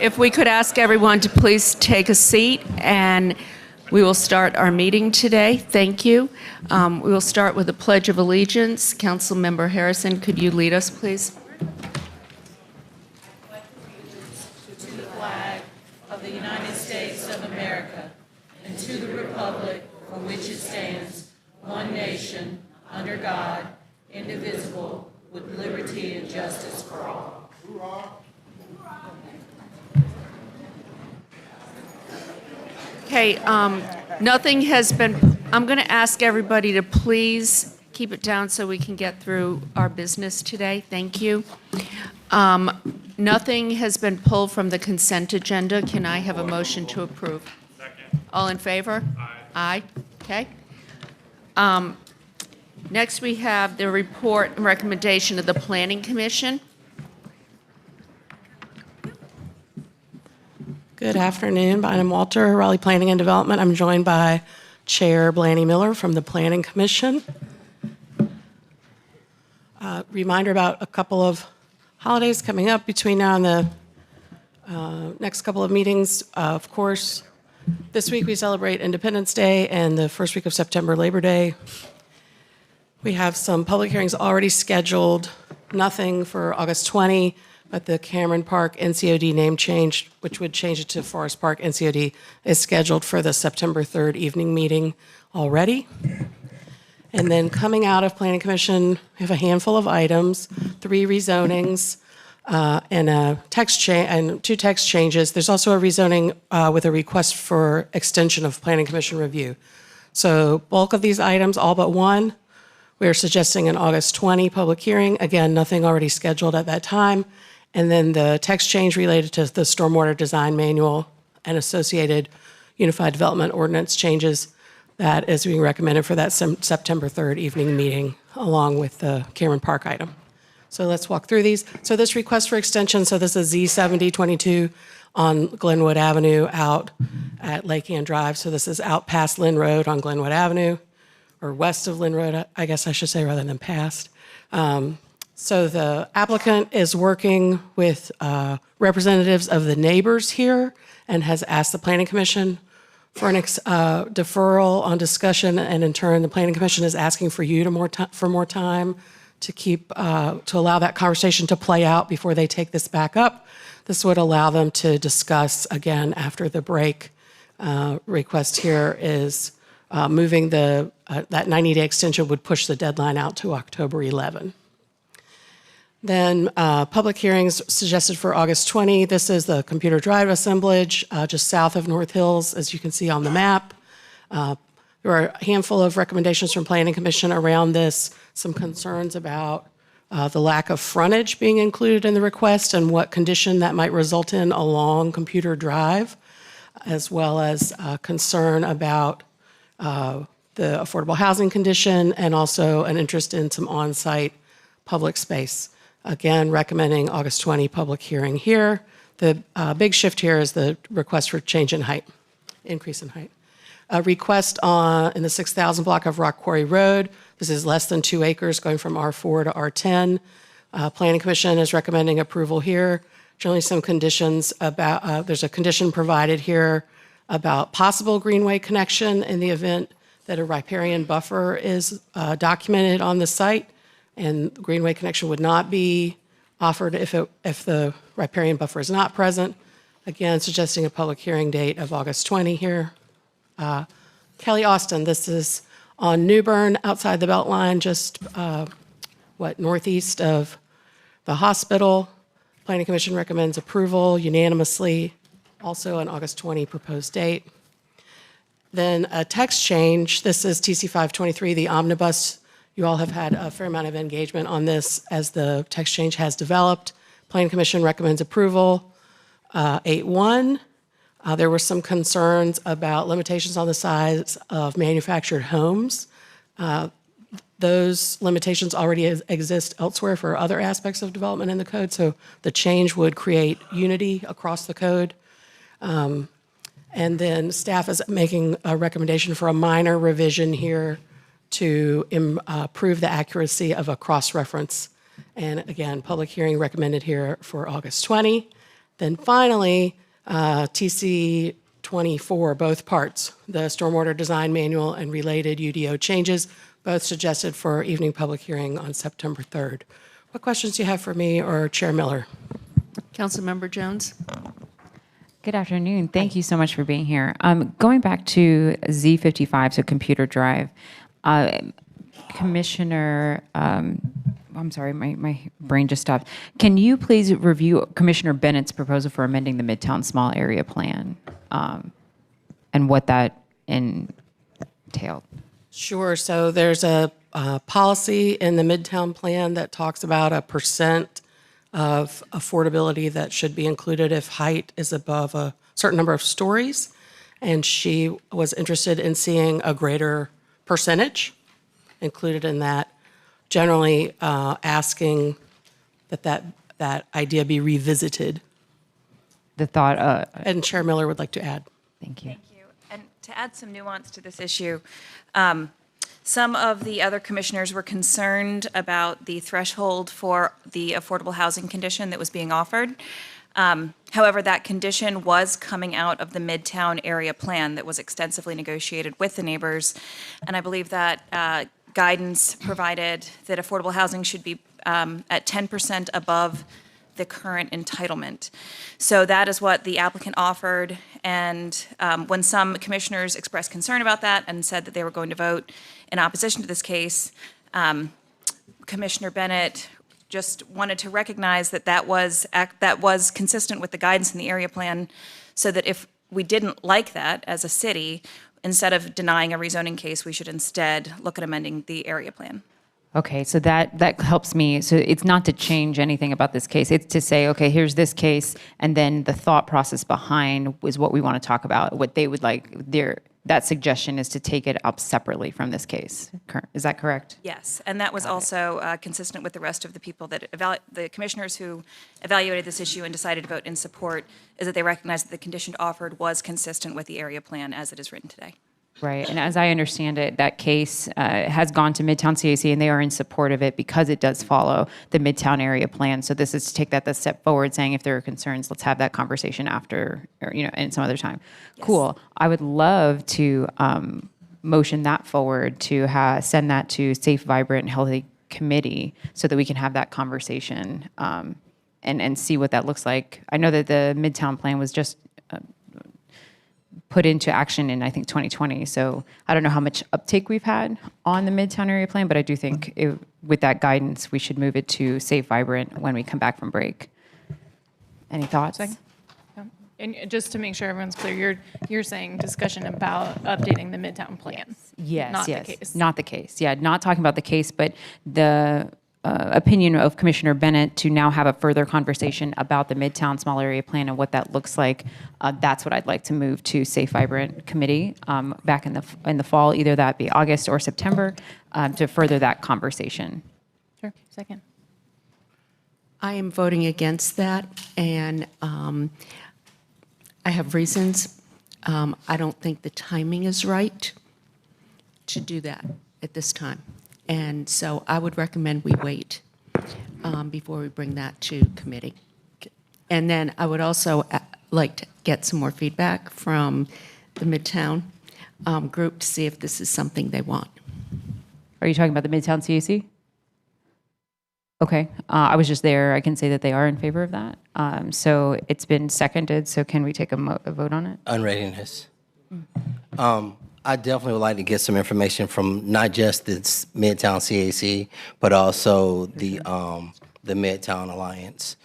If we could ask everyone to please take a seat, and we will start our meeting today. Thank you. We will start with the Pledge of Allegiance. Councilmember Harrison, could you lead us, please? To the flag of the United States of America and to the republic for which it stands, one nation, under God, indivisible, with liberty and justice for all. Okay, nothing has been, I'm going to ask everybody to please keep it down so we can get through our business today. Thank you. Nothing has been pulled from the consent agenda. Can I have a motion to approve? Second. All in favor? Aye. Aye. Okay. Next, we have the report and recommendation of the Planning Commission. Good afternoon. I'm Walter, Raleigh Planning and Development. I'm joined by Chair Blaney Miller from the Planning Commission. Reminder about a couple of holidays coming up between now and the next couple of meetings. Of course, this week we celebrate Independence Day and the first week of September, Labor Day. We have some public hearings already scheduled, nothing for August 20, but the Cameron Park NCOD name change, which would change it to Forest Park NCOD, is scheduled for the September 3rd evening meeting already. And then coming out of Planning Commission, we have a handful of items, 3 rezonings, and a text change and 2 text changes. There's also a rezoning with a request for extension of Planning Commission review. So bulk of these items, all but one, we're suggesting an August 20 public hearing. Again, nothing already scheduled at that time. And then the text change related to the Stormwater Design Manual and associated Unified Development Ordinance changes that is being recommended for that September 3rd evening meeting, along with the Cameron Park item. So let's walk through these. So this request for extension, so this is Z7022 on Glenwood Avenue out at Lake Ann Drive. So this is out past Lynn Road on Glenwood Avenue, or west of Lynn Road, I guess I should say, rather than past. So the applicant is working with representatives of the neighbors here and has asked the Planning Commission for an deferral on discussion, and in turn, the Planning Commission is asking for you for more time to to allow that conversation to play out before they take this back up. This would allow them to discuss again after the break. Request here is moving that 90-day extension would push the deadline out to October 11. Then public hearings suggested for August 20. This is the Computer Drive assemblage just south of North Hills, as you can see on the map. There are a handful of recommendations from Planning Commission around this, some concerns about the lack of frontage being included in the request and what condition that might result in along Computer Drive, as well as concern about the affordable housing condition and also an interest in some on-site public space. Again, recommending August 20 public hearing here. The big shift here is the request for change in height, increase in height. A request in the 6,000 block of Rock Quarry Road. This is less than 2 acres going from R4 to R10. Planning Commission is recommending approval here. Generally some conditions about, there's a condition provided here about possible greenway connection in the event that a riparian buffer is documented on the site, and greenway connection would not be offered if the riparian buffer is not present. Again, suggesting a public hearing date of August 20 here. Kelly Austin, this is on New Bern, outside the Beltline, just northeast of the hospital. Planning Commission recommends approval unanimously. Also an August 20 proposed date. Then a text change. This is TC 523, the omnibus. You all have had a fair amount of engagement on this as the text change has developed. Planning Commission recommends approval. 8.1, there were some concerns about limitations on the size of manufactured homes. Those limitations already exist elsewhere for other aspects of development in the code, so the change would create unity across the code. And then staff is making a recommendation for a minor revision here to improve the accuracy of a cross-reference. And again, public hearing recommended here for August 20. Then finally, TC 24, both parts, the Stormwater Design Manual and related UDO changes, both suggested for evening public hearing on September 3rd. What questions do you have for me or Chair Miller? Councilmember Jones? Good afternoon. Thank you so much for being here. Going back to Z55, so computer drive, Commissioner, I'm sorry, my brain just stopped. Can you please review Commissioner Bennett's proposal for amending the Midtown Small Area Plan and what that entailed? Sure. So there's a policy in the Midtown Plan that talks about a percent of affordability that should be included if height is above a certain number of stories. And she was interested in seeing a greater percentage included in that, generally asking that idea be revisited. The thought, And Chair Miller would like to add. thank you. Thank you. And to add some nuance to this issue, some of the other commissioners were concerned about the threshold for the affordable housing condition that was being offered. However, that condition was coming out of the Midtown area plan that was extensively negotiated with the neighbors. And I believe that guidance provided that affordable housing should be at 10% above the current entitlement. So that is what the applicant offered. And when some commissioners expressed concern about that and said that they were going to vote in opposition to this case, Commissioner Bennett just wanted to recognize that that was consistent with the guidance in the area plan, so that if we didn't like that as a city, instead of denying a rezoning case, we should instead look at amending the area plan. Okay, so that helps me. So it's not to change anything about this case. It's to say, okay, here's this case, and then the thought process behind is what we want to talk about, what they would like. That suggestion is to take it up separately from this case. Is that correct? Yes, and that was also consistent with the rest of the people that the commissioners who evaluated this issue and decided to vote in support, is that they recognized that the condition offered was consistent with the area plan as it is written today. Right, and as I understand it, that case has gone to Midtown CAC, and they are in support of it because it does follow the Midtown area plan. So this is to take that the step forward, saying if there are concerns, let's have that conversation after, or in some other time. Yes. Cool. I would love to motion that forward to send that to Safe, Vibrant, and Healthy Committee so that we can have that conversation and see what that looks like. I know that the Midtown plan was just put into action in, I think, 2020. So I don't know how much uptake we've had on the Midtown area plan, but I do think with that guidance, we should move it to Safe, Vibrant when we come back from break. Any thoughts? And just to make sure everyone's clear, you're saying discussion about updating the Midtown plan? Yes, Not yes. the case? Not the case. Yeah, not talking about the case, but the opinion of Commissioner Bennett to now have a further conversation about the Midtown Small Area Plan and what that looks like. That's what I'd like to move to Safe, Vibrant Committee back in the fall, either that be August or September, to further that conversation. Sure, second. I am voting against that, and I have reasons. I don't think the timing is right to do that at this time. And so I would recommend we wait before we bring that to committee. And then I would also like to get some more feedback from the Midtown group to see if this is something they want. Are you talking about the Midtown CAC? Okay, I was just there. I can say that they are in favor of that. So it's been seconded, so can we take a vote on it? Unreadiness. I definitely would like to get some information from not just this Midtown CAC, but also the Midtown Alliance,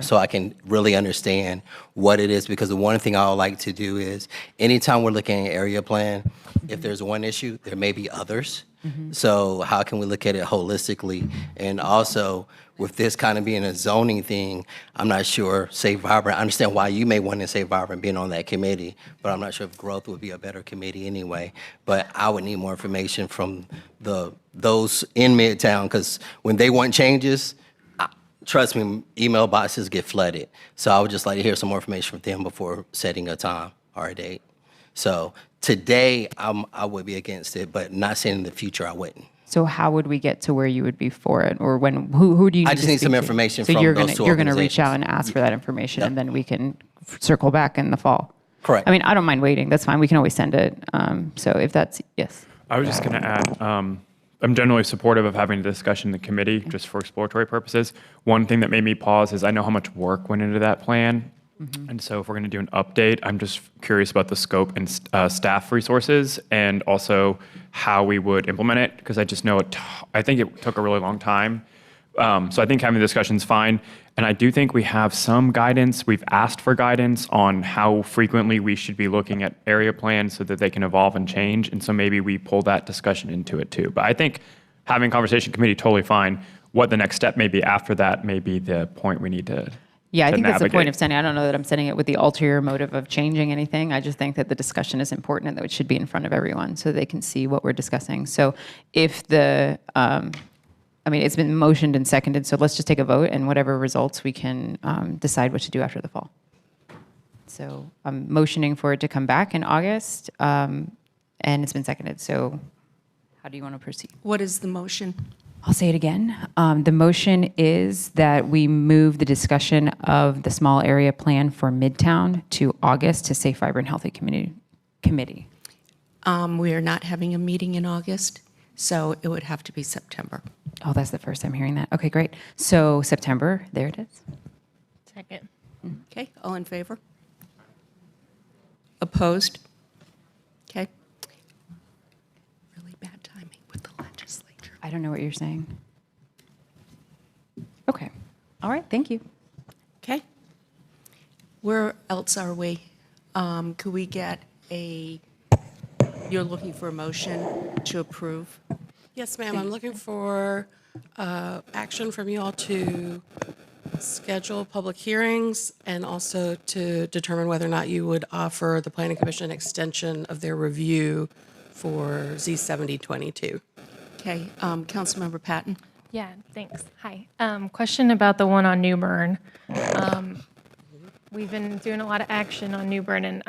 so I can really understand what it is. Because the one thing I would like to do is, anytime we're looking at an area plan, if there's one issue, there may be others. So how can we look at it holistically? And also, with this kind of being a zoning thing, I'm not sure, Safe Vibrant, I understand why you may want to say Vibrant being on that committee, but I'm not sure if Growth would be a better committee anyway. But I would need more information from those in Midtown, because when they want changes, trust me, email boxes get flooded. So I would just like to hear some more information from them before setting a time or a date. So today, I would be against it, but not saying in the future I wouldn't. So how would we get to where you would be for it, or when? Who do you? I need just to need some speak to? information So from you're those gonna two you're gonna reach out organizations. and ask for that information, Yep. and then we can circle back in the fall. Correct. I mean, I don't mind waiting. That's fine. We can always send it. So if that's yes. I was just going to add, I'm generally supportive of having a discussion in the committee just for exploratory purposes. One thing that made me pause is I know how much work went into that plan. And so if we're going to do an update, I'm just curious about the scope and staff resources and also how we would implement it, because I just know I think it took a really long time. So I think having the discussion is fine. And I do think we have some guidance. We've asked for guidance on how frequently we should be looking at area plans so that they can evolve and change. And so maybe we pull that discussion into it too. But I think having conversation committee, totally fine. What the next step may be after that may be the point we need to Yeah, I think that's the point navigate. of sending. I don't know that I'm sending it with the ulterior motive of changing anything. I just think that the discussion is important and that it should be in front of everyone so they can see what we're discussing. So if I mean, it's been motioned and seconded, so let's just take a vote, and whatever results, we can decide what to do after the fall. So I'm motioning for it to come back in August, and it's been seconded. So how do you want to proceed? What is the motion? I'll say it again. The motion is that we move the discussion of the small area plan for Midtown to August to Safe, Vibrant, Healthy Community Committee. We are not having a meeting in August, so it would have to be September. Oh, that's the first time hearing that. Okay, great. So September, there it is. Second. Okay, all in favor? Opposed? Okay. Really bad timing with the legislature. I don't know what you're saying. Okay. All right, thank you. Okay. Where else are we? Could we get you're looking for a motion to approve? Yes, ma'am. I'm looking for action from you all to schedule public hearings and also to determine whether or not you would offer the Planning Commission an extension of their review for Z7022. Okay, Councilmember Patton? Yeah, thanks. Hi. Question about the one on New Bern. We've been doing a lot of action on New Bern, and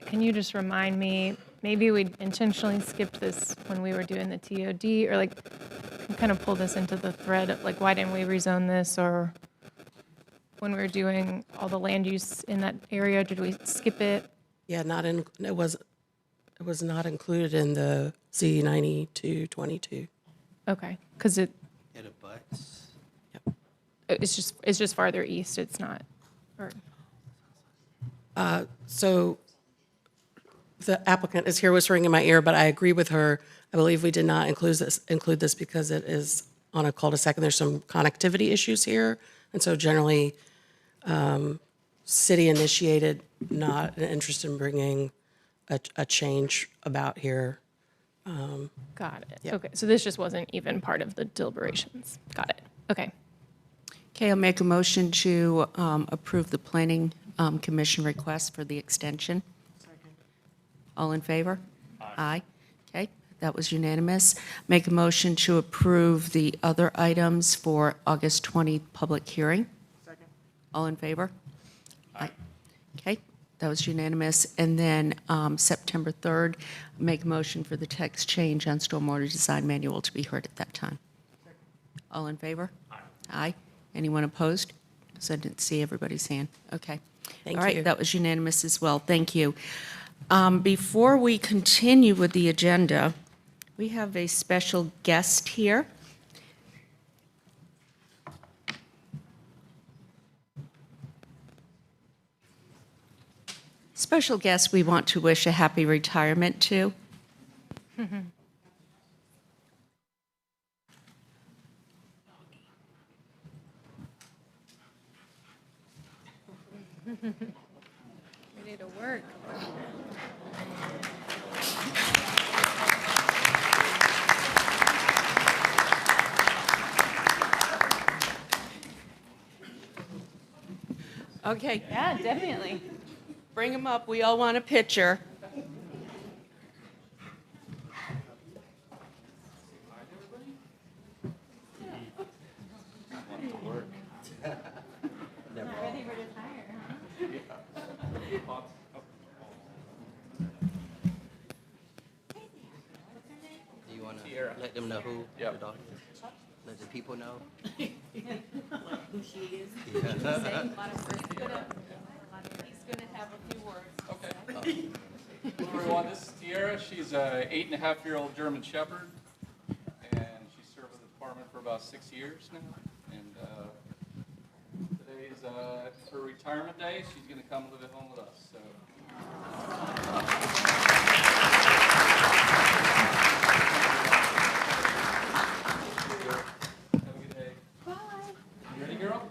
can you just remind me, maybe we intentionally skipped this when we were doing the TOD, or like, kind of pull this into the thread of like, why didn't we rezone this, or when we were doing all the land use in that area, did we skip it? Yeah, it was not included in the Z9222. Okay, because It abuts. it's just farther east. It's not. Or, So the applicant is here whispering in my ear, but I agree with her. I believe we did not include this because it is on a cul-de-sac and there's some connectivity issues here. And so generally, city initiated, not an interest in bringing a change about here. got it. Okay, so this just wasn't even part of the deliberations. Got it. Okay. Okay, I'll make a motion to approve the Planning Commission request for the extension. Second. All in favor? Aye. Okay, that was unanimous. Make a motion to approve the other items for August 20 public hearing. Second. All in favor? Aye. Okay, that was unanimous. And then September 3rd, make a motion for the text change on stormwater design manual to be heard at that time. Second. All in favor? Aye. Aye. Anyone opposed? Because I didn't see everybody's hand. Okay. Thank All right, you. that was unanimous as well. Thank you. Before we continue with the agenda, we have a special guest here. Special guest we want to wish a happy retirement to. Ready to work. Okay, Yeah, definitely. bring him up. We all want a picture. Do you want to Let them know who Yep. the daughter is. Let the people know. Who she is. He's going to have a few words. Okay. Hello, everyone. This is Tiara. She's a 8.5-year-old German Shepherd, and she's served with the department for about 6 years now. And today's her retirement day. She's going to come live at home with us. So. Have a good day. Bye. You ready, girl?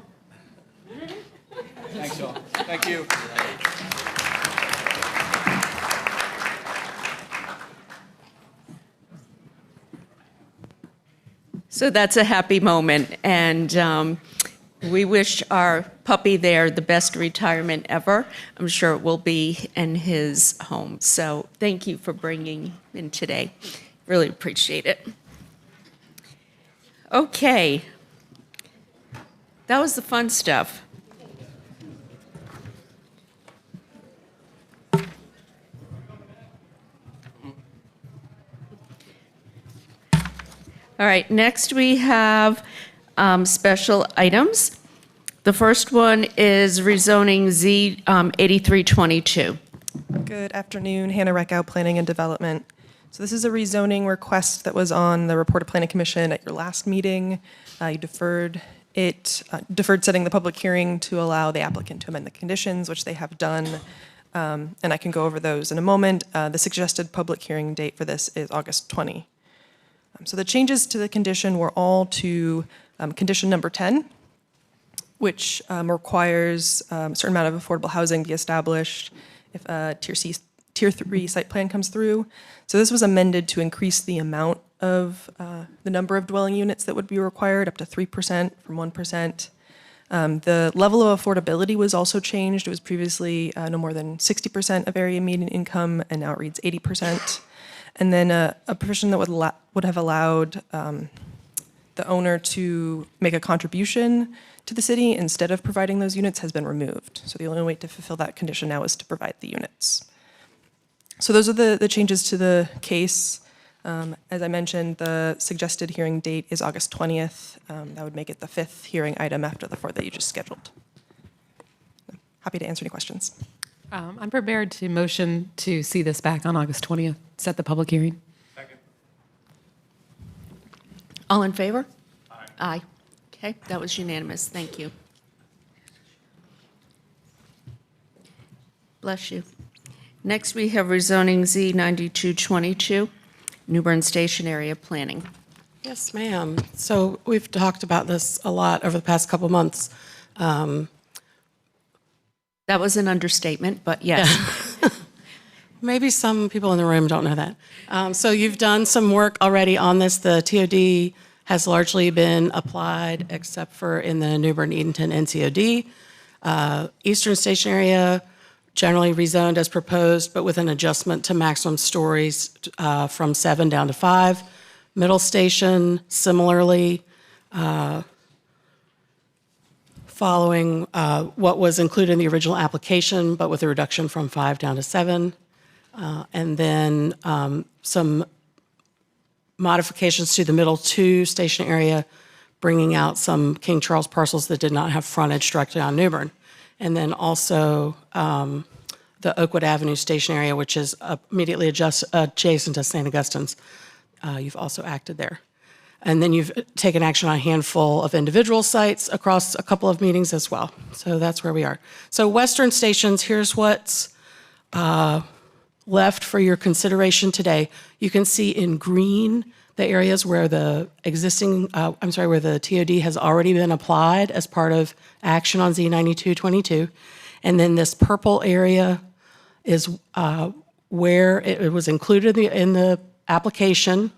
Thanks, y'all. Thank you. So that's a happy moment, and we wish our puppy there the best retirement ever. I'm sure it will be in his home. So thank you for bringing in today. Really appreciate it. Okay. That was the fun stuff. All right, next we have special items. The first one is rezoning Z 8322. Good afternoon, Hannah Reckow, Planning and Development. So this is a rezoning request that was on the report of Planning Commission at your last meeting. You deferred setting the public hearing to allow the applicant to amend the conditions, which they have done. And I can go over those in a moment. The suggested public hearing date for this is August 20. So the changes to the condition were all to condition number 10, which requires a certain amount of affordable housing be established if a Tier 3 site plan comes through. So this was amended to increase the amount of the number of dwelling units that would be required up to 3% from 1%. The level of affordability was also changed. It was previously no more than 60% of area median income, and now it reads 80%. And then a provision that would have allowed the owner to make a contribution to the city instead of providing those units has been removed. So the only way to fulfill that condition now is to provide the units. So those are the changes to the case. As I mentioned, the suggested hearing date is August 20th. That would make it the 5th hearing item after the 4th that you just scheduled. Happy to answer any questions. I'm prepared to motion to see this back on August 20th, set the public hearing. Second. All in favor? Aye. Aye. Okay, that was unanimous. Thank you. Bless you. Next, we have rezoning Z 9222, New Bern Station Area Planning. Yes, ma'am. So we've talked about this a lot over the past couple months. That was an understatement, but yes. Maybe some people in the room don't know that. So you've done some work already on this. The TOD has largely been applied, except for in the New Bern Edenton NCOD. Eastern Station area generally rezoned as proposed, but with an adjustment to maximum stories from 7 down to 5. Middle Station, similarly, following what was included in the original application, but with a reduction from 5 down to 7. And then some modifications to the middle 2 station area, bringing out some King Charles parcels that did not have frontage directly on New Bern. And then also the Oakwood Avenue station area, which is immediately adjacent to St. Augustine's. You've also acted there. And then you've taken action on a handful of individual sites across a couple of meetings as well. So that's where we are. So Western Stations, here's what's left for your consideration today. You can see in green the areas where the where the TOD has already been applied as part of action on Z9222. And then this purple area is where it was included in the application,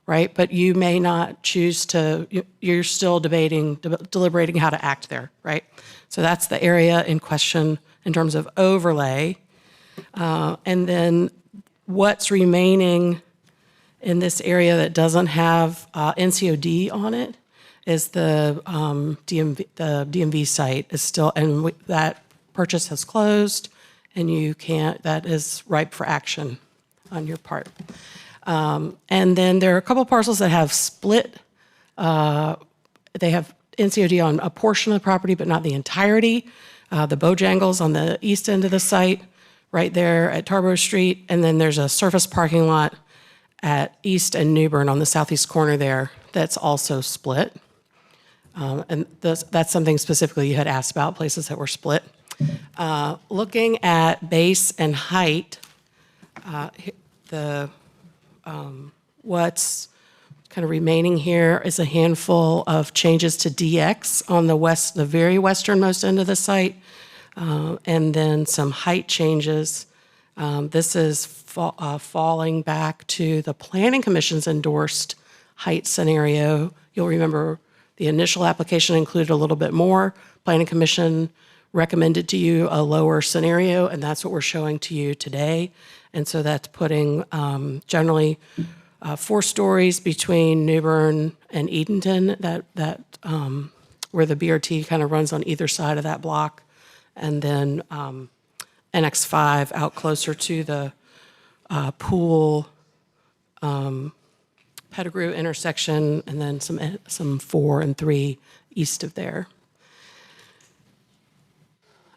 right? But you may not choose to, you're still deliberating how to act there, right? So that's the area in question in terms of overlay. And then what's remaining in this area that doesn't have NCOD on it is the DMV site is still, and that purchase has closed, and you can't, that is ripe for action on your part. And then there are a couple parcels that have split. They have NCOD on a portion of the property, but not the entirety. The Bojangles on the east end of the site, right there at Tarboro Street. And then there's a surface parking lot at East and New Bern on the southeast corner there that's also split. And that's something specifically you had asked about, places that were split. Looking at base and height, what's kind of remaining here is a handful of changes to DX on the very westernmost end of the site, and then some height changes. This is falling back to the Planning Commission's endorsed height scenario. You'll remember the initial application included a little bit more. Planning Commission recommended to you a lower scenario, and that's what we're showing to you today. And so that's putting generally 4 stories between New Bern and Edenton, where the BRT kind of runs on either side of that block, and then NX5 out closer to the Pool Pettigrew intersection, and then some 4 and 3 east of there.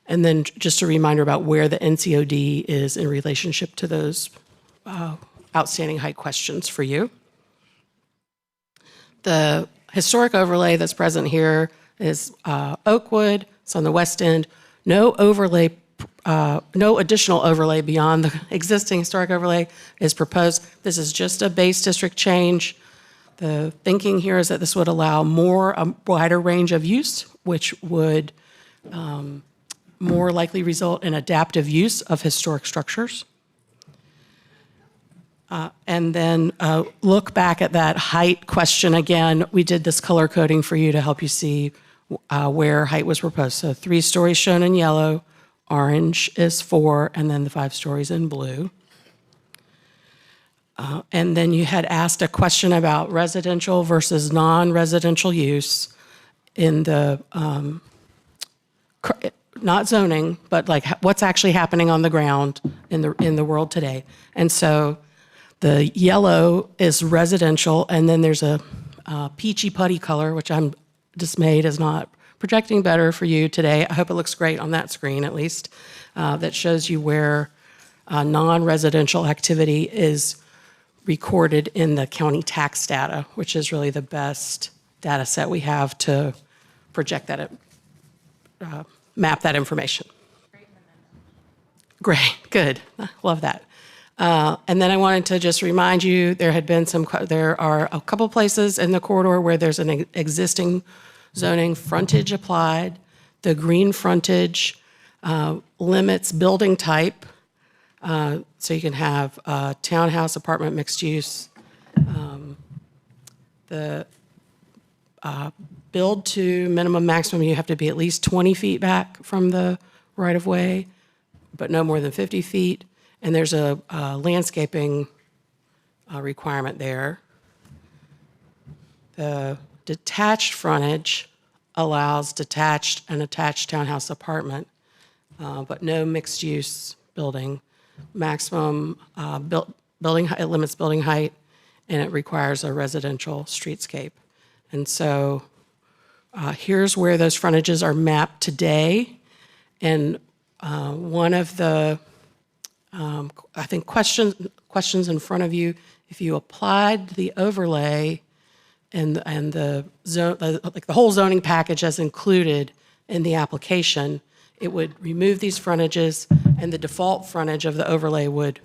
And then just a reminder about where the NCOD is in relationship to those outstanding height questions for you. The historic overlay that's present here is Oakwood. It's on the west end. No additional overlay beyond the existing historic overlay is proposed. This is just a base district change. The thinking here is that this would allow a wider range of use, which would more likely result in adaptive use of historic structures. And then look back at that height question again. We did this color coding for you to help you see where height was proposed. So 3 stories shown in yellow, orange is 4, and then the 5 stories in blue. And then you had asked a question about residential versus non-residential use in the, not zoning, but like what's actually happening on the ground in the world today. And so the yellow is residential, and then there's a peachy putty color, which I'm dismayed is not projecting better for you today. I hope it looks great on that screen at least. That shows you where non-residential activity is recorded in the county tax data, which is really the best data set we have to project that, map that information. Great, good, love that. And then I wanted to just remind you, there are a couple places in the corridor where there's an existing zoning frontage applied. The green frontage limits building type, so you can have townhouse, apartment, mixed use. The build to minimum maximum, you have to be at least 20 feet back from the right of way, but no more than 50 feet. And there's a landscaping requirement there. The detached frontage allows detached and attached townhouse apartment, but no mixed use building. Maximum building height, it limits building height, and it requires a residential streetscape. And so here's where those frontages are mapped today. And one of the I think questions in front of you, if you applied the overlay and the zone, like the whole zoning package as included in the application, it would remove these frontages, and the default frontage of the overlay would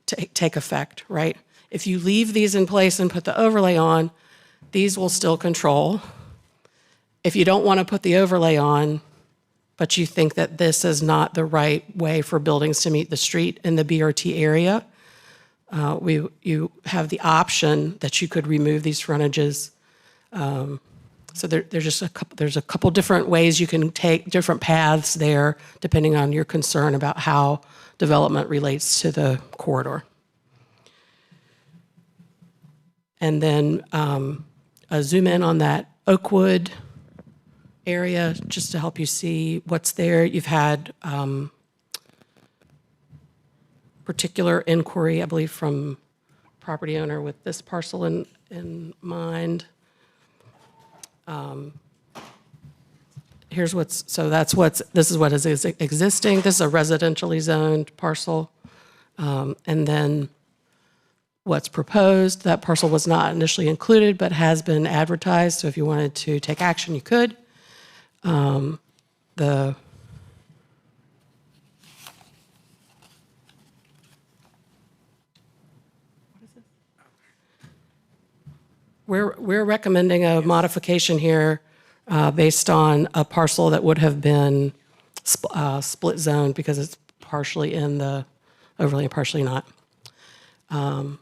take effect, right? If you leave these in place and put the overlay on, these will still control. If you don't want to put the overlay on, but you think that this is not the right way for buildings to meet the street in the BRT area, you have the option that you could remove these frontages. So there's a couple different ways you can take different paths there, depending on your concern about how development relates to the corridor. And then zoom in on that Oakwood area just to help you see what's there. You've had particular inquiry, I believe, from property owner with this parcel in mind. Here's what's, so that's what's, this is what is existing. This is a residentially zoned parcel. And then what's proposed, that parcel was not initially included, but has been advertised. So if you wanted to take action, you could. We're recommending a modification here based on a parcel that would have been split zoned because it's partially in the overlay and partially not. Some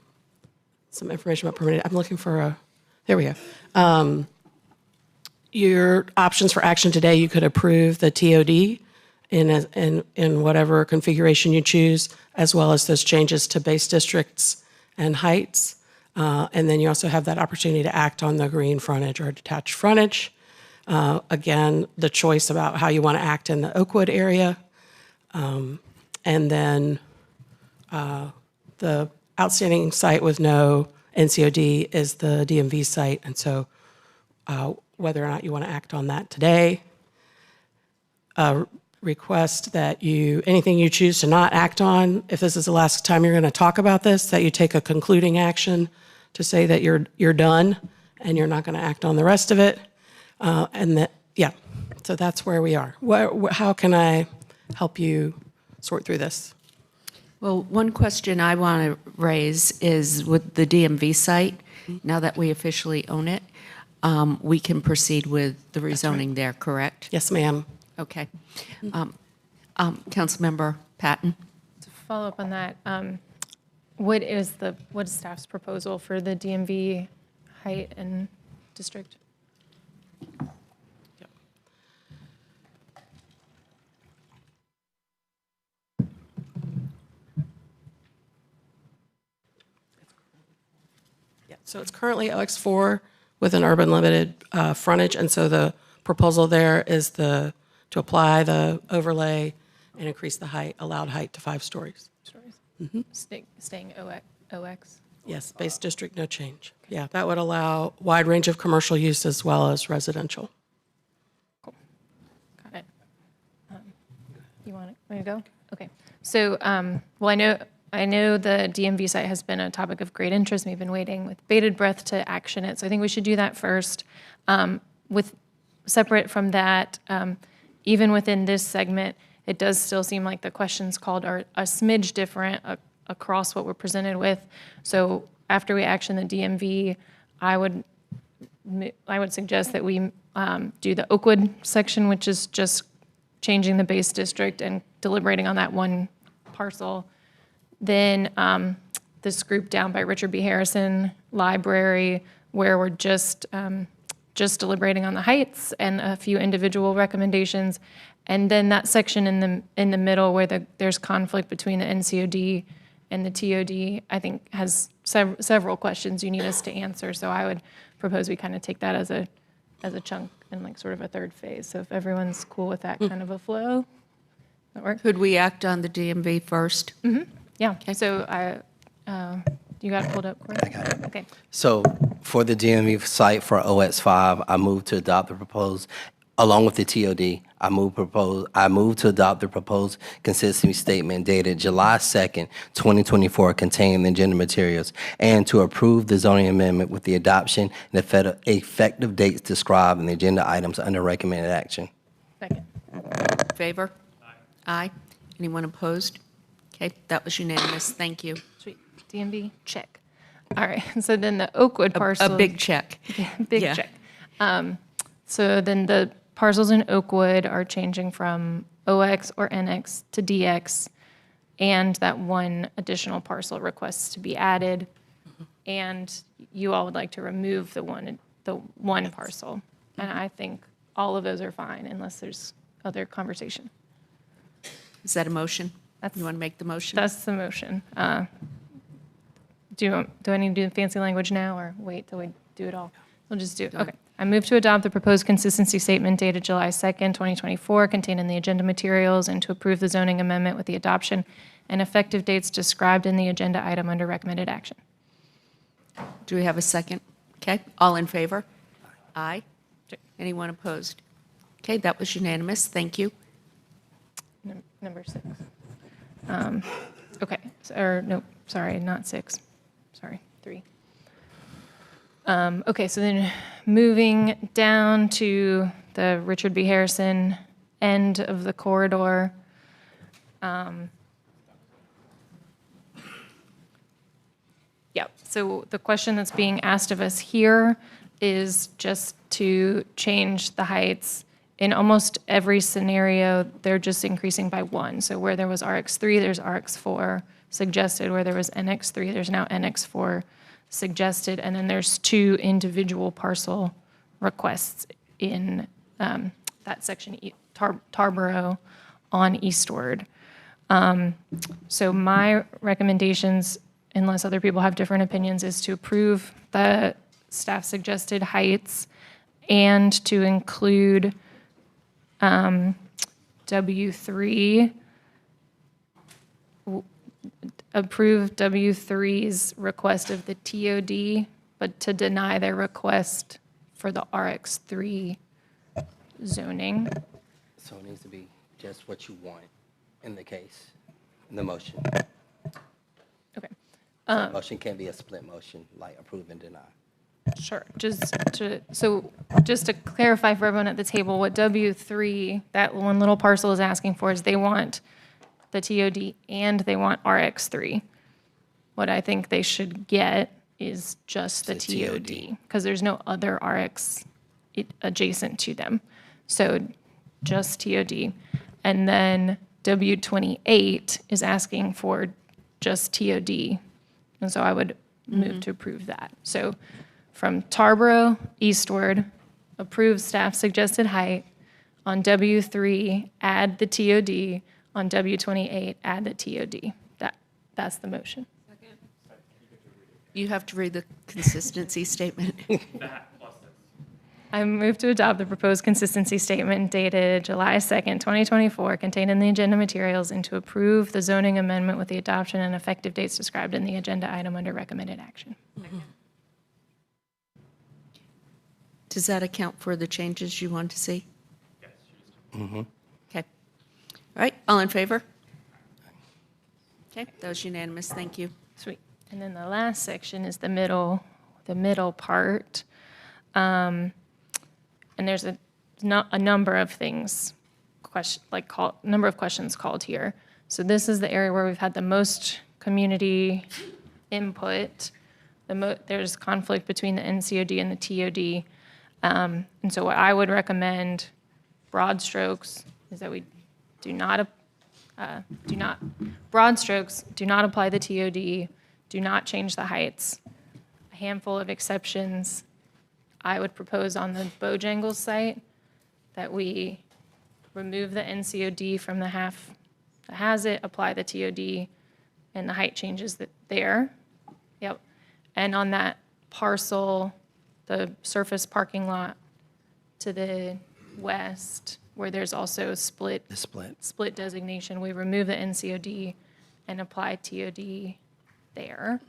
information about permitting. I'm looking for a, there we go. Your options for action today, you could approve the TOD in whatever configuration you choose, as well as those changes to base districts and heights. And then you also have that opportunity to act on the green frontage or detached frontage. Again, the choice about how you want to act in the Oakwood area. And then the outstanding site with no NCOD is the DMV site. And so whether or not you want to act on that today. Request that you, anything you choose to not act on, if this is the last time you're going to talk about this, that you take a concluding action to say that you're done and you're not going to act on the rest of it. And that, yeah, so that's where we are. How can I help you sort through this? Well, one question I want to raise is with the DMV site, now that we officially own it, we can proceed with the rezoning there, correct? Yes, ma'am. Okay. Councilmember Patton? To follow up on that, what is staff's proposal for the DMV height and district? So it's currently OX4 with an urban limited frontage, and so the proposal there is to apply the overlay and increase the height, allowed height to 5 stories. Staying OX? Yes, base district, no change. Yeah, that would allow wide range of commercial use as well as residential. Cool. Got it. You want me to go? Okay. So, well, I know the DMV site has been a topic of great interest. We've been waiting with bated breath to action it. So I think we should do that first. Separate from that, even within this segment, it does still seem like the questions called are a smidge different across what we're presented with. So after we action the DMV, I would suggest that we do the Oakwood section, which is just changing the base district and deliberating on that one parcel. Then this group down by Richard B. Harrison Library, where we're just deliberating on the heights and a few individual recommendations. And then that section in the middle where there's conflict between the NCOD and the TOD, I think has several questions you need us to answer. So I would propose we kind of take that as a chunk and like sort of a third phase. So if everyone's cool with that kind of a flow, that work? Could we act on the DMV first? Mm-hmm. Yeah. So you got it pulled up, Corey? I got it. Okay. So for the DMV site for OX5, I move to adopt the proposed, along with the TOD, I move to adopt the proposed consistency statement dated July 2nd, 2024, containing the agenda materials, and to approve the zoning amendment with the adoption and effective dates described in the agenda items under recommended action. Second. Favor? Aye. Anyone opposed? Okay, that was unanimous. Thank you. Sweet. DMV, check. All right. So then the Oakwood parcel. A big check. Big Yeah. check. So then the parcels in Oakwood are changing from OX or NX to DX, and that one additional parcel requests to be added. And you all would like to remove the one parcel. And I think all of those are fine unless there's other conversation. Is that a motion? You want to make the motion? That's the motion. Do I need to do the fancy language now or wait till we do it all? We'll just do it. Okay. I move to adopt the proposed consistency statement dated July 2nd, 2024, contained in the agenda materials, and to approve the zoning amendment with the adoption and effective dates described in the agenda item under recommended action. Do we have a second? Okay, all in favor? Aye. Anyone opposed? Okay, that was unanimous. Thank you. Number 6. Okay, or no, sorry, not 6. Sorry, 3. Okay, so then moving down to the Richard B. Harrison end of the corridor. Yep, so the question that's being asked of us here is just to change the heights. In almost every scenario, they're just increasing by 1. So where there was RX3, there's RX4 suggested. Where there was NX3, there's now NX4 suggested. And then there's 2 individual parcel requests in that section, Tarboro on Eastward. So my recommendations, unless other people have different opinions, is to approve the staff suggested heights and to include W3, approve W3's request of the TOD, but to deny their request for the RX3 zoning. So it needs to be just what you want in the case, in the motion. Okay. So the motion can be a split motion, like approve and deny. Sure. Just to clarify for everyone at the table, what W3, that one little parcel, is asking for is they want the TOD and they want RX3. What I think they should get is just the TOD, because there's no other RX adjacent to them. So just TOD. And then W28 is asking for just TOD. And so I would move to approve that. So from Tarboro eastward, approve staff suggested height. On W3, add the TOD. On W28, add the TOD. That's the motion. You have to read the consistency statement. I move to adopt the proposed consistency statement dated July 2nd, 2024, contained in the agenda materials, and to approve the zoning amendment with the adoption and effective dates described in the agenda item under recommended action. Does that account for the changes you want to see? Yes. Okay. All right, all in favor? Okay, that was unanimous. Thank you. Sweet. And then the last section is the middle part. And there's a number of things, number of questions called here. So this is the area where we've had the most community input. There's conflict between the NCOD and the TOD. And so what I would recommend, broad strokes, is that we do not broad strokes, do not apply the TOD, do not change the heights. A handful of exceptions. I would propose on the Bojangles site that we remove the NCOD from the half that has it, apply the TOD, and the height changes there. Yep. And on that parcel, the surface parking lot to the west, where there's also split designation, we remove the NCOD and apply TOD there.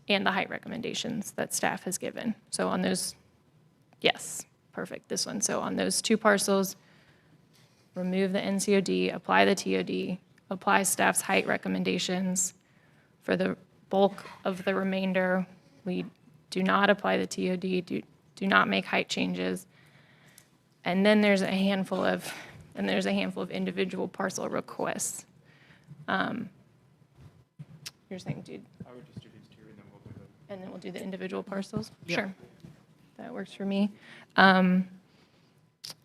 And the height recommendations that staff has given. So on those, yes, perfect, this one. So on those 2 parcels, remove the NCOD, apply the TOD, apply staff's height recommendations. For the bulk of the remainder, we do not apply the TOD, do not make height changes. And then there's a handful of individual parcel requests. You're saying, dude? I would just do these 2 and then we'll do them. And then we'll do the individual parcels? Yep. Sure. That works for me. And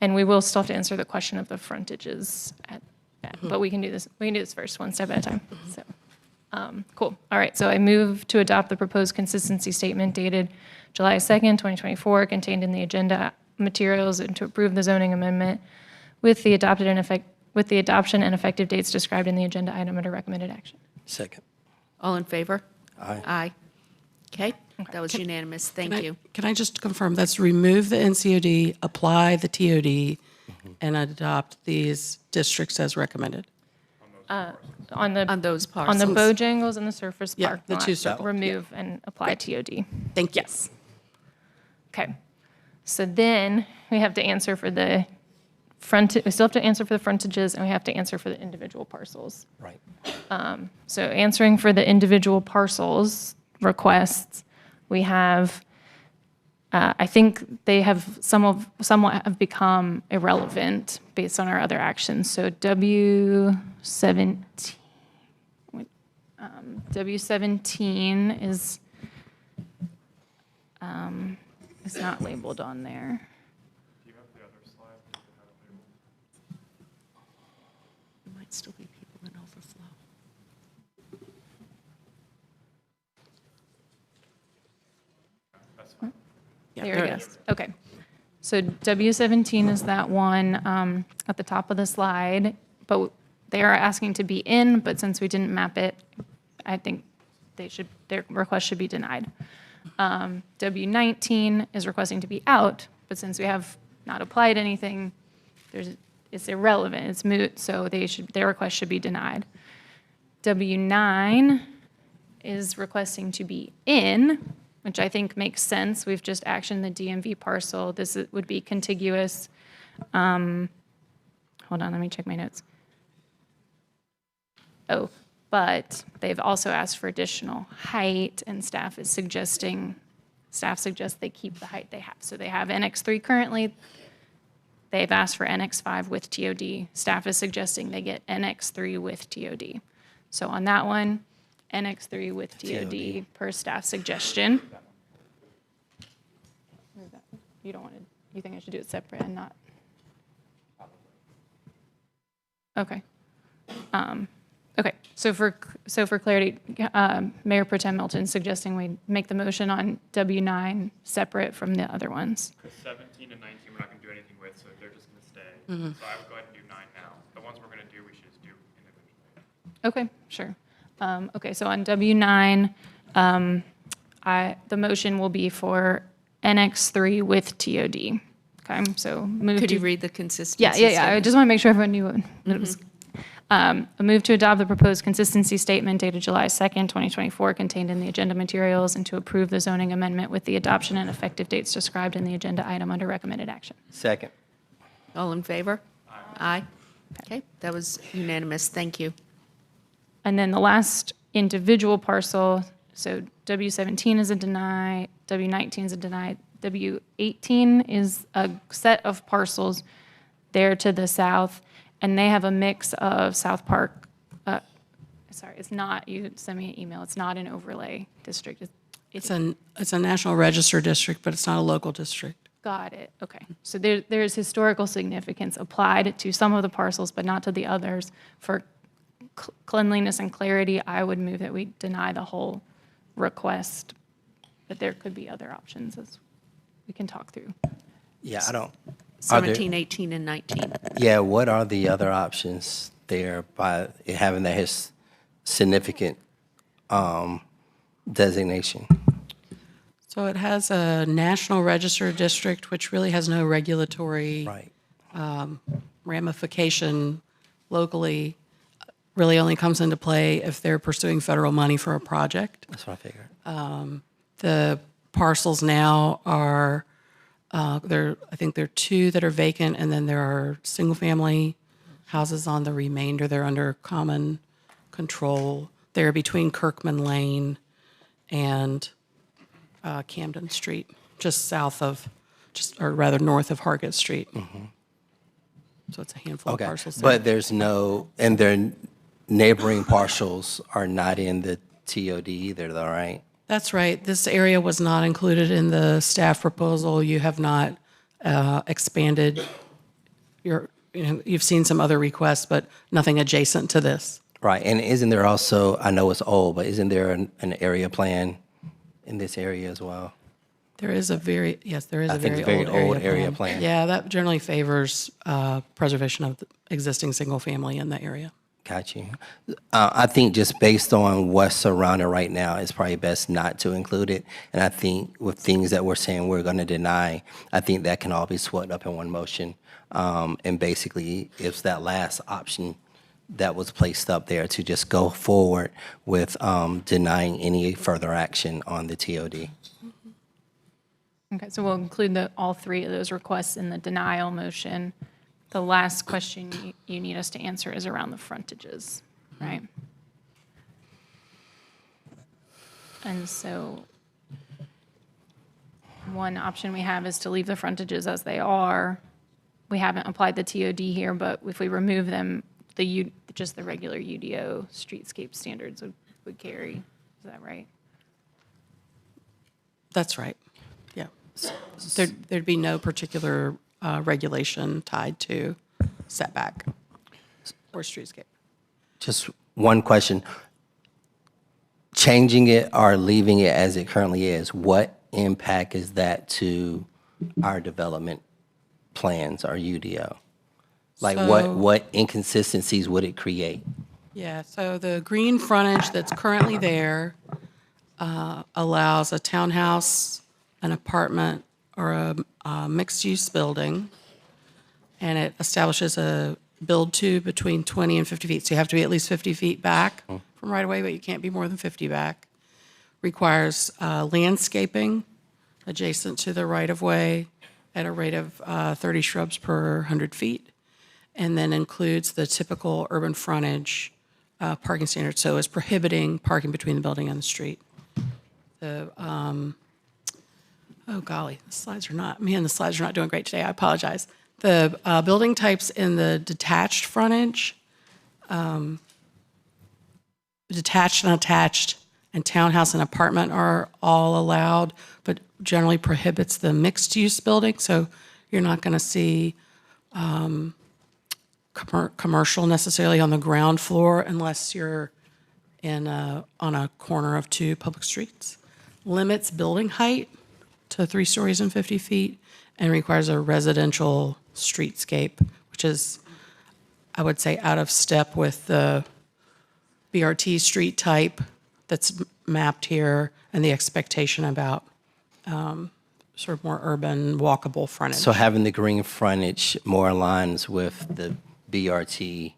we will still have to answer the question of the frontages, but we can do this first, one step at a time. So, cool. All right, so I move to adopt the proposed consistency statement dated July 2nd, 2024, contained in the agenda materials, and to approve the zoning amendment with the adoption and effective dates described in the agenda item under recommended action. Second. All in favor? Aye. Aye. Okay, that was unanimous. Thank you. Can I just confirm, that's remove the NCOD, apply the TOD, and adopt these districts as recommended? On the On those On the parcels. Bojangles and the Surface Yeah, Park the lot, two circles, remove and apply TOD. Thank you. Yes. Okay. So then we have to answer for the we still have to answer for the frontages, and we have to answer for the individual parcels. Right. So answering for the individual parcels requests, we have, I think they have somewhat have become irrelevant based on our other actions. So W17 is not labeled on there. There might still be people in overflow. Yeah, There there it it is. Okay. So W17 is that one at the top of the slide, but they are asking to be in, but since we didn't map it, I think their request should be denied. W19 is requesting to be out, but since we have not applied anything, it's irrelevant, it's moot, so their request should be denied. W9 is requesting to be in, which I think makes sense. We've just actioned the DMV parcel. This would be contiguous. Hold on, let me check my notes. Oh, but they've also asked for additional height, and staff suggests they keep the height they have. So they have NX3 currently. They've asked for NX5 with TOD. Staff is suggesting they get NX3 with TOD. So on that one, NX3 with TOD per staff suggestion. You don't want to, you think I should do it separate and not? Okay. Okay, so for clarity, Mayor Pro Tem Milton suggesting we make the motion on W9 separate from the other ones. Because 17 and 19 we're not going to do anything with, so they're just going to stay. So I would go ahead and do 9 now. The ones we're going to do, we should just do individually. Okay, sure. Okay, so on W9, the motion will be for NX3 with TOD. Okay, so move Could to. you read the consistency? Yeah. I statement? just want to make sure everyone knew that it was. A move to adopt the proposed consistency statement dated July 2nd, 2024, contained in the agenda materials, and to approve the zoning amendment with the adoption and effective dates described in the agenda item under recommended action. Second. All in favor? Aye. Okay, that was unanimous. Thank you. And then the last individual parcel, so W17 is a deny, W19 is a deny, W18 is a set of parcels there to the south, and they have a mix of South Park, sorry, it's not, you sent me an email, it's not an overlay district. It's a National Register district, but it's not a local district. Got it, okay. So there's historical significance applied to some of the parcels, but not to the others. For cleanliness and clarity, I would move that we deny the whole request, but there could be other options as we can talk through. Yeah, I don't. Are there- 17, 18, and 19. Yeah, what are the other options there by having that significant designation? So it has a National Register district, which really has no regulatory Right. ramification locally. Really only comes into play if they're pursuing federal money for a project. That's what I figured. The parcels now are, I think there are 2 that are vacant, and then there are single-family houses on the remainder. They're under common control. They're between Kirkman Lane and Camden Street, just south of, or rather north of Hargett Street. So it's a handful of Okay, parcels there. but there's no, and their neighboring parcels are not in the TOD either, though, right? That's right. This area was not included in the staff proposal. You have not expanded you've seen some other requests, but nothing adjacent to this. Right, and isn't there also, I know it's old, but isn't there an area plan in this area as well? There is a very, yes, there is I a think very it's a very old old area area plan. plan. Yeah, that generally favors preservation of the existing single-family in the area. Got you. I think just based on what's surrounded right now, it's probably best not to include it. And I think with things that we're saying we're going to deny, I think that can all be swept up in one motion. And basically, if that last option that was placed up there to just go forward with denying any further action on the TOD. Okay, so we'll include all three of those requests in the denial motion. The last question you need us to answer is around the frontages, right? And so one option we have is to leave the frontages as they are. We haven't applied the TOD here, but if we remove them, just the regular UDO streetscape standards would carry. Is that right? That's right. Yeah. There'd be no particular regulation tied to setback or streetscape. Just one question. Changing it or leaving it as it currently is, what impact is that to our development plans, our UDO? Like So- what inconsistencies would it create? Yeah, so the green frontage that's currently there allows a townhouse, an apartment, or a mixed-use building, and it establishes a build-to between 20 and 50 feet. So you have to be at least 50 feet back from right-of-way, but you can't be more than 50 back. Requires landscaping adjacent to the right-of-way at a rate of 30 shrubs per 100 feet, and then includes the typical urban frontage parking standards, so it's prohibiting parking between the building and the street. Oh golly, the slides are not doing great today, I apologize. The building types in the detached frontage, detached and attached, and townhouse and apartment are all allowed, but generally prohibits the mixed-use building, so you're not going to see commercial necessarily on the ground floor unless you're on a corner of two public streets. Limits building height to 3 stories and 50 feet and requires a residential streetscape, which is, I would say, out of step with the BRT street type that's mapped here and the expectation about sort of more urban walkable frontage. So having the green frontage more aligns with the BRT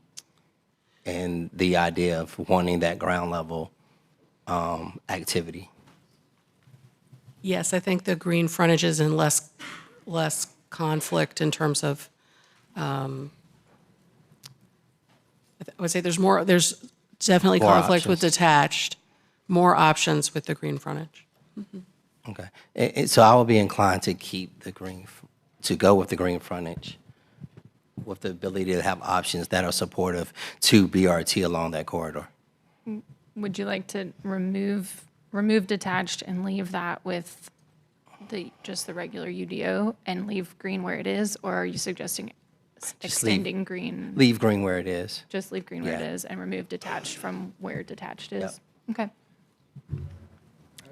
and the idea of wanting that ground level activity. Yes, I think the green frontage is in less conflict in terms of, I would say there's definitely More conflict with options. detached, more options with the green frontage. Okay. So I will be inclined to keep to go with the green frontage with the ability to have options that are supportive to BRT along that corridor. Would you like to remove detached and leave that with just the regular UDO and leave green where it is? Or are you suggesting extending green? Leave green where it is. Just leave green where it Yeah. is and remove detached from where detached is? Yep. Okay.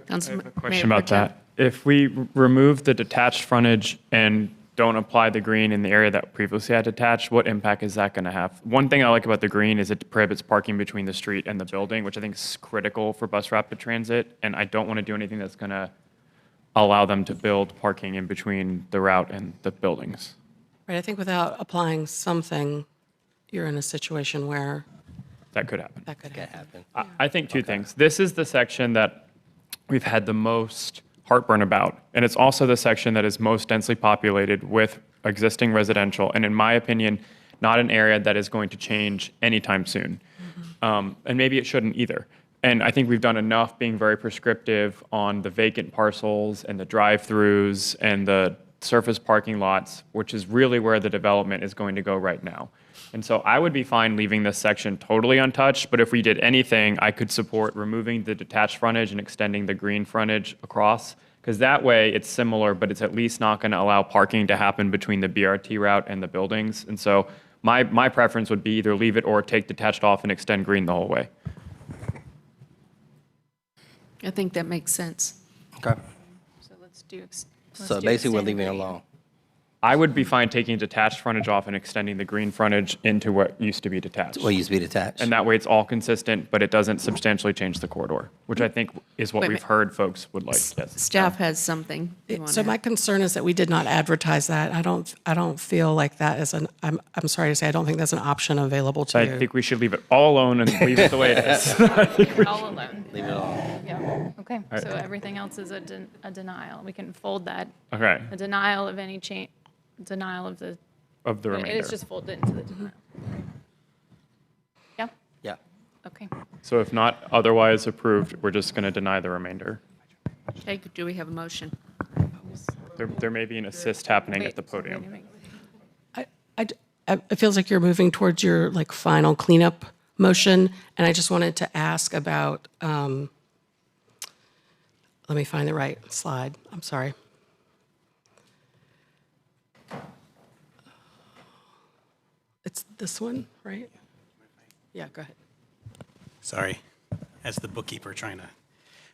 I have a question about that. If we remove the detached frontage and don't apply the green in the area that previously had detached, what impact is that going to have? One thing I like about the green is it prohibits parking between the street and the building, which I think is critical for bus rapid transit, and I don't want to do anything that's going to allow them to build parking in between the route and the buildings. Right, I think without applying something, you're in a situation where That could happen. that could happen. I think two things. This is the section that we've had the most heartburn about, and it's also the section that is most densely populated with existing residential, and in my opinion, not an area that is going to change anytime soon. And maybe it shouldn't either. And I think we've done enough being very prescriptive on the vacant parcels and the drive-throughs and the surface parking lots, which is really where the development is going to go right now. And so I would be fine leaving this section totally untouched, but if we did anything, I could support removing the detached frontage and extending the green frontage across, because that way it's similar, but it's at least not going to allow parking to happen between the BRT route and the buildings. And so my preference would be either leave it or take detached off and extend green the whole way. I think that makes sense. Okay. So let's do. So basically, we're leaving it alone. I would be fine taking detached frontage off and extending the green frontage into what used to be detached. What used to be detached. And that way it's all consistent, but it doesn't substantially change the corridor, which I think is what Wait, we've wait. heard folks would like. Yes. Staff has something. you So wanna my add. concern is that we did not advertise that. I don't feel like that is I'm sorry to say, I don't think that's an option available to I you. think we should leave it all alone and leave it the way it is. All alone. Leave it all. Yeah, okay, so everything else is a denial. We can fold that. Okay, A denial of any change, denial of the, of the remainder. it's just folded into the denial. Yeah, Yeah. okay. So if not otherwise approved, we're just going to deny the remainder. Okay, do we have a motion? There may be an assist happening at the Wait, so wait a podium. minute. It feels like you're moving towards your like final cleanup motion, and I just wanted to ask about, let me find the right slide. I'm sorry. It's this one, right? Yeah, go ahead. Sorry, as the bookkeeper trying to.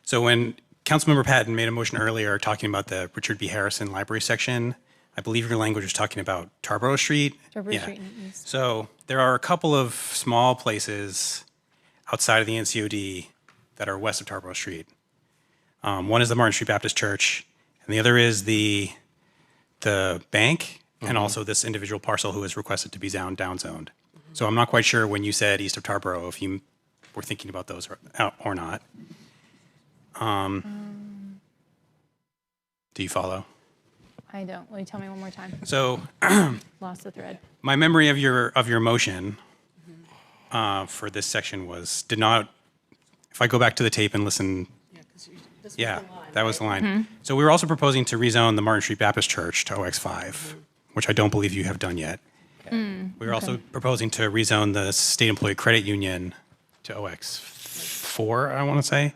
So when Councilmember Patton made a motion earlier talking about the Richard B. Harrison Library section, I believe your language was talking about Tarboro Street. Tarboro Yeah. Street and East. So there are a couple of small places outside of the NCOD that are west of Tarboro Street. One is the Martin Street Baptist Church, and the other is the bank, and also this individual parcel who has requested to be downzoned. So I'm not quite sure when you said east of Tarboro if you were thinking about those or not. Do you follow? I don't, will you tell me one more time? So Lost the thread. my memory of your motion for this section did not. If I go back to the tape and listen, yeah, that was the line. So we were also proposing to rezone the Martin Street Baptist Church to OX5, which I don't believe you have done yet. We were also proposing to rezone the State Employee Credit Union to OX4, I want to say.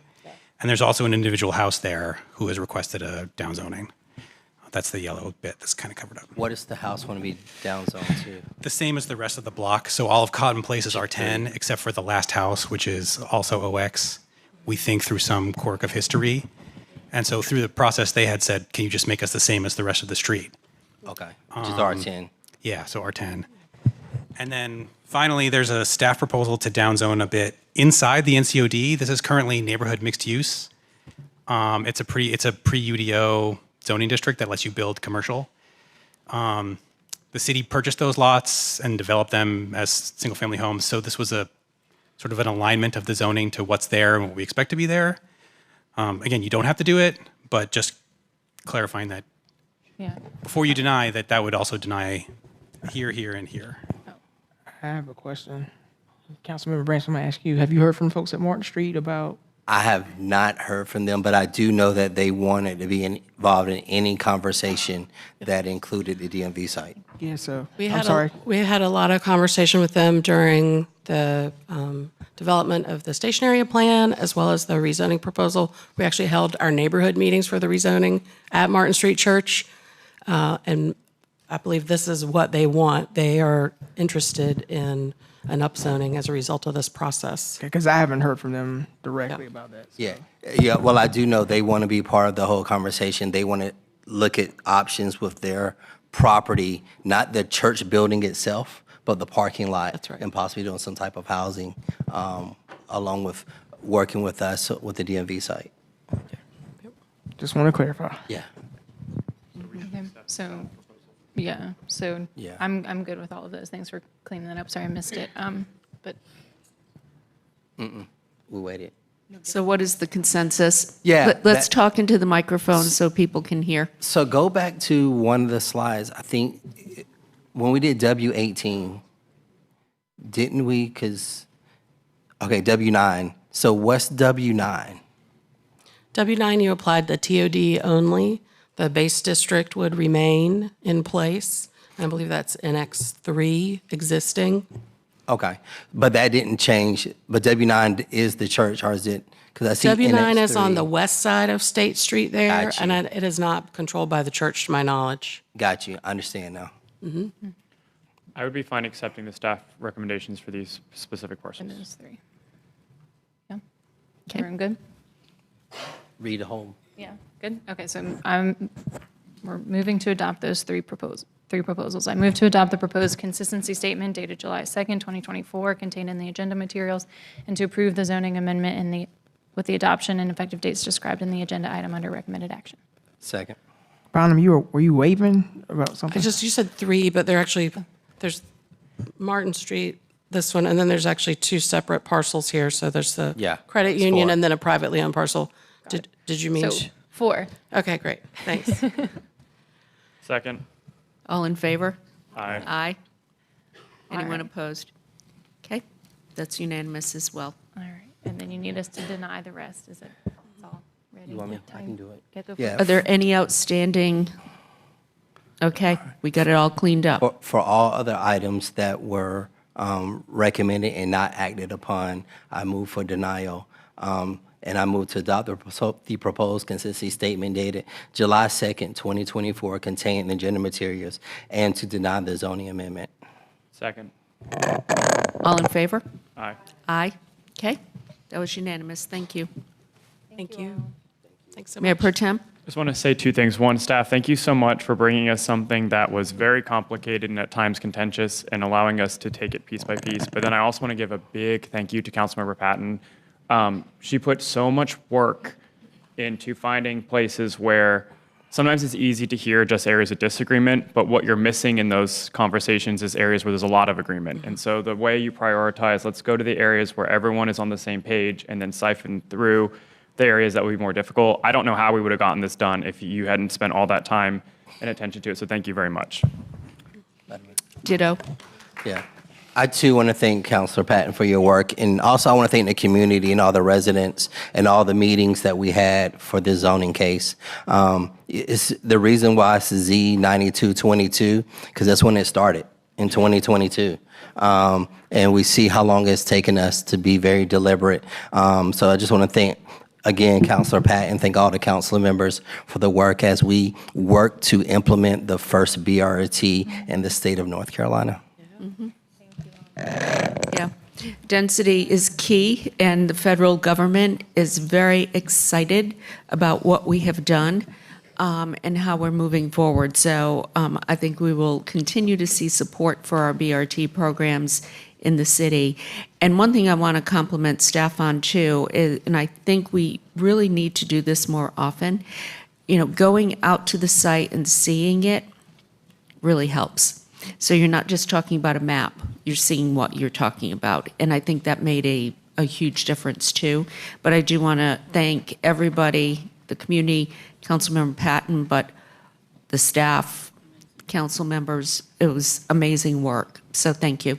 And there's also an individual house there who has requested a downzoning. That's the yellow bit that's kind of covered up. What does the house want to be downzoned to? The same as the rest of the block. So all of Cotton Place is R10, except for the last house, which is also OX. We think through some quirk of history. And so through the process, they had said, can you just make us the same as the rest of the street? Okay, which is R10. Yeah, so R10. And then finally, there's a staff proposal to downzone a bit inside the NCOD. This is currently neighborhood mixed use. It's a pre-UDO zoning district that lets you build commercial. The city purchased those lots and developed them as single-family homes. So this was a sort of an alignment of the zoning to what's there and what we expect to be there. Again, you don't have to do it, but just clarifying that Yeah. before you deny that would also deny here, here, and here. I have a question. Councilmember Branson, I'm gonna ask you, have you heard from folks at Martin Street about? I have not heard from them, but I do know that they wanted to be involved in any conversation that included the DMV site. Yeah, so, We I'm had sorry. we had a lot of conversation with them during the development of the station area plan as well as the rezoning proposal. We actually held our neighborhood meetings for the rezoning at Martin Street Church. And I believe this is what they want. They are interested in an upzoning as a result of this process. Because I haven't heard from them directly about that. Yeah, yeah. Well, I do know they want to be part of the whole conversation. They want to look at options with their property, not the church building itself, but the parking lot. That's right. And possibly doing some type of housing, along with working with us with the DMV site. Just want to clarify. Yeah. Okay, so, yeah, so Yeah. I'm good with all of those. Thanks for cleaning that up. Sorry, I missed it. But We waited. So what is the consensus? Yeah, Let's that- talk into the microphone so people can hear. So go back to one of the slides. I think when we did W18, didn't we? Okay, W9. So what's W9? W9, you applied the TOD only. The base district would remain in place. I believe that's NX3 existing. Okay, but that didn't change. But W9 is the church, or is it? Because I see W9 is on NX3. the west side of State Street there, Got you. and it is not controlled by the church, to my knowledge. Got you. I understand now. I would be fine accepting the staff recommendations for these specific parcels. it is 3. Yeah? Everyone good? Read the whole. Yeah, good? Okay, so we're moving to adopt those 3 proposals. three proposals. I move to adopt the proposed consistency statement dated July 2nd, 2024, contained in the agenda materials, and to approve the zoning amendment with the adoption and effective dates described in the agenda item under recommended action. Second. Bonham, were you waving about something? You said three, but there's Martin Street, this one, and then there's actually two separate parcels here. So there's the Yeah, credit it's union four. and then a privately owned parcel. Did you mean? So 4. Okay, great. Thanks. Second. All in favor? Aye. Aye. Anyone right. opposed? Okay, that's unanimous as well. All right. And then you need us to deny the rest. Is it it's all ready? You want me? I can do it. Get the Yeah. Are there any outstanding? Okay, we got it all cleaned up. For all other items that were recommended and not acted upon, I move for denial. And I move to adopt the proposed consistency statement dated July 2nd, 2024, contained in agenda materials, and to deny the zoning amendment. Second. All in favor? Aye. Aye. Okay, that was unanimous. Thank you. Thank you. Thanks so Mayor much. Pro Tem? Just want to say two things. One, staff, thank you so much for bringing us something that was very complicated and at times contentious and allowing us to take it piece by piece. But then I also want to give a big thank you to Councilmember Patton. She put so much work into finding places where sometimes it's easy to hear just areas of disagreement, but what you're missing in those conversations is areas where there's a lot of agreement. And so the way you prioritize, let's go to the areas where everyone is on the same page and then siphon through the areas that would be more difficult. I don't know how we would have gotten this done if you hadn't spent all that time and attention to it. So thank you very much. Ditto. Yeah. I too want to thank Councilor Patton for your work, and also I want to thank the community and all the residents and all the meetings that we had for this zoning case. It's the reason why it's Z9222, because that's when it started in 2022. And we see how long it's taken us to be very deliberate. So I just want to thank, again, Councilor Patton, thank all the council members for the work as we work to implement the first BRT in the state of North Carolina. Yeah. Density is key, and the federal government is very excited about what we have done and how we're moving forward. So I think we will continue to see support for our BRT programs in the city. And one thing I want to compliment staff on too, is, and I think we really need to do this more often, going out to the site and seeing it really helps. So you're not just talking about a map, you're seeing what you're talking about. And I think that made a huge difference too. But I do want to thank everybody, the community, Councilmember Patton, but the staff, council members. It was amazing work. So thank you.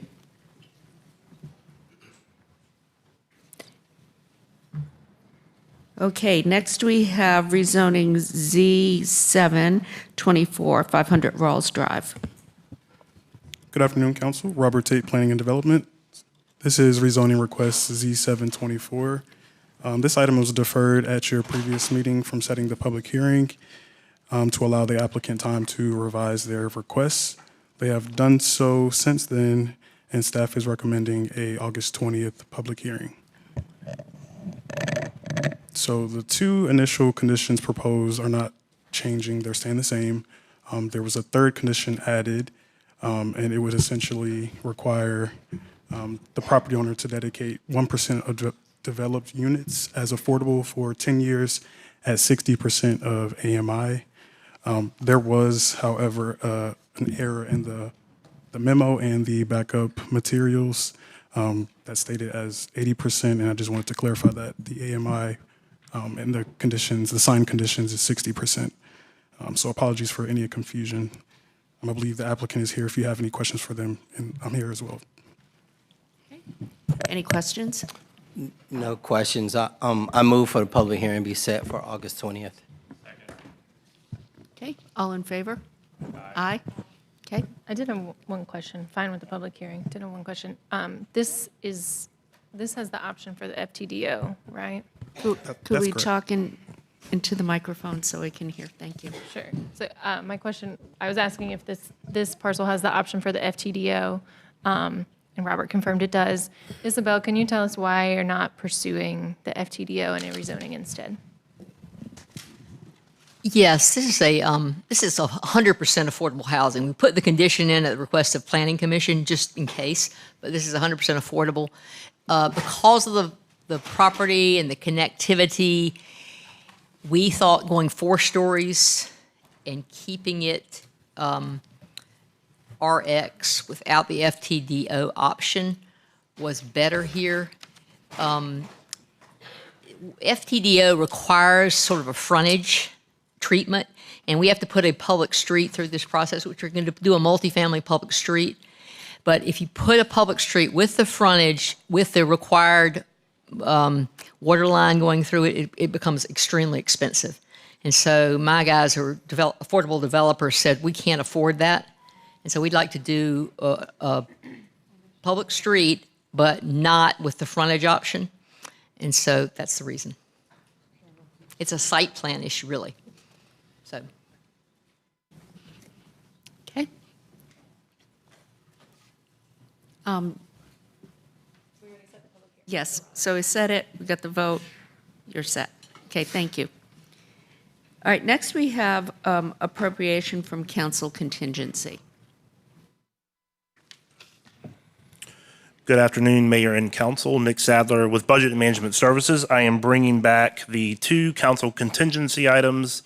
Okay, next we have rezoning Z724, 500 Rawls Drive. Good afternoon, Council. Robert Tate, Planning and Development. This is rezoning request Z724. This item was deferred at your previous meeting from setting the public hearing to allow the applicant time to revise their requests. They have done so since then, and staff is recommending a August 20th public hearing. So the two initial conditions proposed are not changing, they're staying the same. There was a third condition added, and it would essentially require the property owner to dedicate 1% of developed units as affordable for 10 years at 60% of AMI. There was, however, an error in the memo and the backup materials that stated as 80%, and I just wanted to clarify that the AMI and the conditions, the signed conditions is 60%. So apologies for any confusion. I believe the applicant is here if you have any questions for them, and I'm here as well. Any questions? No questions. I move for the public hearing be set for August 20th. Okay, all in favor? Aye. Okay, I did have one question. Fine with the public hearing. Did have one question. This has the option for the FTDO, right? could That's we correct. talk into the microphone so we can hear? Thank you. Sure. So my question, I was asking if this parcel has the option for the FTDO, and Robert confirmed it does. Isabel, can you tell us why you're not pursuing the FTDO and a rezoning instead? Yes, this is 100% affordable housing. We put the condition in at the request of Planning Commission just in case, but this is 100% affordable. Because of the property and the connectivity, we thought going 4 stories and keeping it RX without the FTDO option was better here. FTDO requires sort of a frontage treatment, and we have to put a public street through this process, which we're going to do a multifamily public street. But if you put a public street with the frontage, with the required water line going through it, it becomes extremely expensive. And so my guys who are affordable developers said, we can't afford that. And so we'd like to do a public street, but not with the frontage option. And so that's the reason. It's a site plan issue, really. So. Okay. Yes, so we said it, we got the vote, you're set. Okay, thank you. All right, next we have appropriation from council contingency. Good afternoon, Mayor and Council. Nick Sadler with Budget and Management Services. I am bringing back the 2 council contingency items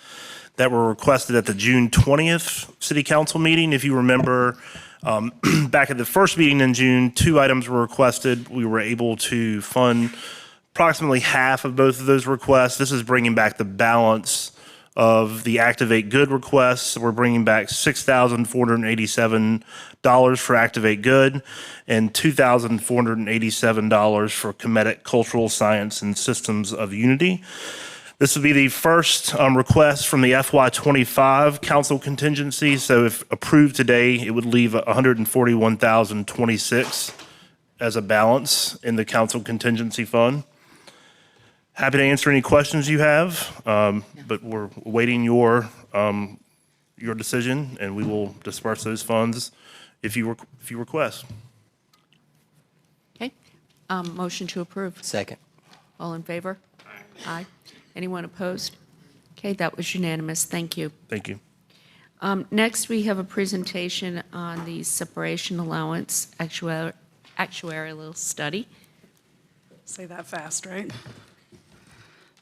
that were requested at the June 20th City Council meeting. If you remember, back at the first meeting in June, 2 items were requested. We were able to fund approximately half of both of those requests. This is bringing back the balance of the Activate Good requests. We're bringing back $6,487 for Activate Good and $2,487 for Comedic Cultural Science and Systems of Unity. This would be the first request from the FY25 council contingency. So if approved today, it would leave $141,026 as a balance in the council contingency fund. Happy to answer any questions you have, but we're awaiting your decision, and we will disperse those funds if you request. Okay, motion to approve. Second. All in favor? Aye. Anyone opposed? Okay, that was unanimous, thank you. Thank you. Next, we have a presentation on the separation allowance actuarial study. Say that fast, right?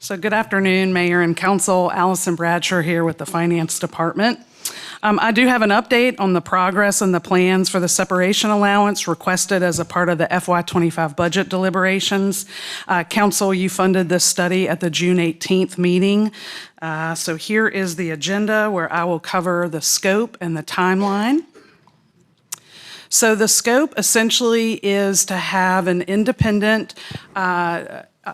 So good afternoon, Mayor and Council. Allison Bradshaw here with the Finance Department. I do have an update on the progress and the plans for the separation allowance requested as a part of the FY25 budget deliberations. Council, you funded this study at the June 18th meeting. So here is the agenda where I will cover the scope and the timeline. So the scope essentially is to have an independent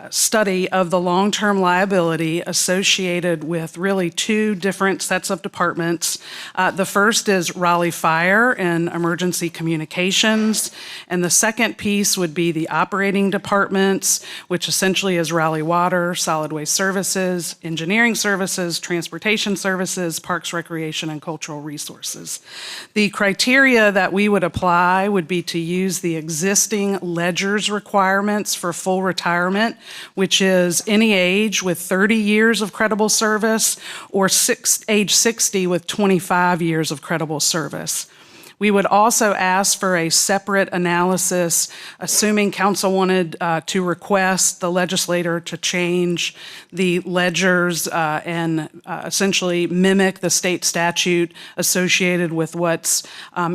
study of the long-term liability associated with really 2 different sets of departments. The first is Raleigh Fire and Emergency Communications, and the second piece would be the operating departments, which essentially is Raleigh Water, Solid Waste Services, Engineering Services, Transportation Services, Parks, Recreation, and Cultural Resources. The criteria that we would apply would be to use the existing ledgers requirements for full retirement, which is any age with 30 years of credible service or age 60 with 25 years of credible service. We would also ask for a separate analysis, assuming council wanted to request the legislator to change the ledgers and essentially mimic the state statute associated with what's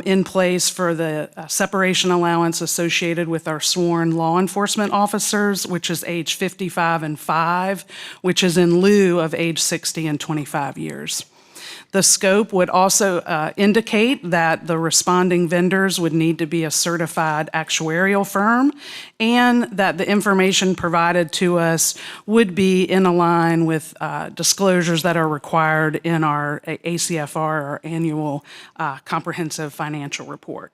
in place for the separation allowance associated with our sworn law enforcement officers, which is age 55 and 5, which is in lieu of age 60 and 25 years. The scope would also indicate that the responding vendors would need to be a certified actuarial firm and that the information provided to us would be in line with disclosures that are required in our ACFR, our annual comprehensive financial report.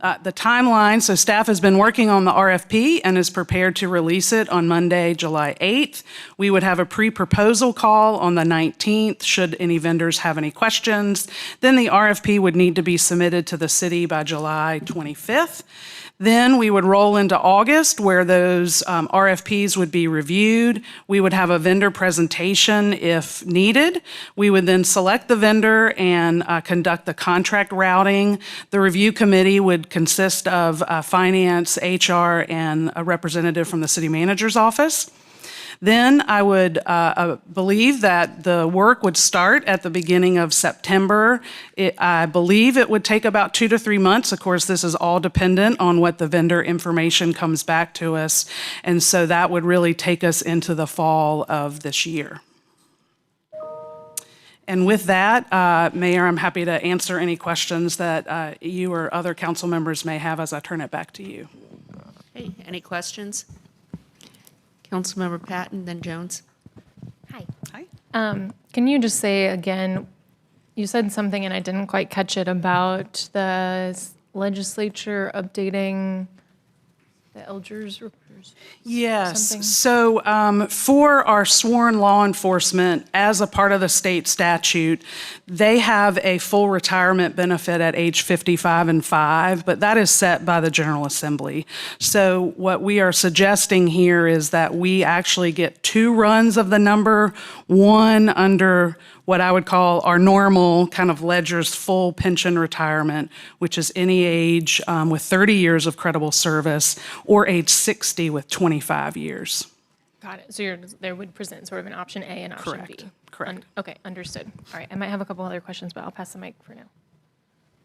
The timeline, so staff has been working on the RFP and is prepared to release it on Monday, July 8th. We would have a pre-proposal call on the 19th should any vendors have any questions. Then the RFP would need to be submitted to the city by July 25th. Then we would roll into August where those RFPs would be reviewed. We would have a vendor presentation if needed. We would then select the vendor and conduct the contract routing. The review committee would consist of finance, HR, and a representative from the city manager's office. Then I would believe that the work would start at the beginning of September. I believe it would take about 2 to 3 months. Of course, this is all dependent on what the vendor information comes back to us. And so that would really take us into the fall of this year. And with that, Mayor, I'm happy to answer any questions that you or other council members may have as I turn it back to you. Hey, any questions? Councilmember Patton, then Jones. Hi. Can you just say again, you said something and I didn't quite catch it about the legislature updating the Elders report? Yes. Something? So for our sworn law enforcement, as a part of the state statute, they have a full retirement benefit at age 55 and 5, but that is set by the General Assembly. So what we are suggesting here is that we actually get 2 runs of the number, one under what I would call our normal kind of ledger's full pension retirement, which is any age with 30 years of credible service, or age 60 with 25 years. Got it. So they would present sort of an option A and option Correct. B. Correct. Okay, understood. All right, I might have a couple other questions, but I'll pass the mic for now.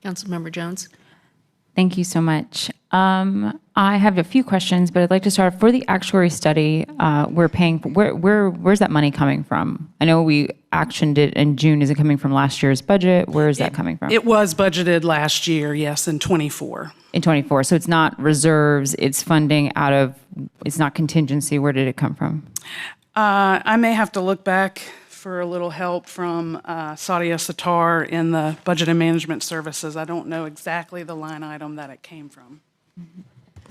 Councilmember Jones. Thank you so much. I have a few questions, but I'd like to start for the actuary study. We're paying. Where's that money coming from? I know we actioned it in June. Is it coming from last year's budget? Where is that coming from? It was budgeted last year, yes, in '24. In '24. So it's not reserves. It's funding out of. It's not contingency. Where did it come from? I may have to look back for a little help from Sadia Satar in the Budget and Management Services. I don't know exactly the line item that it came from.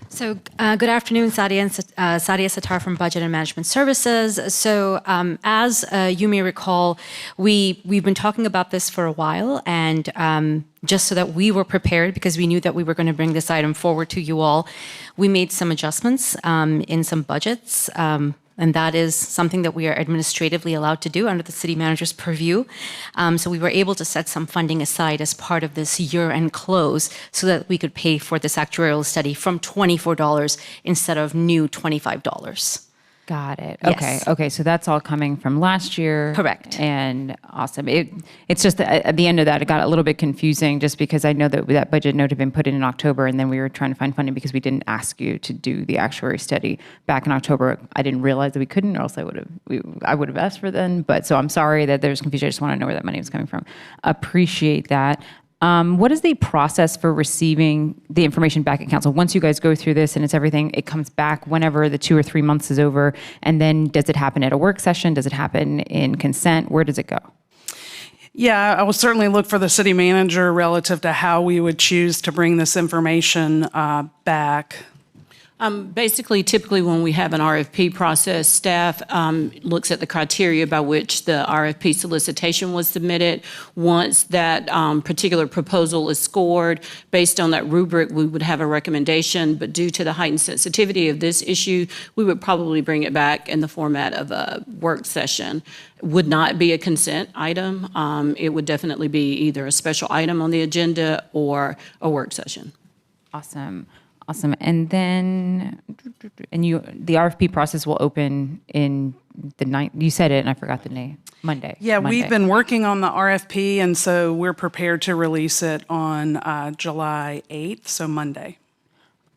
So good afternoon, Sadia Satar from Budget and Management Services. So as you may recall, we've been talking about this for a while, and just so that we were prepared, because we knew that we were going to bring this item forward to you all, we made some adjustments in some budgets. And that is something that we are administratively allowed to do under the city manager's purview. So we were able to set some funding aside as part of this year-end close so that we could pay for this actuarial study from $24 instead of new $25. Got it. Yes. Okay. Okay. So that's all coming from last year. Correct. And awesome. It's just that at the end of that, it got a little bit confusing just because I know that that budget note had been put in October, and then we were trying to find funding because we didn't ask you to do the actuary study back in October. I didn't realize that we couldn't, or else I would have asked for then. But so I'm sorry that there's confusion. I just want to know where that money was coming from. Appreciate that. What is the process for receiving the information back at council? Once you guys go through this and it's everything, it comes back whenever the 2 or 3 months is over, and then does it happen at a work session? Does it happen in consent? Where does it go? Yeah, I will certainly look for the city manager relative to how we would choose to bring this information back. Basically, typically when we have an RFP process, staff looks at the criteria by which the RFP solicitation was submitted. Once that particular proposal is scored, based on that rubric, we would have a recommendation. But due to the heightened sensitivity of this issue, we would probably bring it back in the format of a work session. Would not be a consent item. It would definitely be either a special item on the agenda or a work session. Awesome. Awesome. And then, the RFP process will open in the 9th. You said it, and I forgot the name. Monday. Yeah, Monday. we've been working on the RFP, and so we're prepared to release it on July 8th, so Monday.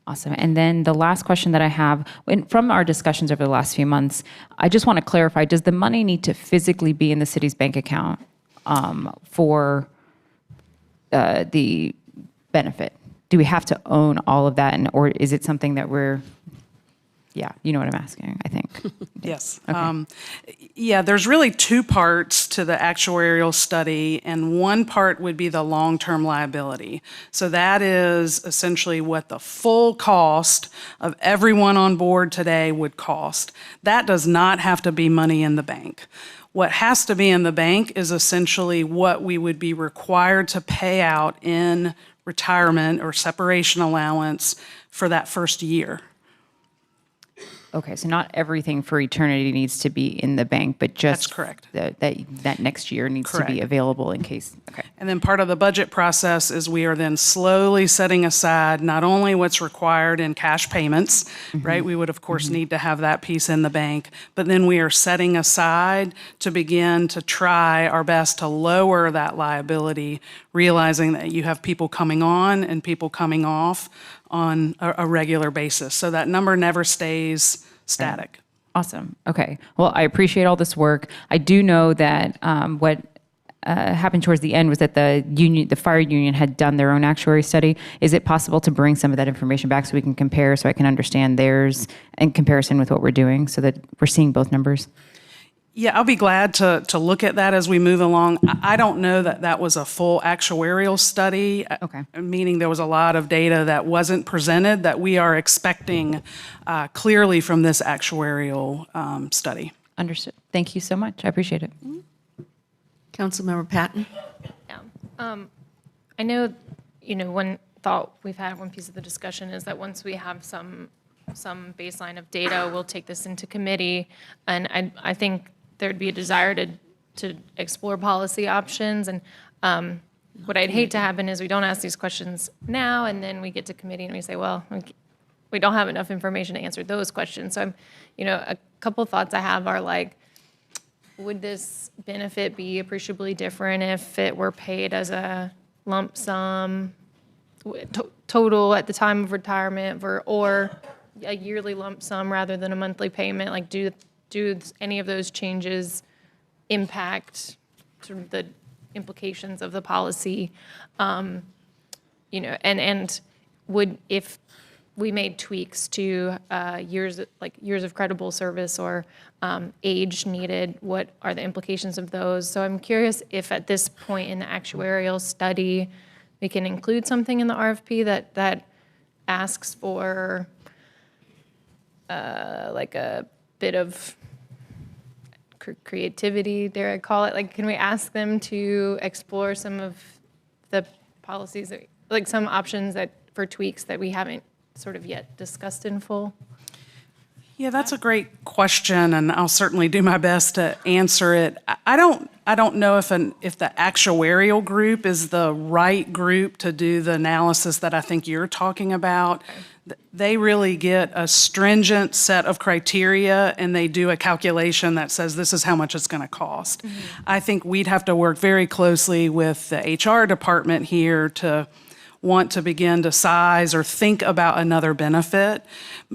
Awesome. And then the last question that I have, from our discussions over the last few months, I just want to clarify, does the money need to physically be in the city's bank account for the benefit? Do we have to own all of that, or is it something that we're... Yeah, you know what I'm asking, I think. Yes. Okay. Yeah, there's really two parts to the actuarial study, and one part would be the long-term liability. So that is essentially what the full cost of everyone on board today would cost. That does not have to be money in the bank. What has to be in the bank is essentially what we would be required to pay out in retirement or separation allowance for that first year. Okay, so not everything for eternity needs to be in the bank, but just That's correct. That next year needs to Correct. be available in case. Okay. And then part of the budget process is we are then slowly setting aside not only what's required in cash payments, right? We would, of course, need to have that piece in the bank, but then we are setting aside to begin to try our best to lower that liability, realizing that you have people coming on and people coming off on a regular basis. So that number never stays static. Awesome. Okay. Well, I appreciate all this work. I do know that what happened towards the end was that the fire union had done their own actuary study. Is it possible to bring some of that information back so we can compare, so I can understand theirs in comparison with what we're doing, so that we're seeing both numbers? Yeah, I'll be glad to look at that as we move along. I don't know that that was a full actuarial study, meaning there was a lot of data that wasn't presented that we are expecting clearly from this actuarial study. Understood. Thank you so much. I appreciate it. Councilmember Patton? I know, one thought we've had, one piece of the discussion is that once we have some baseline of data, we'll take this into committee, and I think there'd be a desire to explore policy options. And what I'd hate to happen is we don't ask these questions now, and then we get to committee and we say, well, we don't have enough information to answer those questions. So a couple thoughts I have are like, would this benefit be appreciably different if it were paid as a lump sum total at the time of retirement, or a yearly lump sum rather than a monthly payment? Like, do any of those changes impact sort of the implications of the policy? And would, if we made tweaks to years of credible service or age needed, what are the implications of those? So I'm curious if at this point in the actuarial study, we can include something in the RFP that asks for like a bit of creativity, dare I call it? Like, can we ask them to explore some of the policies, like some options for tweaks that we haven't sort of yet discussed in full? Yeah, that's a great question, and I'll certainly do my best to answer it. I don't know if the actuarial group is the right group to do the analysis that I think you're talking about. They really get a stringent set of criteria, and they do a calculation that says this is how much it's going to cost. I think we'd have to work very closely with the HR department here to want to begin to size or think about another benefit.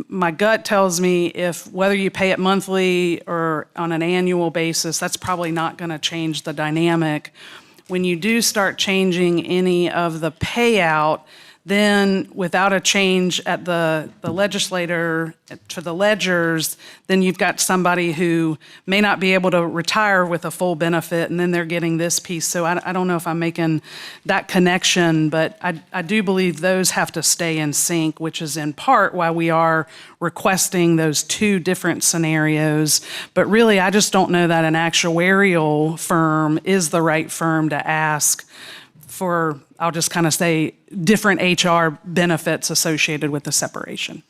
My gut tells me whether you pay it monthly or on an annual basis, that's probably not going to change the dynamic. When you do start changing any of the payout, then without a change at the legislator to the ledgers, then you've got somebody who may not be able to retire with a full benefit, and then they're getting this piece. So I don't know if I'm making that connection, but I do believe those have to stay in sync, which is in part why we are requesting those two different scenarios. But really, I just don't know that an actuarial firm is the right firm to ask for, I'll just kind of say, different HR benefits associated with the separation.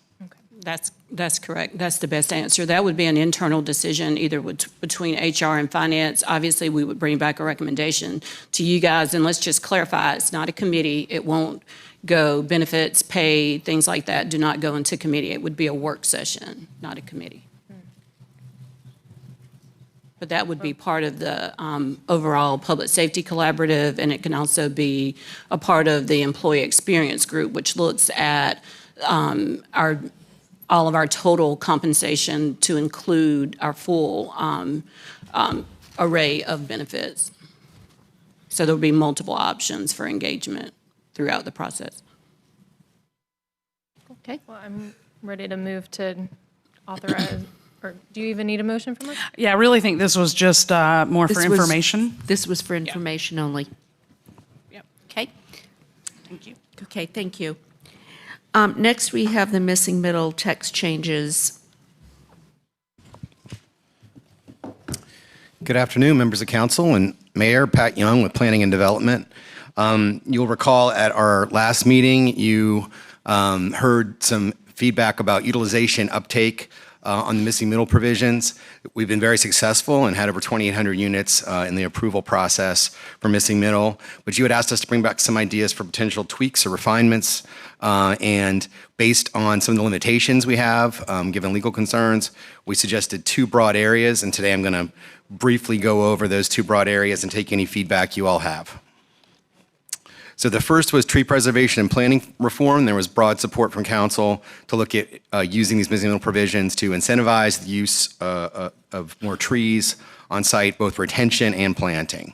That's correct. That's the best answer. That would be an internal decision either between HR and finance. Obviously, we would bring back a recommendation to you guys, and let's just clarify, it's not a committee. It won't go benefits, pay, things like that do not go into committee. It would be a work session, not a committee. But that would be part of the overall public safety collaborative, and it can also be a part of the employee experience group, which looks at all of our total compensation to include our full array of benefits. So there'll be multiple options for engagement throughout the process. Okay. Well, I'm ready to move to authorize, or do you even need a motion from us? Yeah, I really think this was just more for information. This was for information only. Yep. Okay? Thank you. Okay, thank you. Next, we have the missing middle text changes. Good afternoon, members of council and Mayor Pat Young with Planning and Development. You'll recall at our last meeting, you heard some feedback about utilization uptake on the missing middle provisions. We've been very successful and had over 2,800 units in the approval process for missing middle. But you had asked us to bring back some ideas for potential tweaks or refinements. And based on some of the limitations we have, given legal concerns, we suggested 2 broad areas. And today I'm going to briefly go over those 2 broad areas and take any feedback you all have. So the first was tree preservation and planning reform. There was broad support from council to look at using these missing middle provisions to incentivize the use of more trees on site, both retention and planting.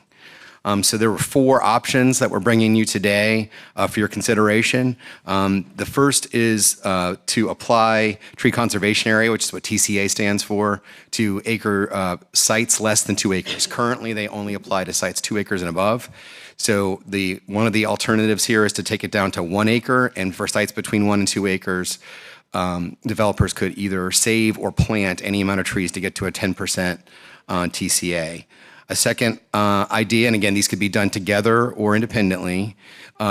So there were 4 options that we're bringing you today for your consideration. The first is to apply tree conservation area, which is what TCA stands for, to acre sites less than 2 acres. Currently, they only apply to sites 2 acres and above. So one of the alternatives here is to take it down to 1 acre, and for sites between 1 and 2 acres, developers could either save or plant any amount of trees to get to a 10% TCA. A second idea, and again, these could be done together or independently,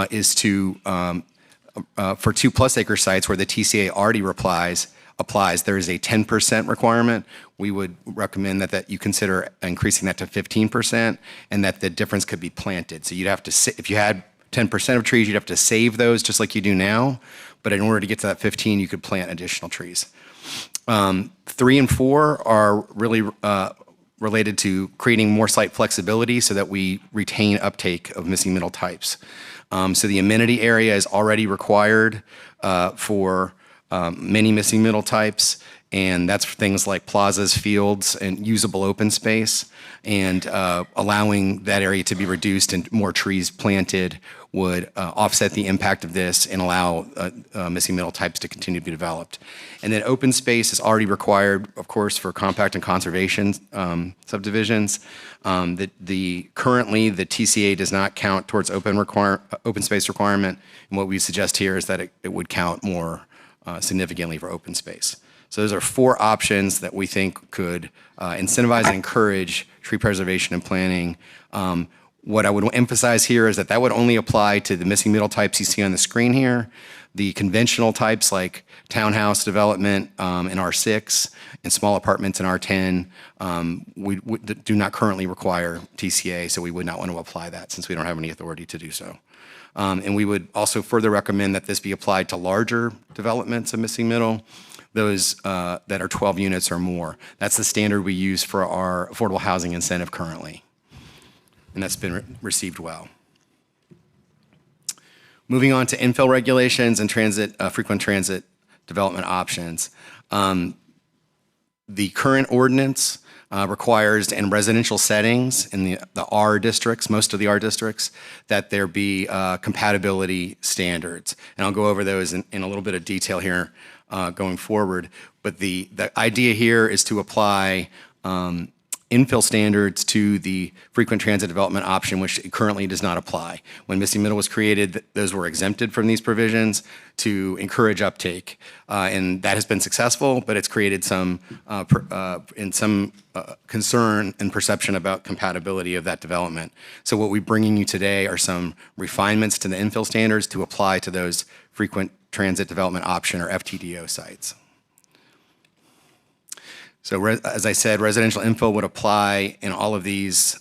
is to, for 2+ acre sites where the TCA already applies, there is a 10% requirement. We would recommend that you consider increasing that to 15% and that the difference could be planted. So you'd have to, if you had 10% of trees, you'd have to save those just like you do now. But in order to get to that 15, you could plant additional trees. 3 and 4 are really related to creating more site flexibility so that we retain uptake of missing middle types. So the amenity area is already required for many missing middle types, and that's for things like plazas, fields, and usable open space. And allowing that area to be reduced and more trees planted would offset the impact of this and allow missing middle types to continue to be developed. And then open space is already required, of course, for compact and conservation subdivisions. Currently, the TCA does not count towards open space requirement, and what we suggest here is that it would count more significantly for open space. So those are 4 options that we think could incentivize and encourage tree preservation and planting. What I would emphasize here is that would only apply to the missing middle types you see on the screen here. The conventional types like townhouse development in R6 and small apartments in R10 we do not currently require TCA, so we would not want to apply that since we don't have any authority to do so. And we would also further recommend that this be applied to larger developments of missing middle, those that are 12 units or more. That's the standard we use for our affordable housing incentive currently. And that's been received well. Moving on to infill regulations and frequent transit development options. The current ordinance requires in residential settings in the R districts, most of the R districts, that there be compatibility standards. And I'll go over those in a little bit of detail here going forward. But the idea here is to apply infill standards to the frequent transit development option, which currently does not apply. When missing middle was created, those were exempted from these provisions to encourage uptake. And that has been successful, but it's created some concern and perception about compatibility of that development. So what we're bringing you today are some refinements to the infill standards to apply to those frequent transit development option or FTDO sites. So as I said, residential infill would apply in all of these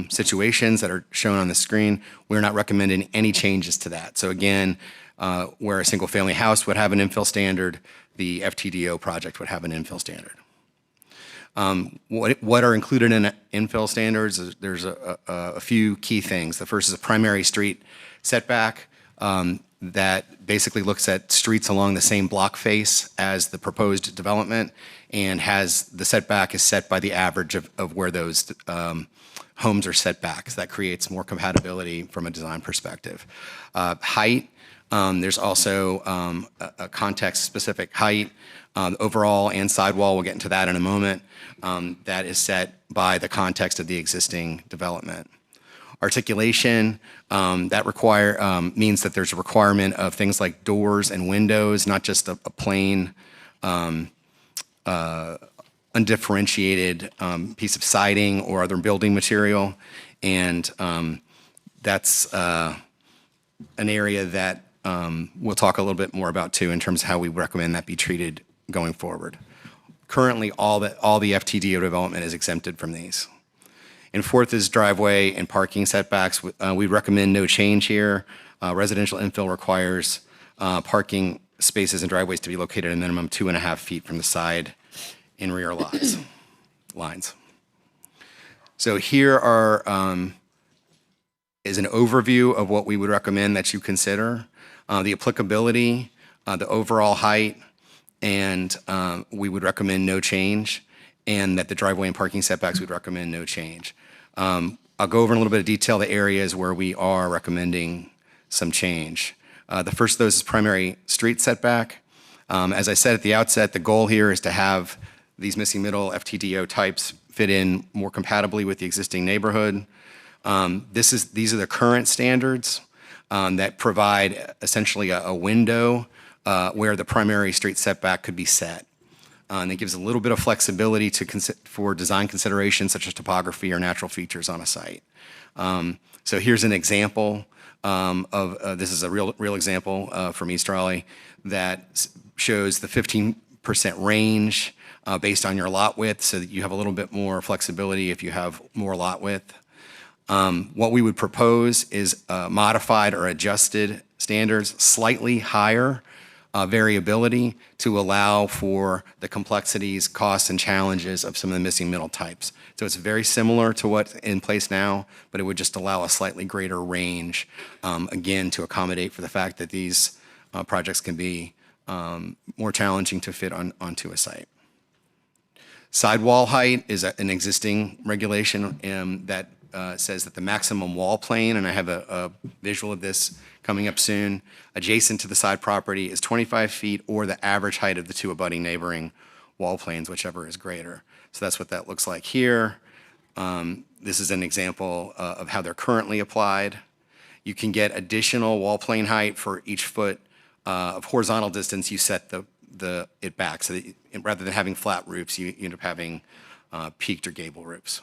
situations that are shown on the screen. We're not recommending any changes to that. So again, where a single family house would have an infill standard, the FTDO project would have an infill standard. What are included in infill standards? There's a few key things. The first is a primary street setback that basically looks at streets along the same block face as the proposed development and has the setback is set by the average of where those homes are set back. So that creates more compatibility from a design perspective. Height There's also a context-specific height, overall and sidewall. We'll get into that in a moment. That is set by the context of the existing development. Articulation, that means that there's a requirement of things like doors and windows, not just a plain undifferentiated piece of siding or other building material. And that's an area that we'll talk a little bit more about too in terms of how we recommend that be treated going forward. Currently, all the FTDO development is exempted from these. And fourth is driveway and parking setbacks. We recommend no change here. Residential infill requires parking spaces and driveways to be located a minimum 2.5 feet from the side and rear lines. So here is an overview of what we would recommend that you consider. The applicability, the overall height, and we would recommend no change, and that the driveway and parking setbacks would recommend no change. I'll go over in a little bit of detail the areas where we are recommending some change. The first of those is primary street setback. As I said at the outset, the goal here is to have these missing middle FTDO types fit in more compatibly with the existing neighborhood. These are the current standards that provide essentially a window where the primary street setback could be set. And it gives a little bit of flexibility for design considerations such as topography or natural features on a site. So here's an example this is a real example from East Raleigh that shows the 15% range based on your lot width, so that you have a little bit more flexibility if you have more lot width. What we would propose is modified or adjusted standards, slightly higher variability to allow for the complexities, costs, and challenges of some of the missing middle types. So it's very similar to what's in place now, but it would just allow a slightly greater range, again, to accommodate for the fact that these projects can be more challenging to fit onto a site. Sidewall height is an existing regulation that says that the maximum wall plane, and I have a visual of this coming up soon, adjacent to the side property is 25 feet or the average height of the two abutting neighboring wall planes, whichever is greater. So that's what that looks like here. This is an example of how they're currently applied. You can get additional wall plane height for each foot of horizontal distance you set it back. So that rather than having flat roofs, you end up having peaked or gable roofs.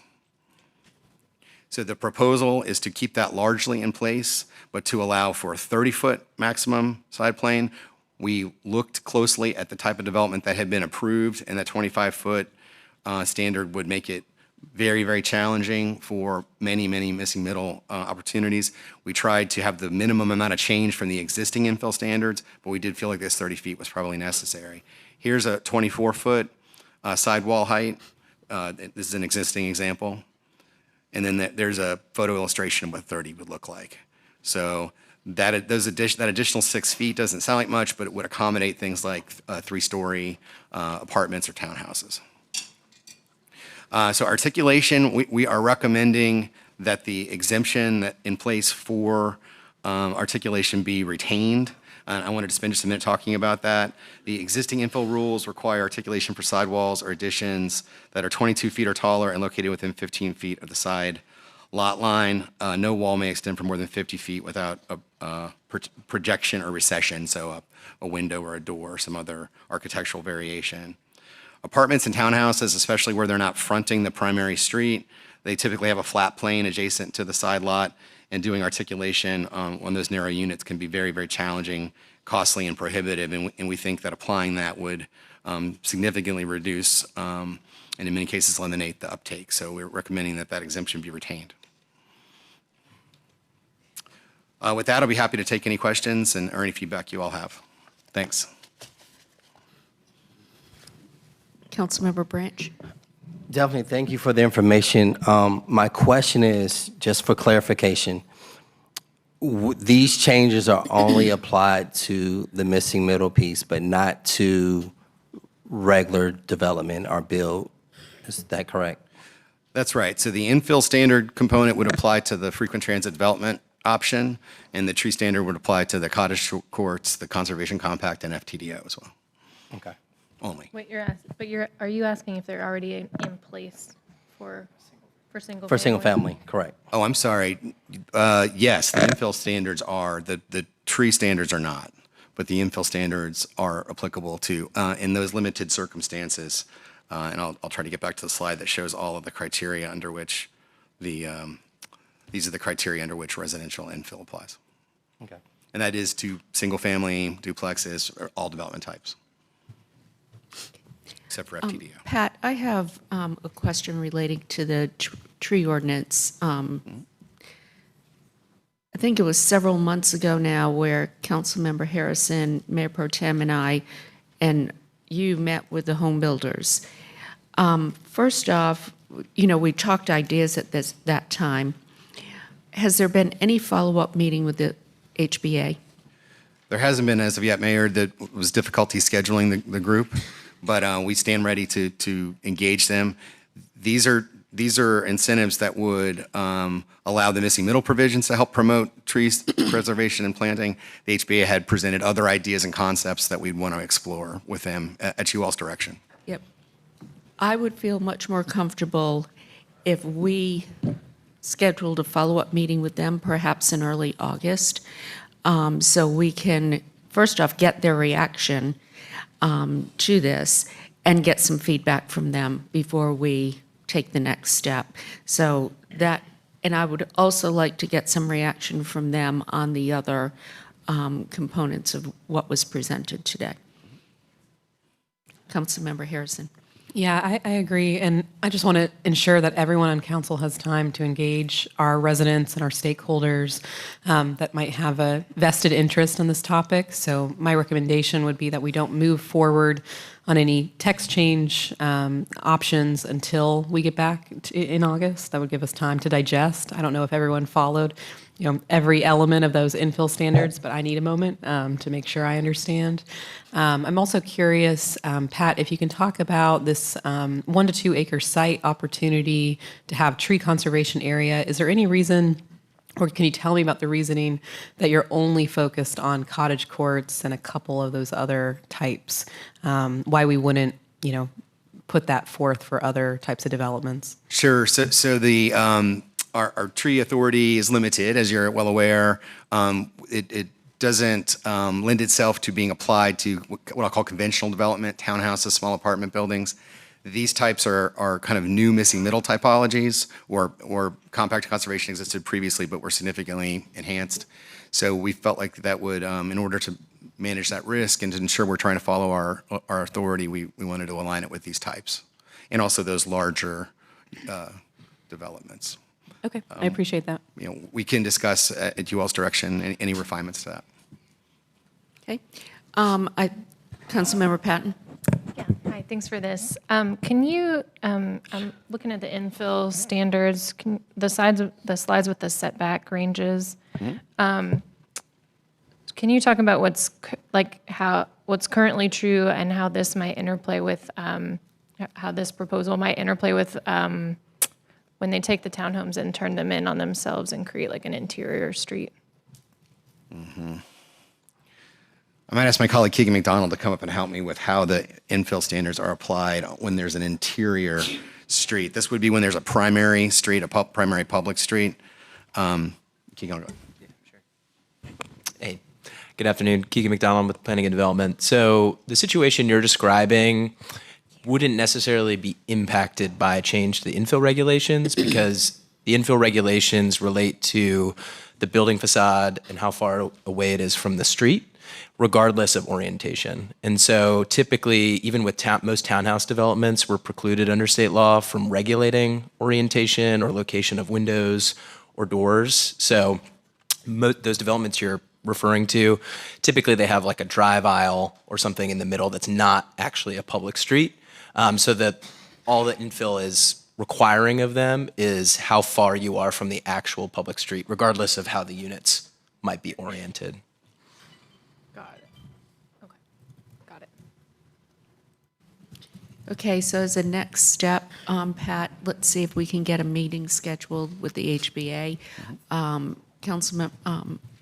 So the proposal is to keep that largely in place, but to allow for a 30-foot maximum side plane. We looked closely at the type of development that had been approved, and that 25-foot standard would make it very, very challenging for many, many missing middle opportunities. We tried to have the minimum amount of change from the existing infill standards, but we did feel like this 30 feet was probably necessary. Here's a 24-foot sidewall height. This is an existing example. And then there's a photo illustration of what 30 would look like. So that additional 6 feet doesn't sound like much, but it would accommodate things like 3-story apartments or townhouses. So articulation, we are recommending that the exemption in place for articulation be retained. And I wanted to spend just a minute talking about that. The existing infill rules require articulation for sidewalls or additions that are 22 feet or taller and located within 15 feet of the side lot line. No wall may extend for more than 50 feet without a projection or recession, so a window or a door or some other architectural variation. Apartments and townhouses, especially where they're not fronting the primary street, they typically have a flat plane adjacent to the side lot, and doing articulation on those narrow units can be very, very challenging, costly, and prohibitive, and we think that applying that would significantly reduce and in many cases eliminate the uptake. So we're recommending that exemption be retained. With that, I'll be happy to take any questions or any feedback you all have. Thanks. Councilmember Branch. Definitely, thank you for the information. My question is, just for clarification, these changes are only applied to the missing middle piece, but not to regular development or build. Is that correct? That's right. So the infill standard component would apply to the frequent transit development option, and the tree standard would apply to the cottage courts, the conservation compact, and FTDO as well. Okay. Only. Wait, are you asking if they're already in place for single? For single family, correct. Oh, I'm sorry. Yes, the infill standards are, the tree standards are not, but the infill standards are applicable to, in those limited circumstances. And I'll try to get back to the slide that shows all of the criteria under which these are the criteria under which residential infill applies. Okay. And that is to single-family, duplexes, or all development types, except for FTDO. Pat, I have a question relating to the tree ordinance. I think it was several months ago now where Councilmember Harrison, Mayor Pro Tem, and I, and you met with the home builders. First off, we talked ideas at that time. Has there been any follow-up meeting with the HBA? There hasn't been as of yet, Mayor. There was difficulty scheduling the group, but we stand ready to engage them. These are incentives that would allow the missing middle provisions to help promote tree preservation and planting. The HBA had presented other ideas and concepts that we'd want to explore with them at you all's direction. Yep. I would feel much more comfortable if we scheduled a follow-up meeting with them, perhaps in early August, so we can, first off, get their reaction to this and get some feedback from them before we take the next step. So that, and I would also like to get some reaction from them on the other components of what was presented today. Councilmember Harrison. Yeah, I agree. And I just want to ensure that everyone on council has time to engage our residents and our stakeholders that might have a vested interest in this topic. So my recommendation would be that we don't move forward on any text change options until we get back in August. That would give us time to digest. I don't know if everyone followed every element of those infill standards, but I need a moment to make sure I understand. I'm also curious, Pat, if you can talk about this 1 to 2 acre site opportunity to have tree conservation area. Is there any reason, or can you tell me about the reasoning that you're only focused on cottage courts and a couple of those other types? Why we wouldn't, put that forth for other types of developments? Sure. So the our tree authority is limited, as you're well aware. It doesn't lend itself to being applied to what I'll call conventional development, townhouses, small apartment buildings. These types are kind of new missing middle typologies, or compact conservation existed previously but were significantly enhanced. So we felt like that would, in order to manage that risk and to ensure we're trying to follow our authority, we wanted to align it with these types and also those larger developments. Okay, I appreciate that. We can discuss at you all's direction any refinements to that. Okay. Councilmember Patton. Yeah, hi, thanks for this. Can you, I'm looking at the infill standards, the slides with the setback ranges. Can you talk about what's currently true and how this might interplay with, how this proposal might interplay with when they take the townhomes and turn them in on themselves and create like an interior street? I might ask my colleague Keegan McDonald to come up and help me with how the infill standards are applied when there's an interior street. This would be when there's a primary street, a primary public street. Keegan, go. Hey, good afternoon. Keegan McDonald with Planning and Development. So the situation you're describing wouldn't necessarily be impacted by a change to the infill regulations because the infill regulations relate to the building facade and how far away it is from the street, regardless of orientation. And so typically, even with most townhouse developments, we're precluded under state law from regulating orientation or location of windows or doors. So those developments you're referring to, typically they have like a drive aisle or something in the middle that's not actually a public street. So that all that infill is requiring of them is how far you are from the actual public street, regardless of how the units might be oriented. Got it. Okay, got it. Okay, so as a next step, Pat, let's see if we can get a meeting scheduled with the HBA.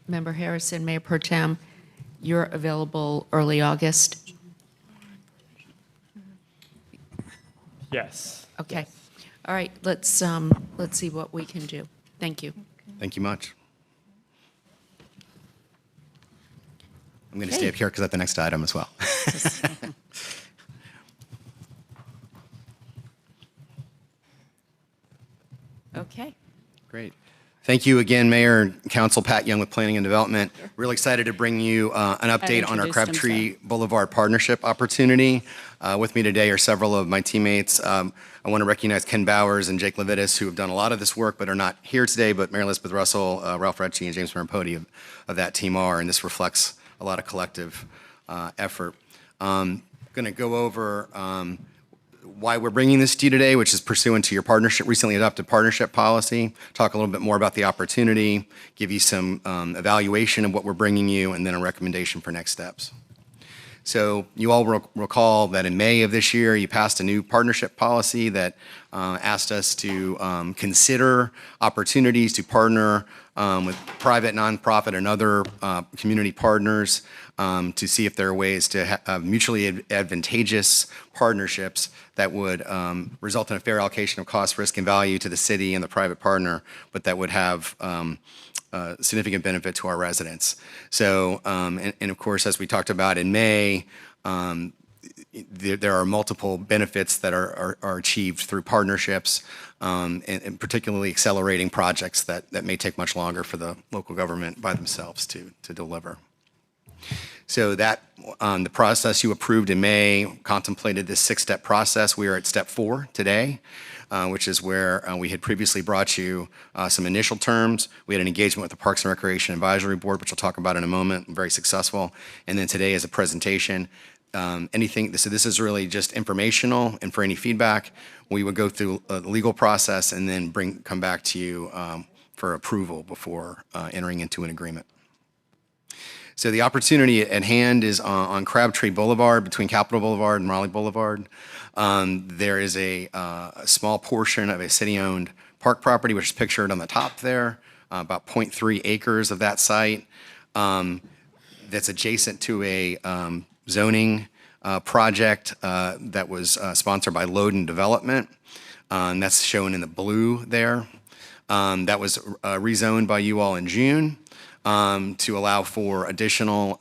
Member Harrison, Mayor Pro Tem, you're available early August? Yes. Okay. All right, let's see what we can do. Thank you. Thank you much. I'm going to stay Okay. up here because I have the next item as well. Okay. Great. Thank you again, Mayor and Council. Pat Young with Planning and Development. Really excited to bring you an update on our introduced Crabtree Boulevard partnership opportunity. With me today are several of my teammates. I want to recognize Ken Bowers and Jake Levitas, who have done a lot of this work but are not here today, but Mary Elizabeth Russell, Ralph Retchie, and James Marampoti of that team are, and this reflects a lot of collective effort. Going to go over why we're bringing this to you today, which is pursuant to your recently adopted partnership policy, talk a little bit more about the opportunity, give you some evaluation of what we're bringing you, and then a recommendation for next steps. So you all recall that in May of this year, you passed a new partnership policy that asked us to consider opportunities to partner with private, nonprofit, and other community partners to see if there are ways to have mutually advantageous partnerships that would result in a fair allocation of cost, risk, and value to the city and the private partner, but that would have significant benefit to our residents. So, and of course, as we talked about in May, there are multiple benefits that are achieved through partnerships, and particularly accelerating projects that may take much longer for the local government by themselves to deliver. So that the process you approved in May contemplated this 6-step process. We are at step 4 today, which is where we had previously brought you some initial terms. We had an engagement with the Parks and Recreation Advisory Board, which we'll talk about in a moment, very successful. And then today is a presentation. So this is really just informational, and for any feedback, we would go through a legal process and then come back to you for approval before entering into an agreement. So the opportunity at hand is on Crabtree Boulevard, between Capitol Boulevard and Raleigh Boulevard. There is a small portion of a city-owned park property, which is pictured on the top there, about 0.3 acres of that site, that's adjacent to a zoning project that was sponsored by Holden Development. And that's shown in the blue there. That was rezoned by you all in June. To allow for additional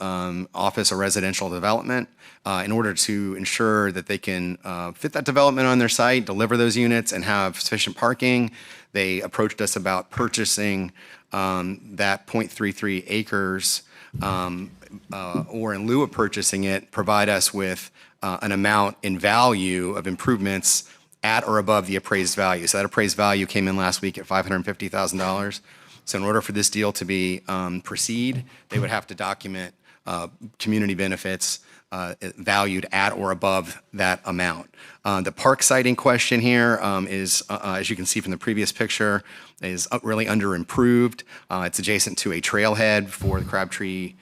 office or residential development in order to ensure that they can fit that development on their site, deliver those units, and have sufficient parking. They approached us about purchasing that 0.33 acres or in lieu of purchasing it, provide us with an amount in value of improvements at or above the appraised value. So that appraised value came in last week at $550,000. So in order for this deal to be proceed, they would have to document community benefits valued at or above that amount. The park site in question here is, as you can see from the previous picture, is really under improved. It's adjacent to a trailhead for the Crabtree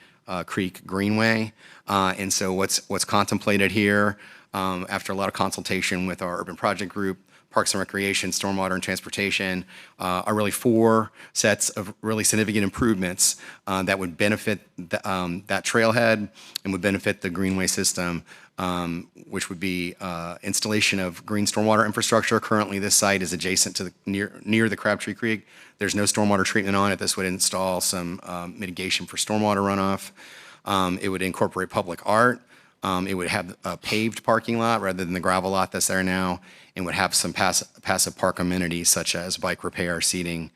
Creek Greenway. And so what's contemplated here, after a lot of consultation with our urban project group, Parks and Recreation, Stormwater, and Transportation, are really 4 sets of really significant improvements that would benefit that trailhead and would benefit the greenway system, which would be installation of green stormwater infrastructure. Currently, this site is adjacent to near the Crabtree Creek. There's no stormwater treatment on it. This would install some mitigation for stormwater runoff. It would incorporate public art. It would have a paved parking lot rather than the gravel lot that's there now, and would have some passive park amenities such as bike repair, seating,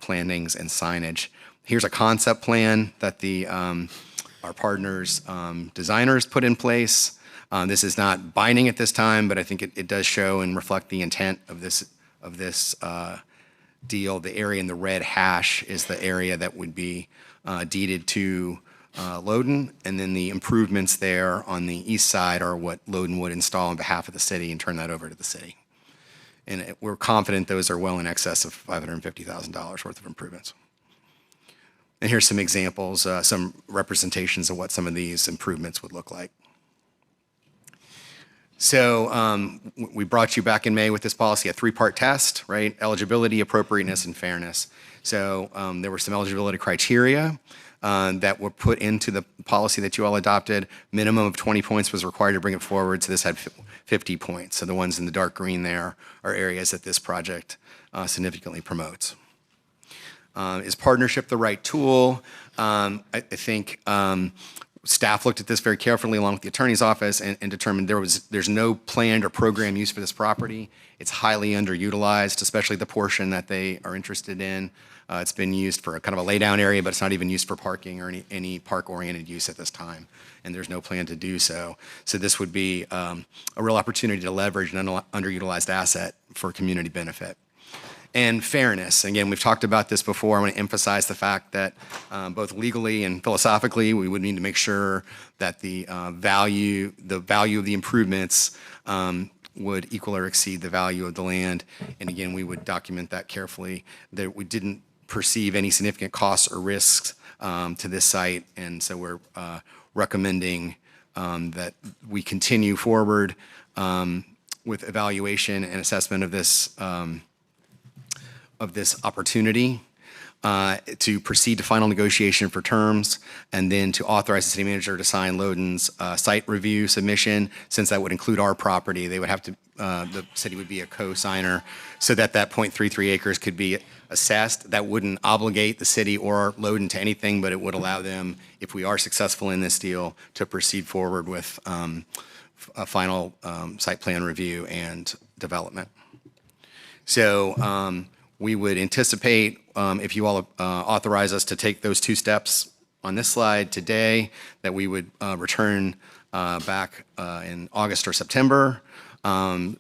plantings, and signage. Here's a concept plan that our partners' designers put in place. This is not binding at this time, but I think it does show and reflect the intent of this deal. The area in the red hash is the area that would be deeded to Holden, and then the improvements there on the east side are what Holden would install on behalf of the city and turn that over to the city. And we're confident those are well in excess of $550,000 worth of improvements. And here's some examples, some representations of what some of these improvements would look like. So we brought you back in May with this policy, a 3-part test, right? Eligibility, appropriateness, and fairness. So there were some eligibility criteria that were put into the policy that you all adopted. Minimum of 20 points was required to bring it forward, so this had 50 points. So the ones in the dark green there are areas that this project significantly promotes. Is partnership the right tool? I think staff looked at this very carefully along with the attorney's office and determined there's no planned or program use for this property. It's highly underutilized, especially the portion that they are interested in. It's been used for a kind of a laydown area, but it's not even used for parking or any park-oriented use at this time, and there's no plan to do so. So this would be a real opportunity to leverage an underutilized asset for community benefit. And fairness. Again, we've talked about this before. I want to emphasize the fact that both legally and philosophically, we would need to make sure that the value of the improvements would equal or exceed the value of the land. And again, we would document that carefully, that we didn't perceive any significant costs or risks to this site. And so we're recommending that we continue forward with evaluation and assessment of this opportunity to proceed to final negotiation for terms, and then to authorize the city manager to sign Loden's site review submission. Since that would include our property, they would have to, the city would be a co-signer, so that 0.33 acres could be assessed. That wouldn't obligate the city or Loden to anything, but it would allow them, if we are successful in this deal, to proceed forward with a final site plan review and development. So we would anticipate, if you all authorize us to take those two steps on this slide today, that we would return back in August or September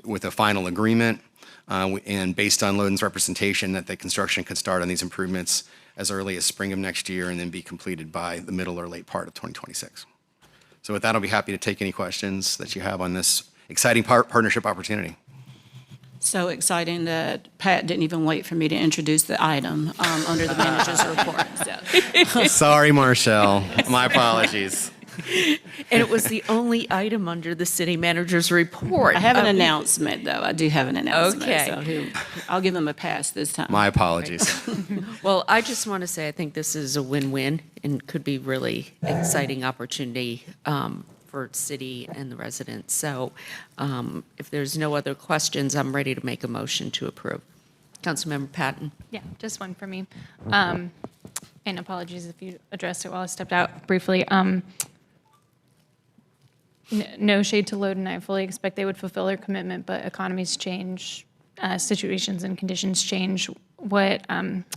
with a final agreement, and based on Loden's representation that the construction could start on these improvements as early as spring of next year and then be completed by the middle or late part of 2026. So with that, I'll be happy to take any questions that you have on this exciting partnership opportunity. So exciting that Pat didn't even wait for me to introduce the item under the manager's report. So. Sorry, Marshall. My apologies. And it was the only item under the city manager's report. I have an announcement, though. I do have an announcement. Okay. So I'll give him a pass this time. My apologies. Well, I just want to say I think this is a win-win and could be really exciting opportunity for city and the residents. So if there's no other questions, I'm ready to make a motion to approve. Councilmember Patton. Yeah, just one for me. And apologies if you addressed it while I stepped out briefly. No shade to Loden. I fully expect they would fulfill their commitment, but economies change, situations and conditions change. What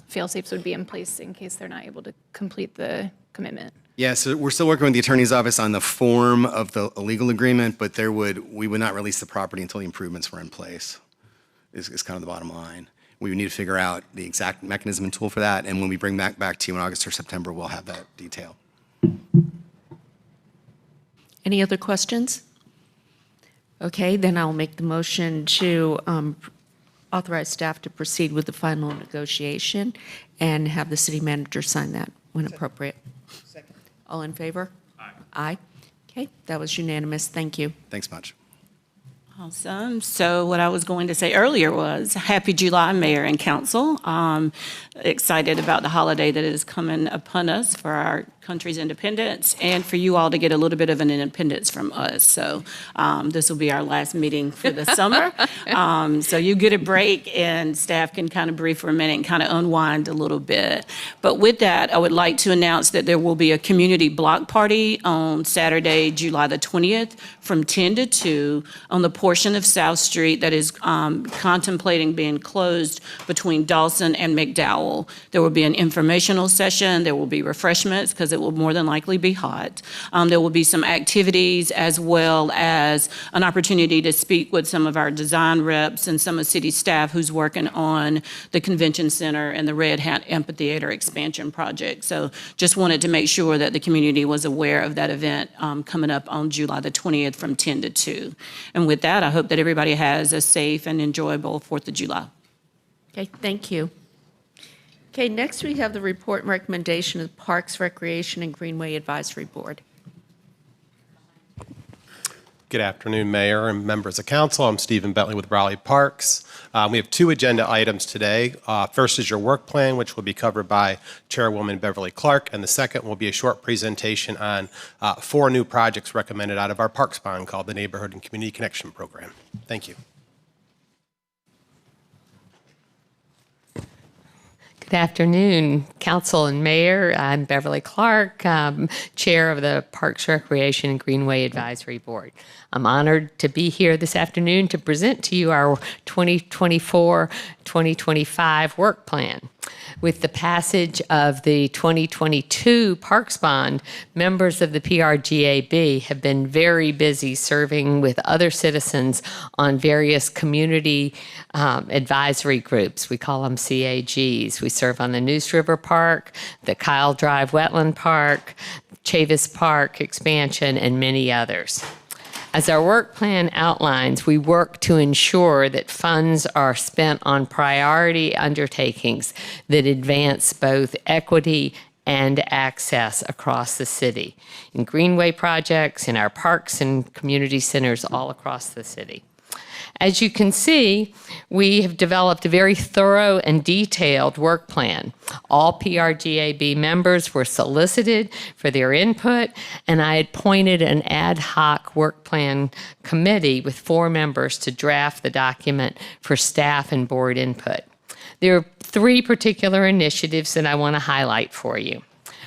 fail-safes would be in place in case they're not able to complete the commitment? Yeah, so we're still working with the attorney's office on the form of the legal agreement, but we would not release the property until the improvements were in place, is kind of the bottom line. We would need to figure out the exact mechanism and tool for that, and when we bring back to you in August or September, we'll have that detail. Any other questions? Okay, then I'll make the motion to authorize staff to proceed with the final negotiation and have the city manager sign that when appropriate. Second. All in favor? Aye. Aye. Okay, that was unanimous. Thank you. Thanks much. Awesome. So what I was going to say earlier was Happy July, Mayor and Council. Excited about the holiday that is coming upon us for our country's independence and for you all to get a little bit of an independence from us. So this will be our last meeting for the summer. So you get a break and staff can kind of breathe for a minute and kind of unwind a little bit. But with that, I would like to announce that there will be a community block party on Saturday, July the 20th from 10 to 2 on the portion of South Street that is contemplating being closed between Dawson and McDowell. There will be an informational session. There will be refreshments because it will more than likely be hot. There will be some activities as well as an opportunity to speak with some of our design reps and some of city staff who's working on the convention center and the Red Hat Amphitheater expansion project. So just wanted to make sure that the community was aware of that event coming up on July the 20th from 10 to 2. And with that, I hope that everybody has a safe and enjoyable 4th of July. Okay, thank you. Okay, next we have the report and recommendation of the Parks, Recreation, and Greenway Advisory Board. Good afternoon, Mayor and members of council. I'm Stephen Bentley with Raleigh Parks. We have 2 agenda items today. First is your work plan, which will be covered by Chairwoman Beverly Clark, and the second will be a short presentation on 4 new projects recommended out of our Parks Bond called the Neighborhood and Community Connection Program. Thank you. Good afternoon, Council and Mayor. I'm Beverly Clark, Chair of the Parks, Recreation, and Greenway Advisory Board. I'm honored to be here this afternoon to present to you our 2024-2025 work plan. With the passage of the 2022 Parks Bond, members of the PRGAB have been very busy serving with other citizens on various community advisory groups. We call them CAGs. We serve on the Neuse River Park, the Kyle Drive Wetland Park, Chavis Park expansion, and many others. As our work plan outlines, we work to ensure that funds are spent on priority undertakings that advance both equity and access across the city, in greenway projects, in our parks and community centers all across the city. As you can see, we have developed a very thorough and detailed work plan. All PRGAB members were solicited for their input, and I had appointed an ad hoc work plan committee with 4 members to draft the document for staff and board input. There are 3 particular initiatives that I want to highlight for you.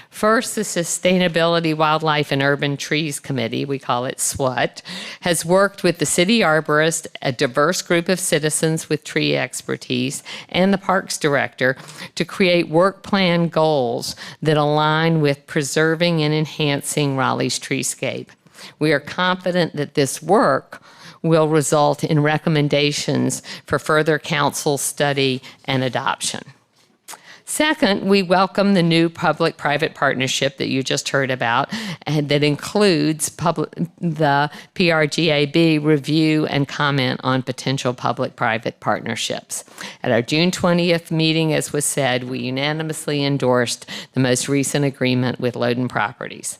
First, the Sustainability, Wildlife, and Urban Trees Committee, we call it SWAT, has worked with the city arborist, a diverse group of citizens with tree expertise, and the parks director to create work plan goals that align with preserving and enhancing Raleigh's treescape. We are confident that this work will result in recommendations for further council study and adoption. Second, we welcome the new public-private partnership that you just heard about, and that includes the PRGAB review and comment on potential public-private partnerships. At our June 20th meeting, as was said, we unanimously endorsed the most recent agreement with Loden Properties.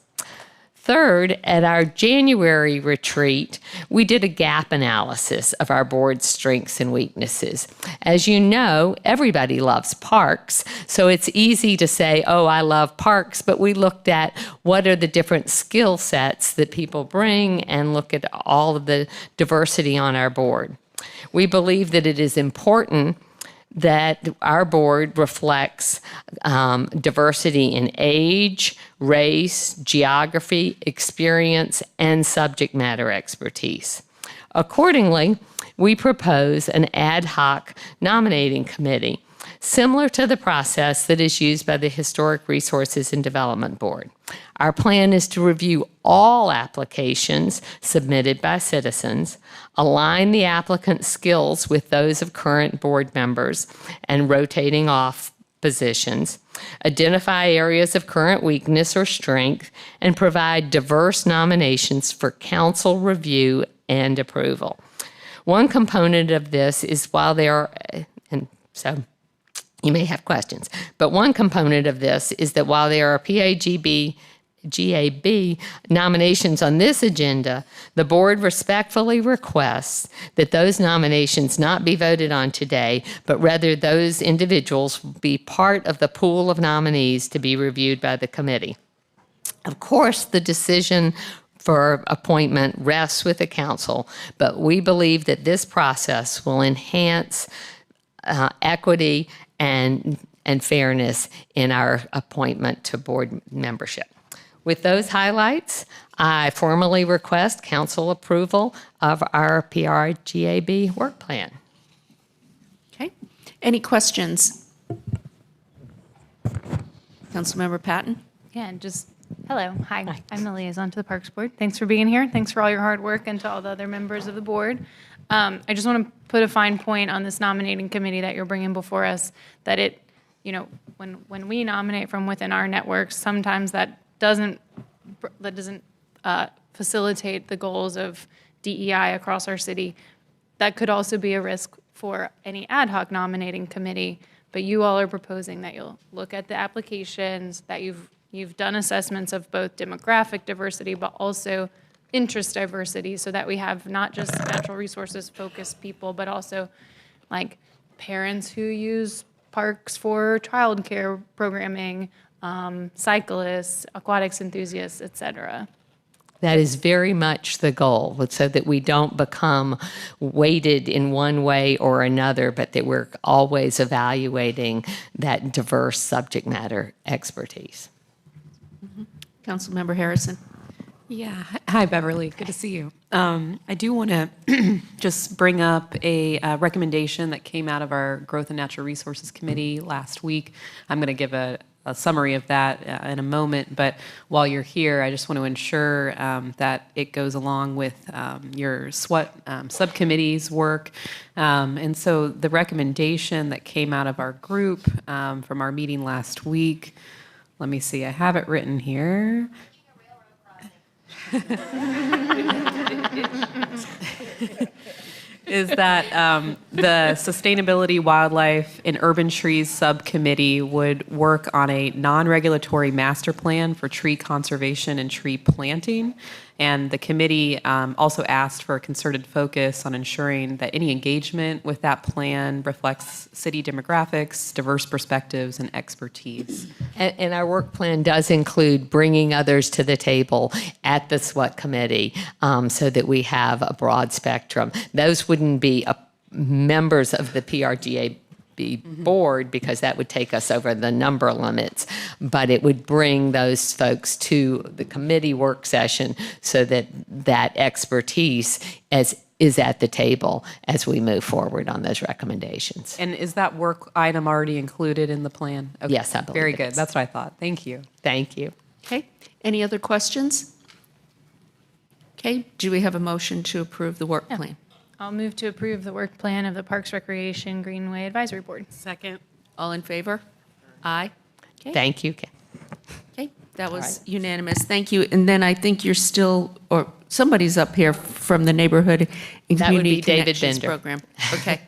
Third, at our January retreat, we did a gap analysis of our board's strengths and weaknesses. As you know, everybody loves parks, so it's easy to say, oh, I love parks, but we looked at what are the different skill sets that people bring and look at all of the diversity on our board. We believe that it is important that our board reflects diversity in age, race, geography, experience, and subject matter expertise. Accordingly, we propose an ad hoc nominating committee similar to the process that is used by the Historic Resources and Development Board. Our plan is to review all applications submitted by citizens, align the applicant's skills with those of current board members and rotating off positions, identify areas of current weakness or strength, and provide diverse nominations for council review and approval. One component of this is while there are, and so you may have questions, but one component of this is that while there are PAGB nominations on this agenda, the board respectfully requests that those nominations not be voted on today, but rather those individuals be part of the pool of nominees to be reviewed by the committee. Of course, the decision for appointment rests with the council, but we believe that this process will enhance equity and fairness in our appointment to board membership. With those highlights, I formally request council approval of our PRGAB work plan. Okay. Any questions? Councilmember Patton? Yeah, and just, hello, hi. I'm the liaison to the Parks Board. Thanks for being here. Thanks for all your hard work and to all the other members of the board. I just want to put a fine point on this nominating committee that you're bringing before us, that it, you know, when we nominate from within our networks, sometimes that doesn't facilitate the goals of DEI across our city. That could also be a risk for any ad hoc nominating committee, but you all are proposing that you'll look at the applications, that you've done assessments of both demographic diversity, but also interest diversity so that we have not just natural resources focused people, but also like parents who use parks for childcare programming, cyclists, aquatics enthusiasts, et cetera. That is very much the goal, so that we don't become weighted in one way or another, but that we're always evaluating that diverse subject matter expertise. Councilmember Harrison. Yeah. Hi, Beverly. Good to see you. I do want to just bring up a recommendation that came out of our Growth and Natural Resources Committee last week. I'm going to give a summary of that in a moment, but while you're here, I just want to ensure that it goes along with your SWAT subcommittee's work. And so the recommendation that came out of our group from our meeting last week, let me see, I have it written here. Is that the Sustainability, Wildlife, and Urban Trees Subcommittee would work on a non-regulatory master plan for tree conservation and tree planting. And the committee also asked for a concerted focus on ensuring that any engagement with that plan reflects city demographics, diverse perspectives, and expertise. And our work plan does include bringing others to the table at the SWAT committee so that we have a broad spectrum. Those wouldn't be members of the PRGA board because that would take us over the number limits, but it would bring those folks to the committee work session so that that expertise is at the table as we move forward on those recommendations. And is that work item already included in the plan? Okay. Yes, I believe Very it good. is. That's what I thought. Thank you. Thank you. Okay, any other questions? Okay, do we have a motion to approve the work plan? I'll move to approve the work plan of the Parks Recreation Greenway Advisory Board. Second. All in favor? Aye. Okay. Thank you, Ken. Okay, that was unanimous. Thank you. And then I think you're still, or somebody's up here from the Neighborhood and That would Community be David Connections Bender. Program. Okay.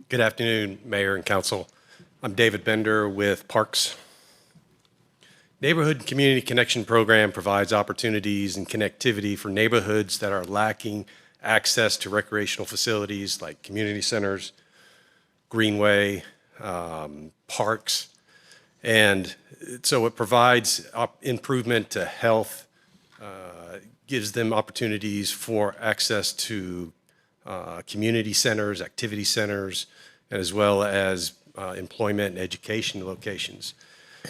Good afternoon, Mayor and Council. I'm David Bender with Parks. Neighborhood and Community Connection Program provides opportunities and connectivity for neighborhoods that are lacking access to recreational facilities like community centers, greenway, parks. And so it provides improvement to health, gives them opportunities for access to community centers, activity centers, as well as employment and education locations.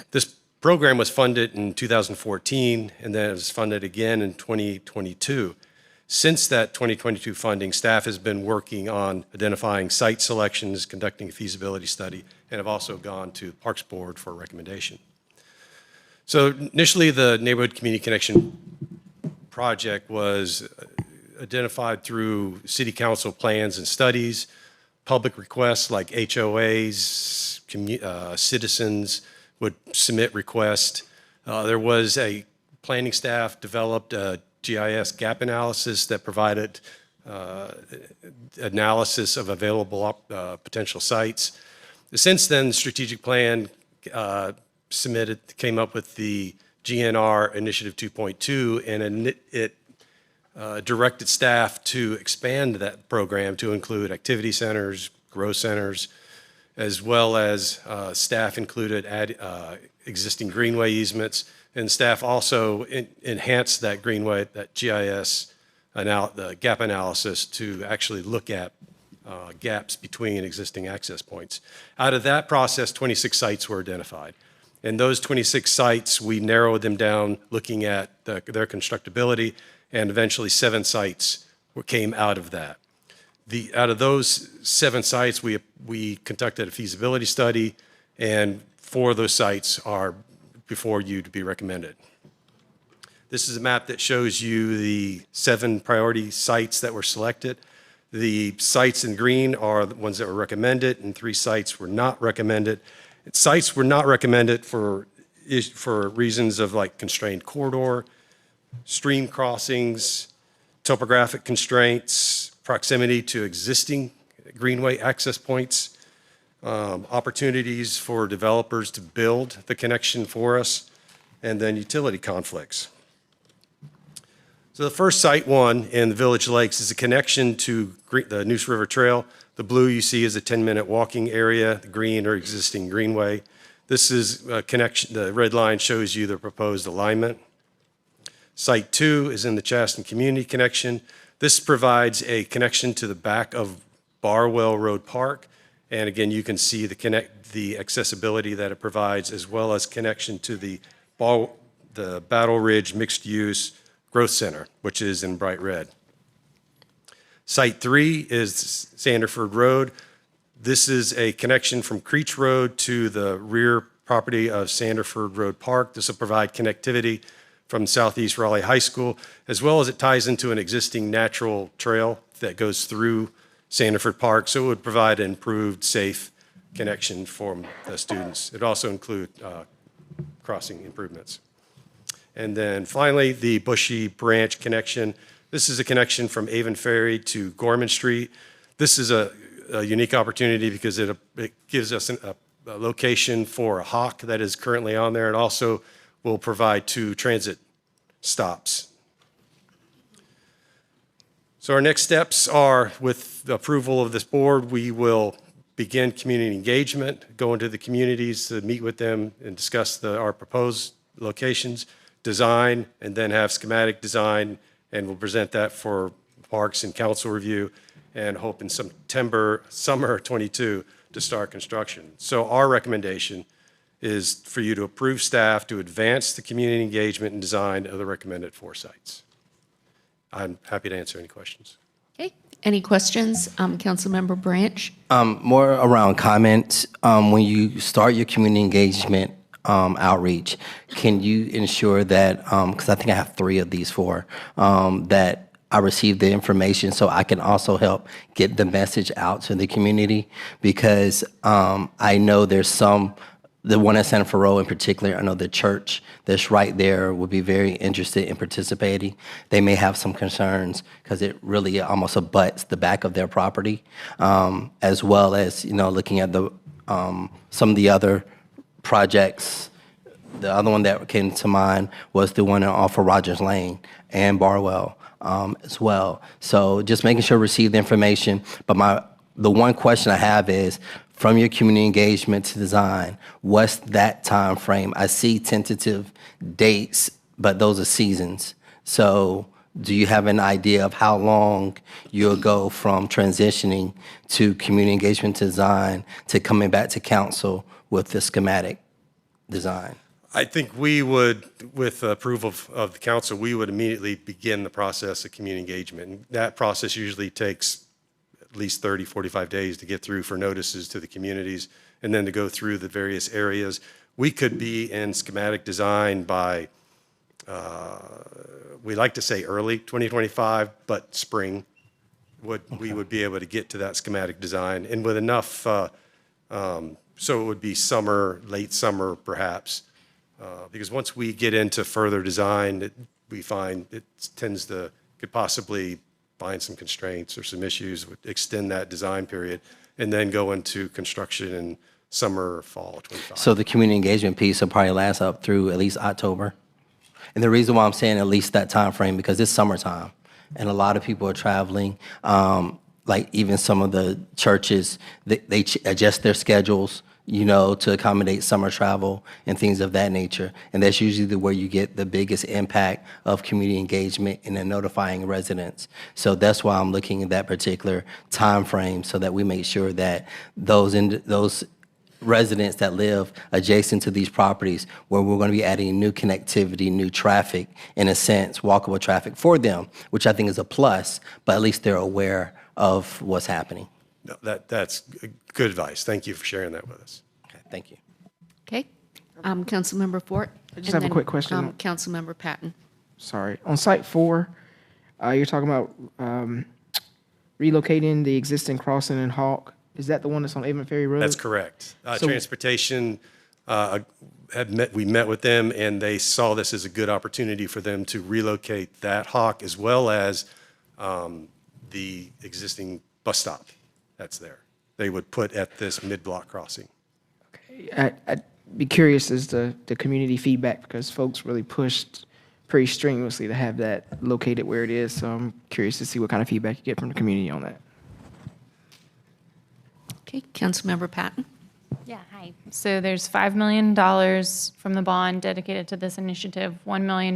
This program was funded in 2014, and then it was funded again in 2022. Since that 2022 funding, staff has been working on identifying site selections, conducting a feasibility study, and have also gone to the Parks Board for a recommendation. So initially, the Neighborhood Community Connection project was identified through City Council plans and studies, public requests like HOAs, citizens would submit requests. There was a planning staff developed a GIS gap analysis that provided analysis of available potential sites. Since then, the strategic plan came up with the GNR Initiative 2.2, and it directed staff to expand that program to include activity centers, growth centers, as well as staff included existing greenway easements, and staff also enhanced that greenway, that GIS, the gap analysis to actually look at gaps between existing access points. Out of that process, 26 sites were identified. And those 26 sites, we narrowed them down looking at their constructability, and eventually 7 sites came out of that. Out of those 7 sites, we conducted a feasibility study, and 4 of those sites are before you to be recommended. This is a map that shows you the 7 priority sites that were selected. The sites in green are the ones that were recommended, and 3 sites were not recommended. Sites were not recommended for reasons of like constrained corridor, stream crossings, topographic constraints, proximity to existing greenway access points, opportunities for developers to build the connection for us, and then utility conflicts. So the first Site 1 in the Village Lakes is a connection to the Neuse River Trail. The blue you see is a 10-minute walking area. The green are existing greenway. This is a connection. The red line shows you the proposed alignment. Site 2 is in the Chaston Community Connection. This provides a connection to the back of Barwell Road Park. And again, you can see the accessibility that it provides, as well as connection to the Battle Ridge Mixed Use Growth Center, which is in bright red. Site 3 is Sanderford Road. This is a connection from Creech Road to the rear property of Sanderford Road Park. This will provide connectivity from Southeast Raleigh High School, as well as it ties into an existing natural trail that goes through Sanderford Park, so it would provide an improved, safe connection for the students. It also include crossing improvements. And then finally, the Bushy Branch connection. This is a connection from Avon Ferry to Gorman Street. This is a unique opportunity because it gives us a location for a hawk that is currently on there. It also will provide 2 transit stops. So our next steps are, with the approval of this board, we will begin community engagement, go into the communities to meet with them and discuss our proposed locations, design, and then have schematic design, and we'll present that for Parks and Council review, and hope in summer 22 to start construction. So our recommendation is for you to approve staff to advance the community engagement and design of the recommended 4 sites. I'm happy to answer any questions. Okay. Any questions? Councilmember Branch? More around comments. When you start your community engagement outreach, can you ensure that, because I think I have 3 of these 4, that I receive the information so I can also help get the message out to the community? Because I know there's the one at Sanderford Road in particular, I know the church that's right there would be very interested in participating. They may have some concerns because it really almost abuts the back of their property, as well as, looking at the some of the other projects. The other one that came to mind was the one off of Rogers Lane and Barwell as well. So just making sure we receive the information. But the one question I have is, from your community engagement to design, what's that time frame? I see tentative dates, but those are seasons. So do you have an idea of how long you'll go from transitioning to community engagement to design to coming back to council with the schematic design? I think we would, with approval of the council, we would immediately begin the process of community engagement. And that process usually takes at least 30, 45 days to get through for notices to the communities, and then to go through the various areas. We could be in schematic design by, we like to say early 2025, but spring, we would be able to get to that schematic design. And with enough, so it would be summer, late summer perhaps, because once we get into further design, we find it could possibly find some constraints or some issues, would extend that design period, and then go into construction in summer or fall 25. So the community engagement piece will probably last up through at least October. And the reason why I'm saying at least that time frame, because it's summertime, and a lot of people are traveling. Like even some of the churches, they adjust their schedules, to accommodate summer travel and things of that nature. And that's usually where you get the biggest impact of community engagement and then notifying residents. So that's why I'm looking at that particular time frame, so that we make sure that those residents that live adjacent to these properties, where we're going to be adding new connectivity, new traffic, in a sense, walkable traffic for them, which I think is a plus, but at least they're aware of what's happening. No, that's good advice. Thank you for sharing that with us. Okay, thank you. Okay. Councilmember Fort? I just have a quick question. Councilmember Patton. Sorry. On Site 4, you're talking about relocating the existing crossing in Hawk. Is that the one that's on Avon Ferry Road? That's correct. Transportation, we met with them, and they saw this as a good opportunity for them to relocate that hawk, as well as the existing bus stop that's there. they would put at this mid-block crossing. I'd be curious as to the community feedback because folks really pushed pretty strenuously to have that located where it is. So I'm curious to see what kind of feedback you get from the community on that. Okay, Councilmember Patton. Yeah, hi. So there's $5 million from the bond dedicated to this initiative. $1 million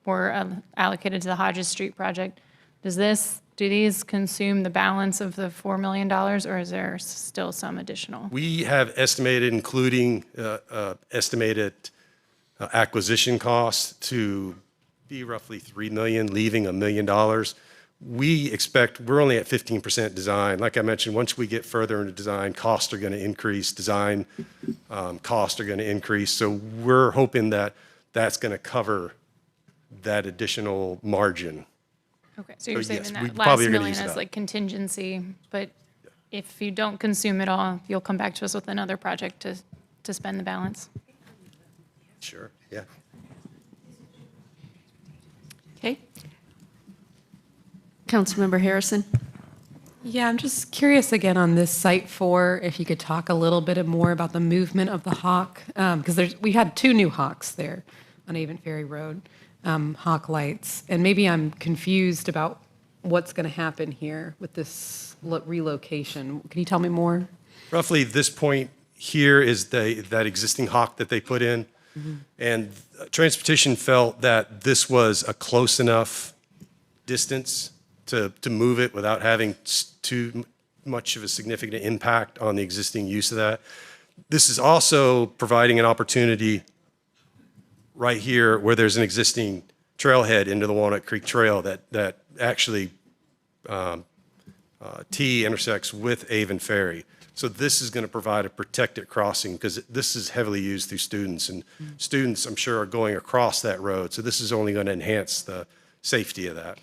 were allocated to the Hodges Street project. Do these consume the balance of the $4 million, or is there still some additional? We have estimated, including estimated acquisition costs, to be roughly $3 million, leaving $1 million. We expect, we're only at 15% design. Like I mentioned, once we get further into design, costs are going to increase, design costs are going to increase. So we're hoping that that's going to cover that additional margin. Okay, so you're saying yes, that we last probably are gonna million use is that. like contingency, but if you don't consume it all, you'll come back to us with another project to spend the balance? Sure, yeah. Okay. Councilmember Harrison. Yeah, I'm just curious again on this site 4, if you could talk a little bit more about the movement of the hawk, because we had 2 new hawks there on Avon Ferry Road, hawk lights, and maybe I'm confused about what's going to happen here with this relocation. Can you tell me more? Roughly this point here is that existing hawk that they put in. And transportation felt that this was a close enough distance to move it without having too much of a significant impact on the existing use of that. This is also providing an opportunity right here where there's an existing trailhead into the Walnut Creek Trail that actually T intersects with Avon Ferry. So this is going to provide a protected crossing because this is heavily used through students, and students, I'm sure, are going across that road. So this is only going to enhance the safety of that.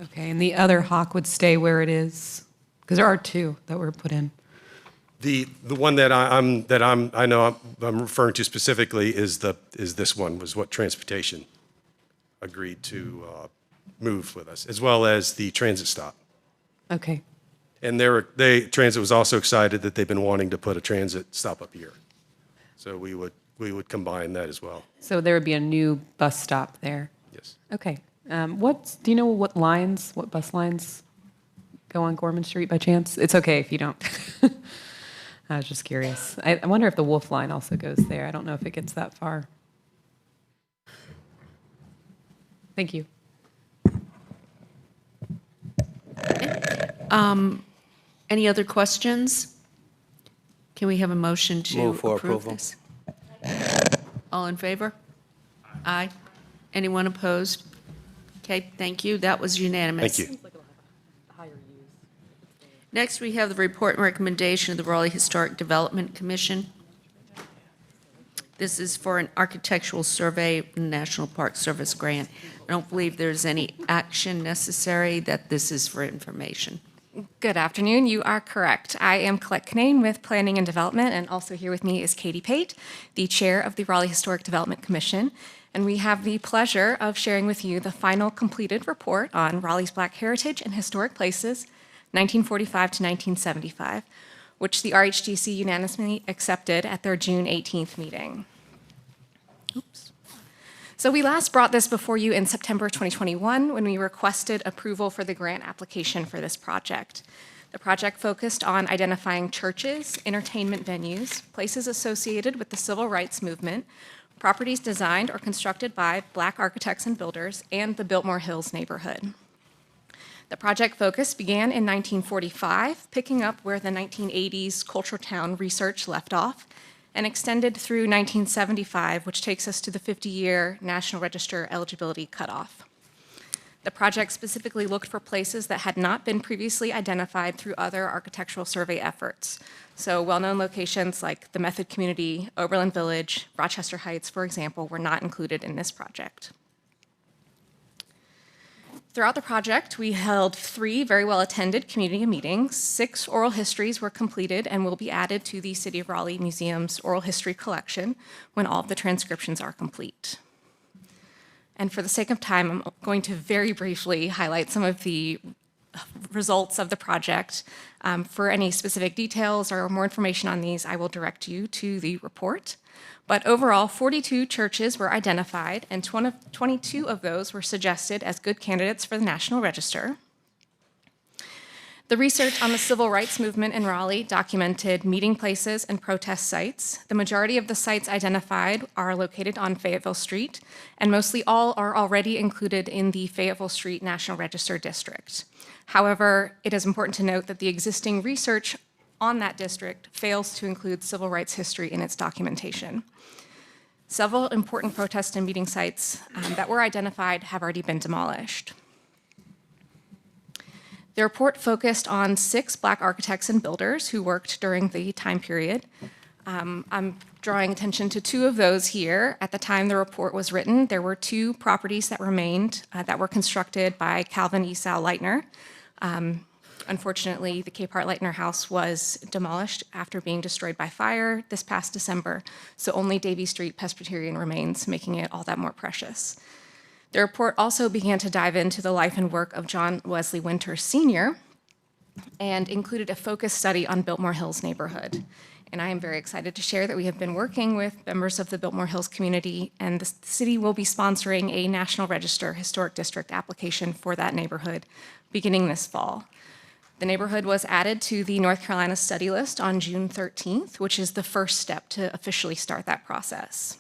Okay, and the other hawk would stay where it is? Because there are 2 that were put in. The one that I'm referring to specifically is this one, was what transportation agreed to move with us, as well as the transit stop. Okay. And transit was also excited that they've been wanting to put a transit stop up here. So we would combine that as well. So there would be a new bus stop there? Yes. Okay. Do you know what bus lines go on Gorman Street by chance? It's okay if you don't. I was just curious. I wonder if the Wolf line also goes there. I don't know if it gets that far. Thank you. Any other questions? Can we have a motion to Move for approve approval. this? All in favor? Aye. Anyone opposed? Okay, thank you. That was unanimous. Thank you. Next, we have the report and recommendation of the Raleigh Historic Development Commission. This is for an architectural survey of the National Park Service grant. I don't believe there's any action necessary, that this is for information. Good afternoon. You are correct. I am Colette Canane with Planning and Development, and also here with me is Katie Pate, the chair of the Raleigh Historic Development Commission. And we have the pleasure of sharing with you the final completed report on Raleigh's Black Heritage and Historic Places, 1945 to 1975, which the RHDC unanimously accepted at their June 18th meeting. Oops. So we last brought this before you in September 2021 when we requested approval for the grant application for this project. The project focused on identifying churches, entertainment venues, places associated with the civil rights movement, properties designed or constructed by Black architects and builders, and the Biltmore Hills neighborhood. The project focus began in 1945, picking up where the 1980s Cultural Town research left off, and extended through 1975, which takes us to the 50-year National Register eligibility cutoff. The project specifically looked for places that had not been previously identified through other architectural survey efforts. So well-known locations like the Method Community, Oberlin Village, Rochester Heights, for example, were not included in this project. Throughout the project, we held 3 very well-attended community meetings. 6 oral histories were completed and will be added to the City of Raleigh Museum's oral history collection when all of the transcriptions are complete. And for the sake of time, I'm going to very briefly highlight some of the results of the project. For any specific details or more information on these, I will direct you to the report. But overall, 42 churches were identified, and 22 of those were suggested as good candidates for the National Register. The research on the civil rights movement in Raleigh documented meeting places and protest sites. The majority of the sites identified are located on Fayetteville Street, and mostly all are already included in the Fayetteville Street National Register District. However, it is important to note that the existing research on that district fails to include civil rights history in its documentation. Several important protest and meeting sites that were identified have already been demolished. The report focused on 6 Black architects and builders who worked during the time period. I'm drawing attention to 2 of those here. At the time the report was written, there were 2 properties that remained that were constructed by Calvin Esau Leitner. Unfortunately, the Capehart Leitner house was demolished after being destroyed by fire this past December, so only Davie Street Presbyterian remains, making it all that more precious. The report also began to dive into the life and work of John Wesley Winter Sr. and included a focus study on Biltmore Hills neighborhood. And I am very excited to share that we have been working with members of the Biltmore Hills community, and the city will be sponsoring a National Register Historic District application for that neighborhood beginning this fall. The neighborhood was added to the North Carolina study list on June 13th, which is the first step to officially start that process.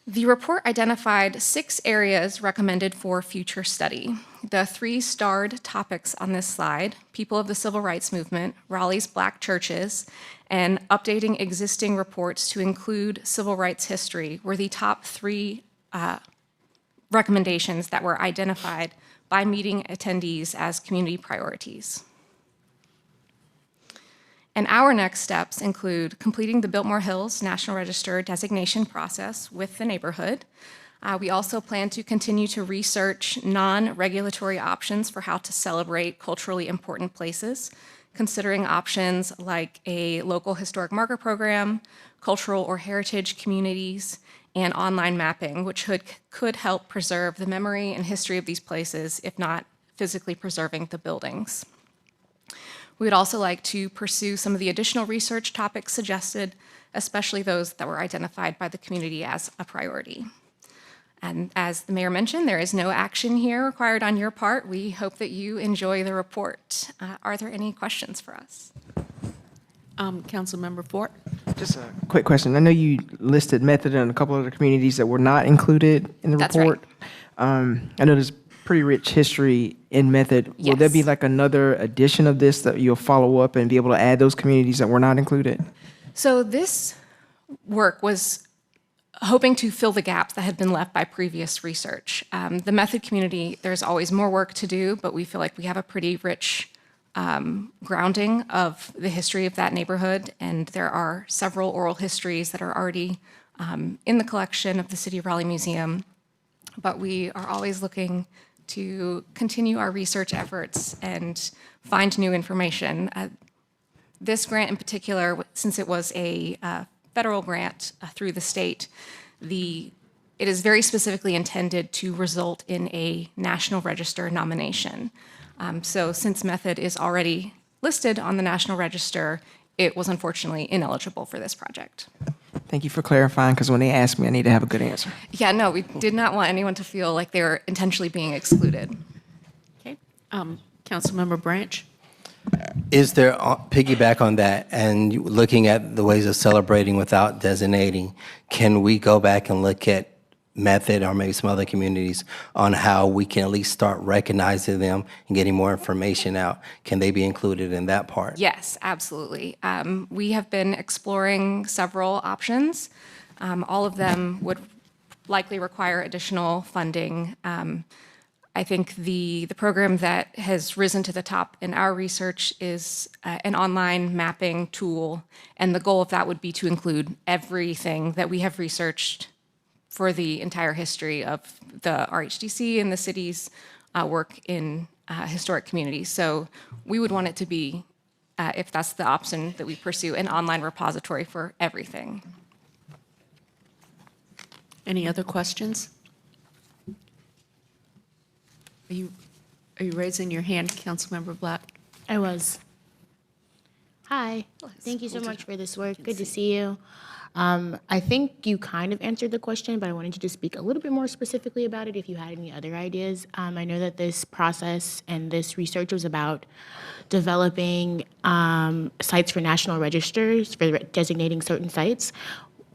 The report identified 6 areas recommended for future study. The 3 starred topics on this slide, people of the civil rights movement, Raleigh's Black churches, and updating existing reports to include civil rights history, were the top 3 recommendations that were identified by meeting attendees as community priorities. And our next steps include completing the Biltmore Hills National Register designation process with the neighborhood. We also plan to continue to research non-regulatory options for how to celebrate culturally important places, considering options like a local historic marker program, cultural or heritage communities, and online mapping, which could help preserve the memory and history of these places, if not physically preserving the buildings. We would also like to pursue some of the additional research topics suggested, especially those that were identified by the community as a priority. And as the mayor mentioned, there is no action here required on your part. We hope that you enjoy the report. Are there any questions for us? Councilmember Fort? Just a quick question. I know you listed Method and a couple other communities that were not included in the That's report. Right. I know there's pretty rich history in Method. Yes. Will there be like another edition of this that you'll follow up and be able to add those communities that were not included? So this work was hoping to fill the gaps that had been left by previous research. The Method community, there's always more work to do, but we feel like we have a pretty rich grounding of the history of that neighborhood, and there are several oral histories that are already in the collection of the City of Raleigh Museum, but we are always looking to continue our research efforts and find new information. This grant in particular, since it was a federal grant through the state, it is very specifically intended to result in a National Register nomination. So since Method is already listed on the National Register, it was unfortunately ineligible for this project. Thank you for clarifying, because when they ask me, I need to have a good answer. Yeah, no, we did not want anyone to feel like they were intentionally being excluded. Okay. Councilmember Branch? Is there, piggyback on that, and looking at the ways of celebrating without designating, can we go back and look at Method or maybe some other communities on how we can at least start recognizing them and getting more information out? Can they be included in that part? Yes, absolutely. We have been exploring several options. All of them would likely require additional funding. I think the program that has risen to the top in our research is an online mapping tool, and the goal of that would be to include everything that we have researched for the entire history of the RHDC and the city's work in historic communities. So we would want it to be, if that's the option that we pursue, an online repository for everything. Any other questions? Are you raising your hand, Councilmember Black? I was. Hi. Thank you so much for this work. Good to see you. I think you kind of answered the question, but I wanted you to speak a little bit more specifically about it if you had any other ideas. I know that this process and this research was about developing sites for national registers, for designating certain sites.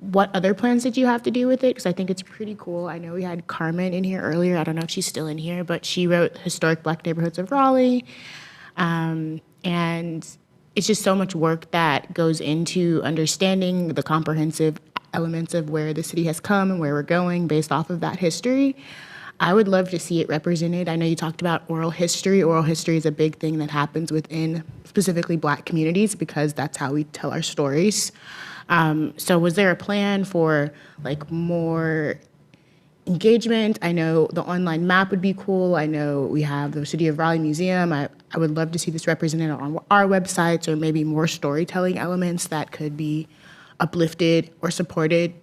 What other plans did you have to do with it? Because I think it's pretty cool. I know we had Carmen in here earlier. I don't know if she's still in here, but she wrote Historic Black Neighborhoods of Raleigh. And it's just so much work that goes into understanding the comprehensive elements of where the city has come and where we're going based off of that history. I would love to see it represented. I know you talked about oral history. Oral history is a big thing that happens within specifically Black communities because that's how we tell our stories. So was there a plan for like more engagement? I know the online map would be cool. I know we have the City of Raleigh Museum. I would love to see this represented on our websites or maybe more storytelling elements that could be uplifted or supported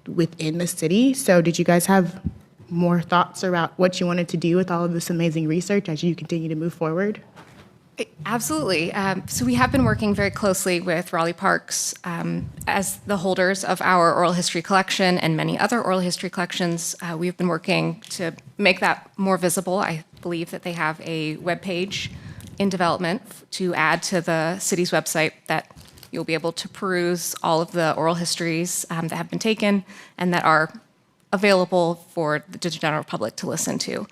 within the city. So did you guys have more thoughts about what you wanted to do with all of this amazing research as you continue to move forward? Absolutely. So we have been working very closely with Raleigh Parks as the holders of our oral history collection and many other oral history collections. We've been working to make that more visible. I believe that they have a webpage in development to add to the city's website that you'll be able to peruse all of the oral histories that have been taken and that are available for the general public to listen to.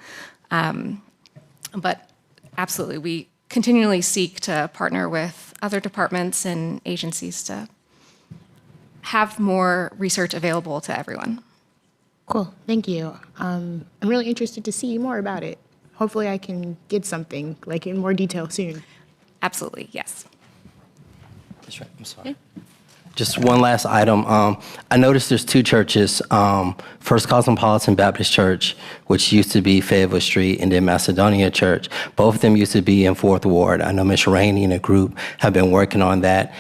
But absolutely, we continually seek to partner with other departments and agencies to have more research available to everyone. Cool, thank you. I'm really interested to see more about it. Hopefully I can get something like in more detail soon. Absolutely, yes. That's right, I'm sorry. Just one last item. I noticed there's two churches, First Cosmopolitan Baptist Church, which used to be Fayetteville Street, and then Macedonia Church. Both of them used to be in 4th Ward. I know Ms. Rainey and a group have been working on that.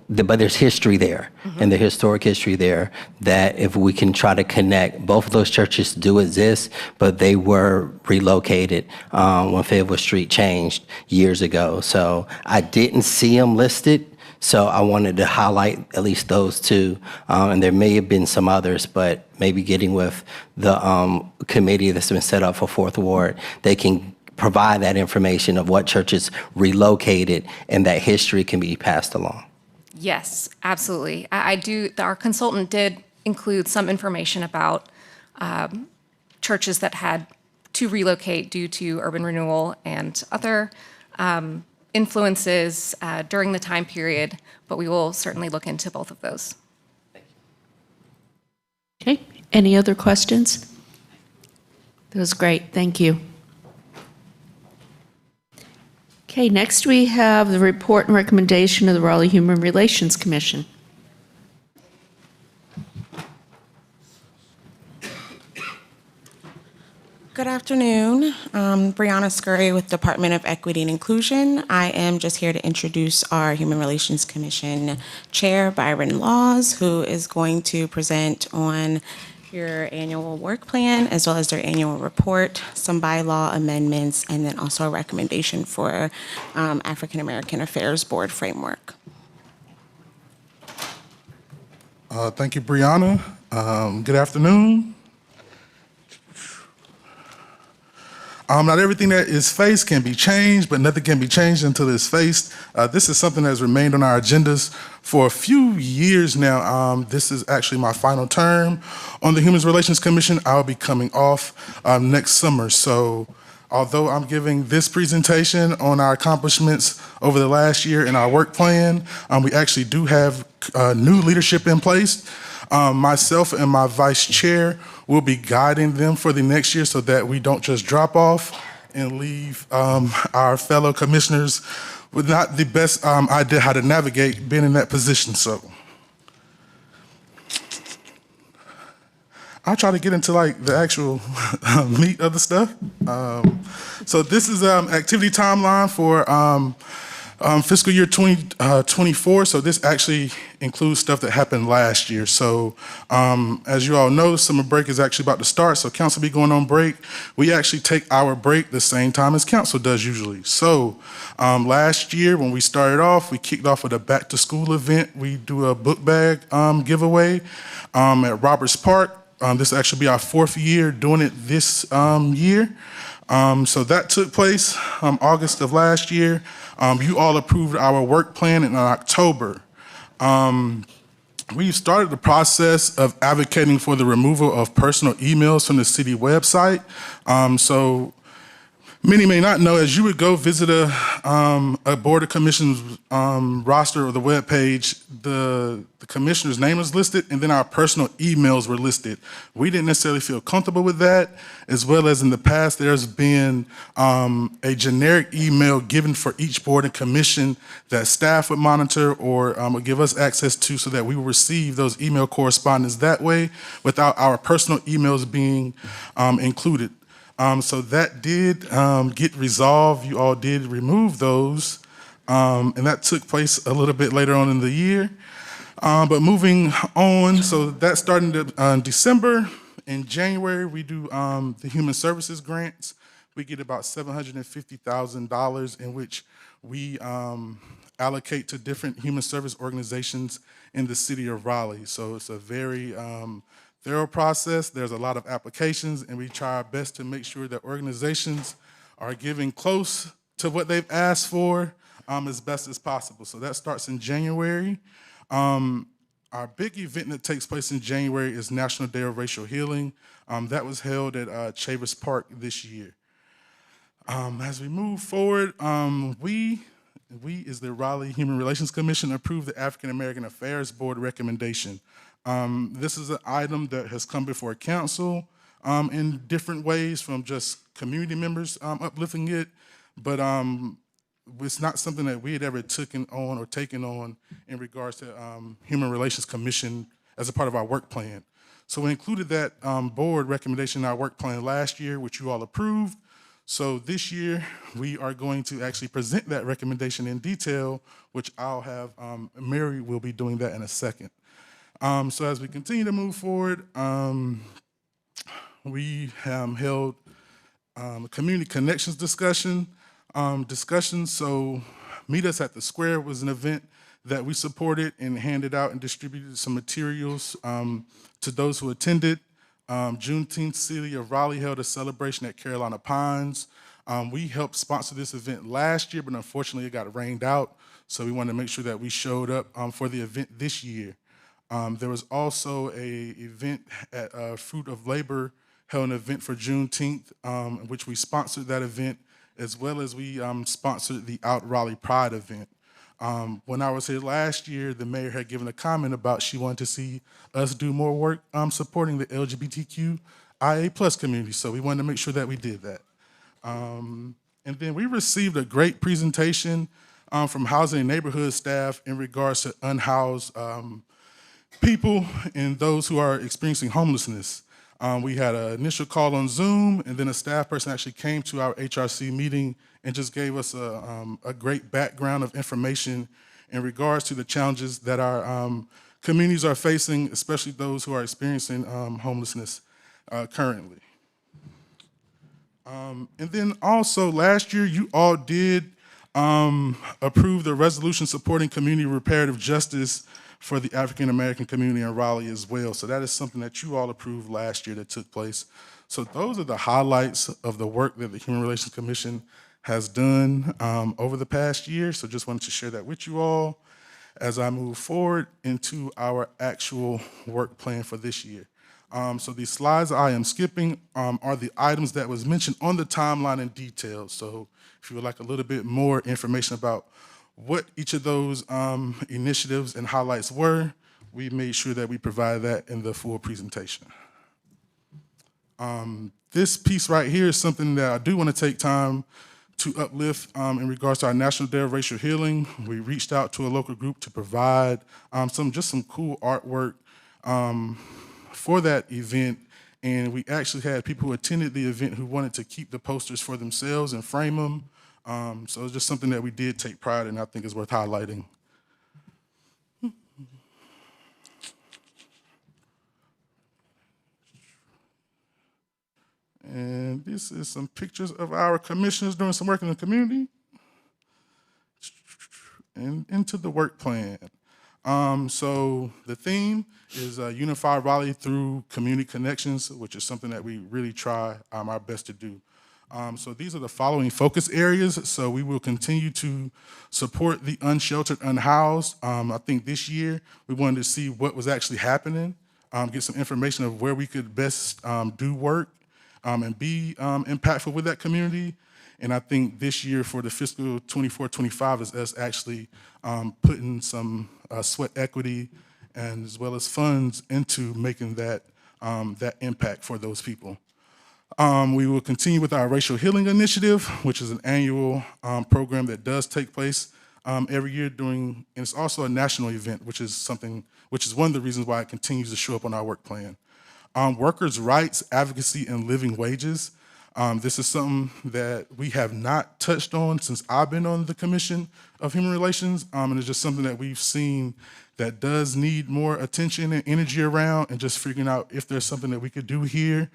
But there's history there, and the historic history there, that if we can try to connect, both of those churches do exist, but they were relocated when Fayetteville Street changed years ago. So I didn't see them listed. So I wanted to highlight at least those two, and there may have been some others, but maybe getting with the committee that's been set up for 4th Ward, they can provide that information of what churches relocated, and that history can be passed along. Yes, absolutely. Our consultant did include some information about churches that had to relocate due to urban renewal and other influences during the time period, but we will certainly look into both of those. Okay, any other questions? That was great, thank you. Okay, next we have the report and recommendation of the Raleigh Human Relations Commission. Good afternoon. Brianna Scurry with Department of Equity and Inclusion. I am just here to introduce our Human Relations Commission Chair, Byron Laws, who is going to present on your annual work plan as well as their annual report, some bylaw amendments, and then also a recommendation for African American Affairs Board framework. Thank you, Brianna. Good afternoon. Not everything that is faced can be changed, but nothing can be changed until it's faced. This is something that has remained on our agendas for a few years now. This is actually my final term on the Human Relations Commission. I'll be coming off next summer. So although I'm giving this presentation on our accomplishments over the last year in our work plan, we actually do have new leadership in place. Myself and my vice chair will be guiding them for the next year so that we don't just drop off and leave our fellow commissioners with not the best idea how to navigate being in that position. So I'll try to get into like the actual meat of the stuff. So this is activity timeline for fiscal year 2024. So this actually includes stuff that happened last year. So as you all know, summer break is actually about to start, so council be going on break. We actually take our break the same time as council does usually. So last year when we started off, we kicked off with a back to school event. We do a book bag giveaway at Roberts Park. This will actually be our 4th year doing it this year. So that took place August of last year. You all approved our work plan in October. We've started the process of advocating for the removal of personal emails from the city website. So many may not know, as you would go visit a Board of Commissioners roster or the web page, the commissioner's name is listed, and then our personal emails were listed. We didn't necessarily feel comfortable with that, as well as in the past, there's been a generic email given for each board and commission that staff would monitor or would give us access to so that we would receive those email correspondence that way without our personal emails being included. So that did get resolved. You all did remove those, and that took place a little bit later on in the year. But moving on, so that started in December. In January, we do the Human Services grants. We get about $750,000 in which we allocate to different human service organizations in the city of Raleigh. So it's a very thorough process. There's a lot of applications, and we try our best to make sure that organizations are giving close to what they've asked for as best as possible. So that starts in January. Our big event that takes place in January is National Day of Racial Healing. That was held at Chavis Park this year. As we move forward, we as the Raleigh Human Relations Commission approved the African American Affairs Board recommendation. This is an item that has come before council in different ways, from just community members uplifting it, but it's not something that we had ever taken on in regards to Human Relations Commission as a part of our work plan. So we included that board recommendation in our work plan last year, which you all approved. So this year, we are going to actually present that recommendation in detail, which I'll have, Mary will be doing that in a second. So as we continue to move forward, we held a community connections discussions. So Meet Us at the Square was an event that we supported and handed out and distributed some materials to those who attended. Juneteenth, City of Raleigh held a celebration at Carolina Pines. We helped sponsor this event last year, but unfortunately it got rained out. So we wanted to make sure that we showed up for the event this year. There was also an event at Fruit of Labor, held an event for Juneteenth, in which we sponsored that event, as well as we sponsored the Out Raleigh Pride event. When I was here last year, the mayor had given a comment about she wanted to see us do more work supporting the LGBTQIA+ community, so we wanted to make sure that we did that. And then we received a great presentation from housing and neighborhood staff in regards to unhoused people and those who are experiencing homelessness. We had an initial call on Zoom, and then a staff person actually came to our HRC meeting and just gave us a great background of information in regards to the challenges that our communities are facing, especially those who are experiencing homelessness currently. And then also last year, you all did approve the resolution supporting community reparative justice for the African American community in Raleigh as well. So that is something that you all approved last year that took place. So those are the highlights of the work that the Human Relations Commission has done over the past year. So just wanted to share that with you all as I move forward into our actual work plan for this year. So these slides I am skipping are the items that was mentioned on the timeline in detail. So if you would like a little bit more information about what each of those initiatives and highlights were, we made sure that we provide that in the full presentation. This piece right here is something that I do want to take time to uplift in regards to our National Day of Racial Healing. We reached out to a local group to provide some cool artwork for that event, and we actually had people who attended the event who wanted to keep the posters for themselves and frame them. So it's just something that we did take pride in, I think is worth highlighting. And this is some pictures of our commissioners doing some work in the community. And into the work plan. So the theme is Unify Raleigh through community connections, which is something that we really try our best to do. So these are the following focus areas. So we will continue to support the unsheltered, unhoused. I think this year we wanted to see what was actually happening, get some information of where we could best do work and be impactful with that community. And I think this year for the fiscal 24-25 is us actually putting some sweat equity and as well as funds into making that, that impact for those people. We will continue with our Racial Healing Initiative, which is an annual program that does take place every year and it's also a national event, which is one of the reasons why it continues to show up on our work plan. Workers' rights, advocacy, and living wages. This is something that we have not touched on since I've been on the Commission of Human Relations, and it's just something that we've seen that does need more attention and energy around, and just figuring out if there's something that we could do here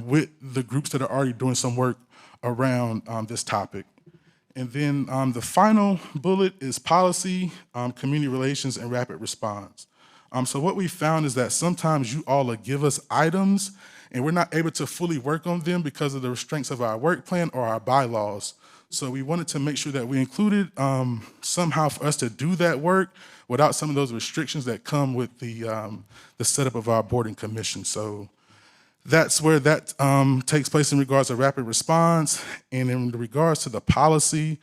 with the groups that are already doing some work around this topic. And then the final bullet is policy, community relations, and rapid response. So what we found is that sometimes you all give us items and we're not able to fully work on them because of the restraints of our work plan or our bylaws. So we wanted to make sure that we included somehow for us to do that work without some of those restrictions that come with the setup of our board and commission. So that's where that takes place in regards to rapid response. And in regards to the policy,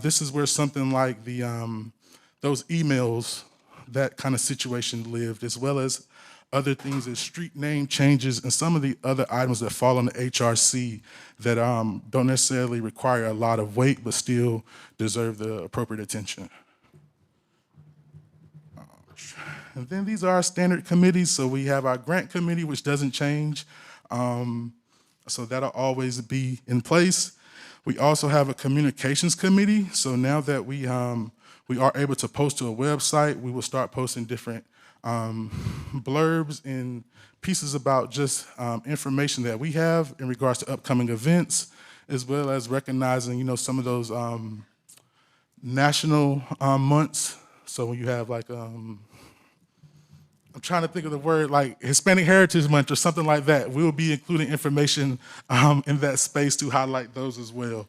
this is where something like those emails, that kind of situation lived, as well as other things as street name changes and some of the other items that fall on the HRC that don't necessarily require a lot of weight but still deserve the appropriate attention. And then these are our standard committees. So we have our grant committee, which doesn't change. So that'll always be in place. We also have a communications committee. So now that we are able to post to a website, we will start posting different blurbs and pieces about just information that we have in regards to upcoming events, as well as recognizing, some of those national months. So when you have like, I'm trying to think of the word, like Hispanic Heritage Month or something like that, we'll be including information in that space to highlight those as well.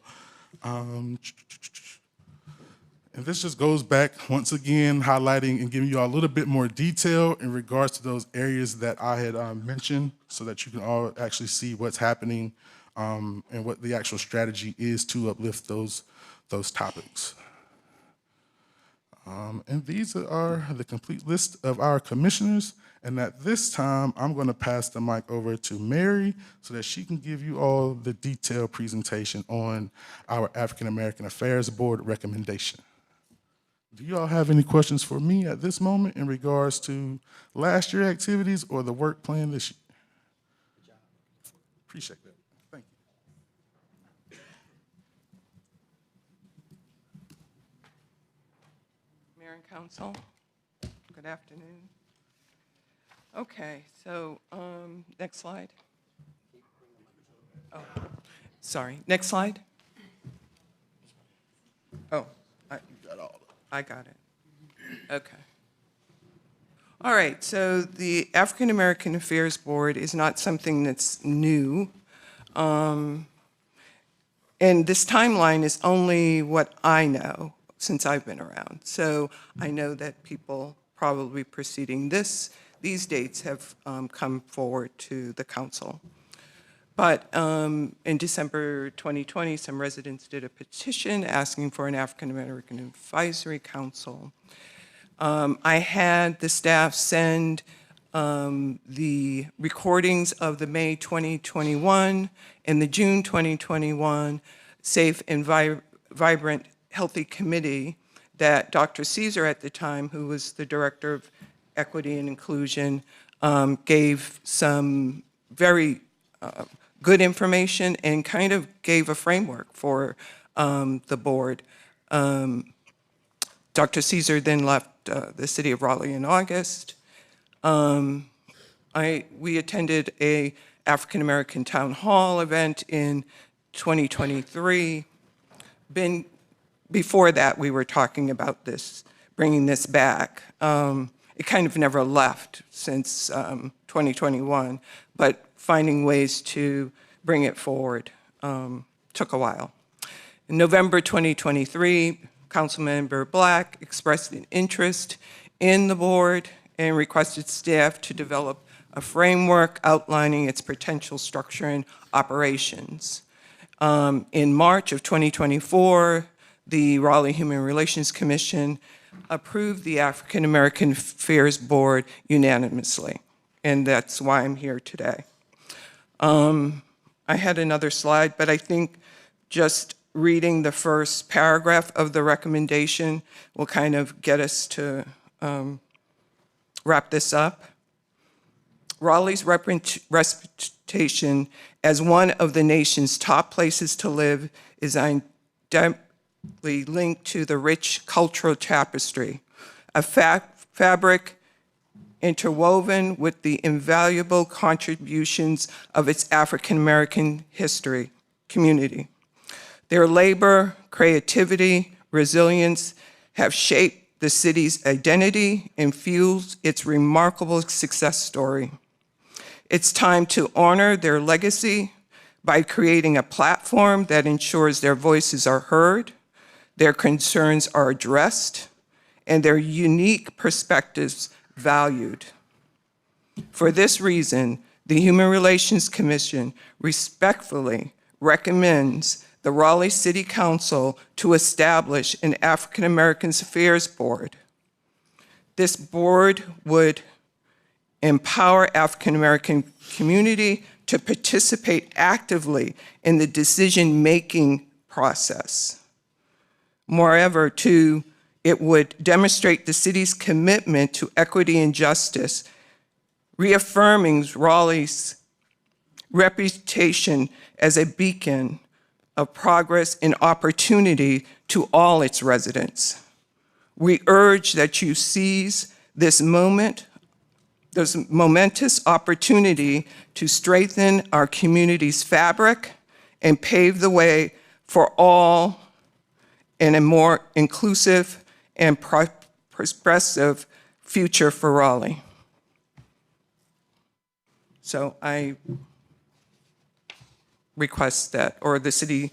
And this just goes back, once again, highlighting and giving you all a little bit more detail in regards to those areas that I had mentioned so that you can all actually see what's happening and what the actual strategy is to uplift those topics. And these are the complete list of our commissioners. And at this time, I'm going to pass the mic over to Mary so that she can give you all the detailed presentation on our African American Affairs Board recommendation. Do you all have any questions for me at this moment in regards to last year's activities or the work plan this year? Appreciate that. Thank you. Mayor and Council, good afternoon. Okay, so next slide. Oh, sorry, next slide. Oh, I got it. Okay. All right, so the African American Affairs Board is not something that's new. And this timeline is only what I know since I've been around. So I know that people probably preceding these dates have come forward to the council. But in December 2020, some residents did a petition asking for an African American Advisory Council. I had the staff send the recordings of the May 2021 and the June 2021 Safe and Vibrant Healthy Committee that Dr. Caesar at the time, who was the Director of Equity and Inclusion, gave some very good information and kind of gave a framework for the board. Dr. Caesar then left the city of Raleigh in August. We attended a African American Town Hall event in 2023. Before that, we were talking about this, bringing this back. It kind of never left since 2021, but finding ways to bring it forward took a while. In November 2023, Councilmember Black expressed an interest in the board and requested staff to develop a framework outlining its potential structure and operations. In March of 2024, the Raleigh Human Relations Commission approved the African American Affairs Board unanimously, and that's why I'm here today. I had another slide, but I think just reading the first paragraph of the recommendation will kind of get us to wrap this up. Raleigh's reputation as one of the nation's top places to live is indelibly linked to the rich cultural tapestry, a fabric interwoven with the invaluable contributions of its African American history community. Their labor, creativity, resilience have shaped the city's identity and fueled its remarkable success story. It's time to honor their legacy by creating a platform that ensures their voices are heard, their concerns are addressed, and their unique perspectives valued. For this reason, the Human Relations Commission respectfully recommends the Raleigh City Council to establish an African American Affairs Board. This board would empower African American community to participate actively in the decision-making process. Moreover, it would demonstrate the city's commitment to equity and justice, reaffirming Raleigh's reputation as a beacon of progress and opportunity to all its residents. We urge that you seize this momentous opportunity to strengthen our community's fabric and pave the way for all in a more inclusive and progressive future for Raleigh. So I request that, or the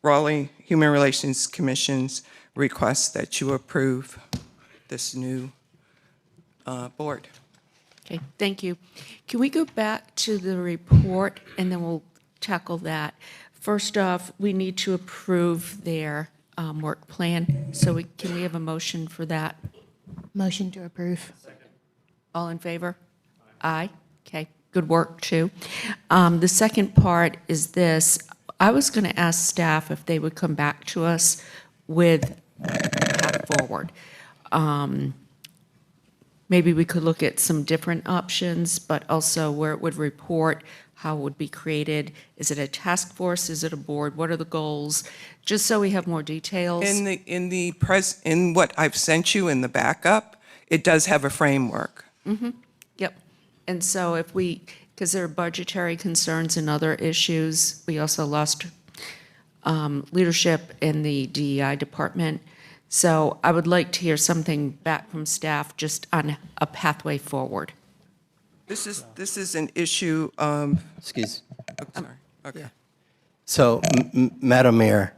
Raleigh Human Relations Commission's request that you approve this new board. Okay, thank you. Can we go back to the report and then we'll tackle that? First off, we need to approve their work plan. So can we have a motion for that? Motion to approve. All in favor? Aye. Okay, good work too. The second part is this. I was going to ask staff if they would come back to us with a path forward. Maybe we could look at some different options, but also where it would report, how it would be created. Is it a task force? Is it a board? What are the goals? Just so we have more details. In what I've sent you in the backup, it does have a framework. Mm-hmm. Yep. And so if because there are budgetary concerns and other issues, we also lost leadership in the DEI department. So I would like to hear something back from staff just on a pathway forward. This is an issue. Excuse. Oh, sorry. Okay. Yeah. So, Madam Mayor,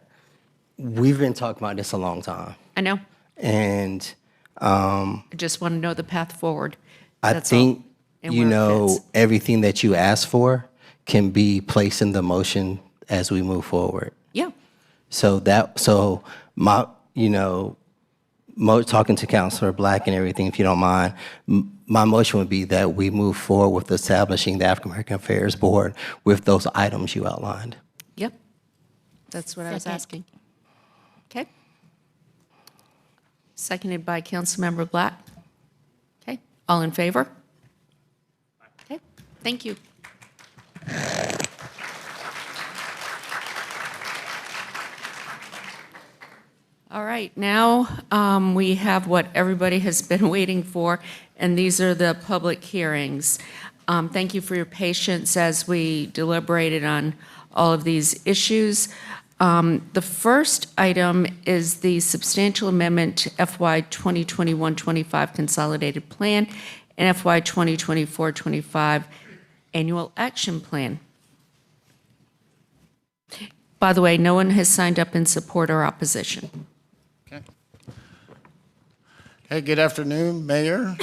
we've been talking about this a long time. I know. And I just want to know the path forward. I That's think, all. And you where it know, fits. everything that you asked for can be placed in the motion as we move forward. Yeah. So my, talking to Councilor Black and everything, if you don't mind, my motion would be that we move forward with establishing the African American Affairs Board with those items you outlined. Yep. That's what I was Second. asking. Okay. Seconded by Councilmember Black. Okay. All in favor? Okay. Thank you. All right, now we have what everybody has been waiting for, and these are the public hearings. Thank you for your patience as we deliberated on all of these issues. The first item is the substantial amendment to FY 2021-25 Consolidated Plan and FY 2024-25 Annual Action Plan. By the way, no one has signed up in support or opposition. Hey, good afternoon, Mayor,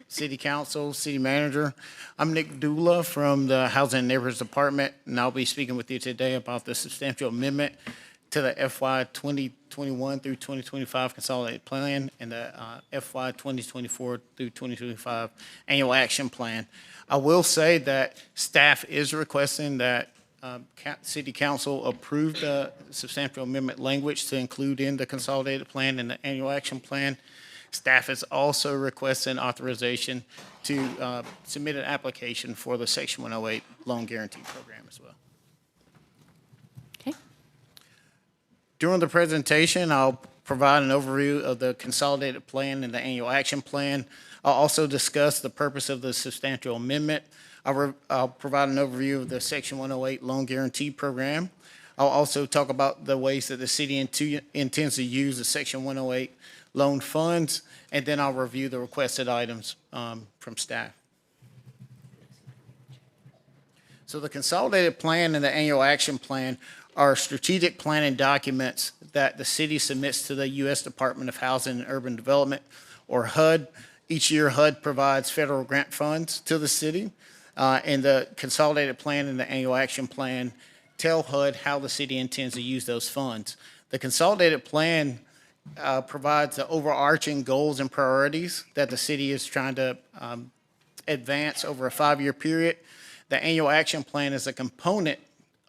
City Council, City Manager. I'm Nick Dula from the Housing and Neighborhoods Department, and I'll be speaking with you today about the substantial amendment to the FY 2021 through 2025 Consolidated Plan and the FY 2024 through 2025 Annual Action Plan. I will say that staff is requesting that City Council approve the substantial amendment language to include in the Consolidated Plan and the Annual Action Plan. Staff is also requesting authorization to submit an application for the Section 108 Loan Guarantee Program as well. Okay. During the presentation, I'll provide an overview of the Consolidated Plan and the Annual Action Plan. I'll also discuss the purpose of the substantial amendment. I'll provide an overview of the Section 108 Loan Guarantee Program. I'll also talk about the ways that the city intends to use the Section 108 loan funds, and then I'll review the requested items from staff. So the Consolidated Plan and the Annual Action Plan are strategic planning documents that the city submits to the U.S. Department of Housing and Urban Development, or HUD. Each year, HUD provides federal grant funds to the city, and the Consolidated Plan and the Annual Action Plan tell HUD how the city intends to use those funds. The Consolidated Plan provides the overarching goals and priorities that the city is trying to advance over a 5-year period. The Annual Action Plan is a component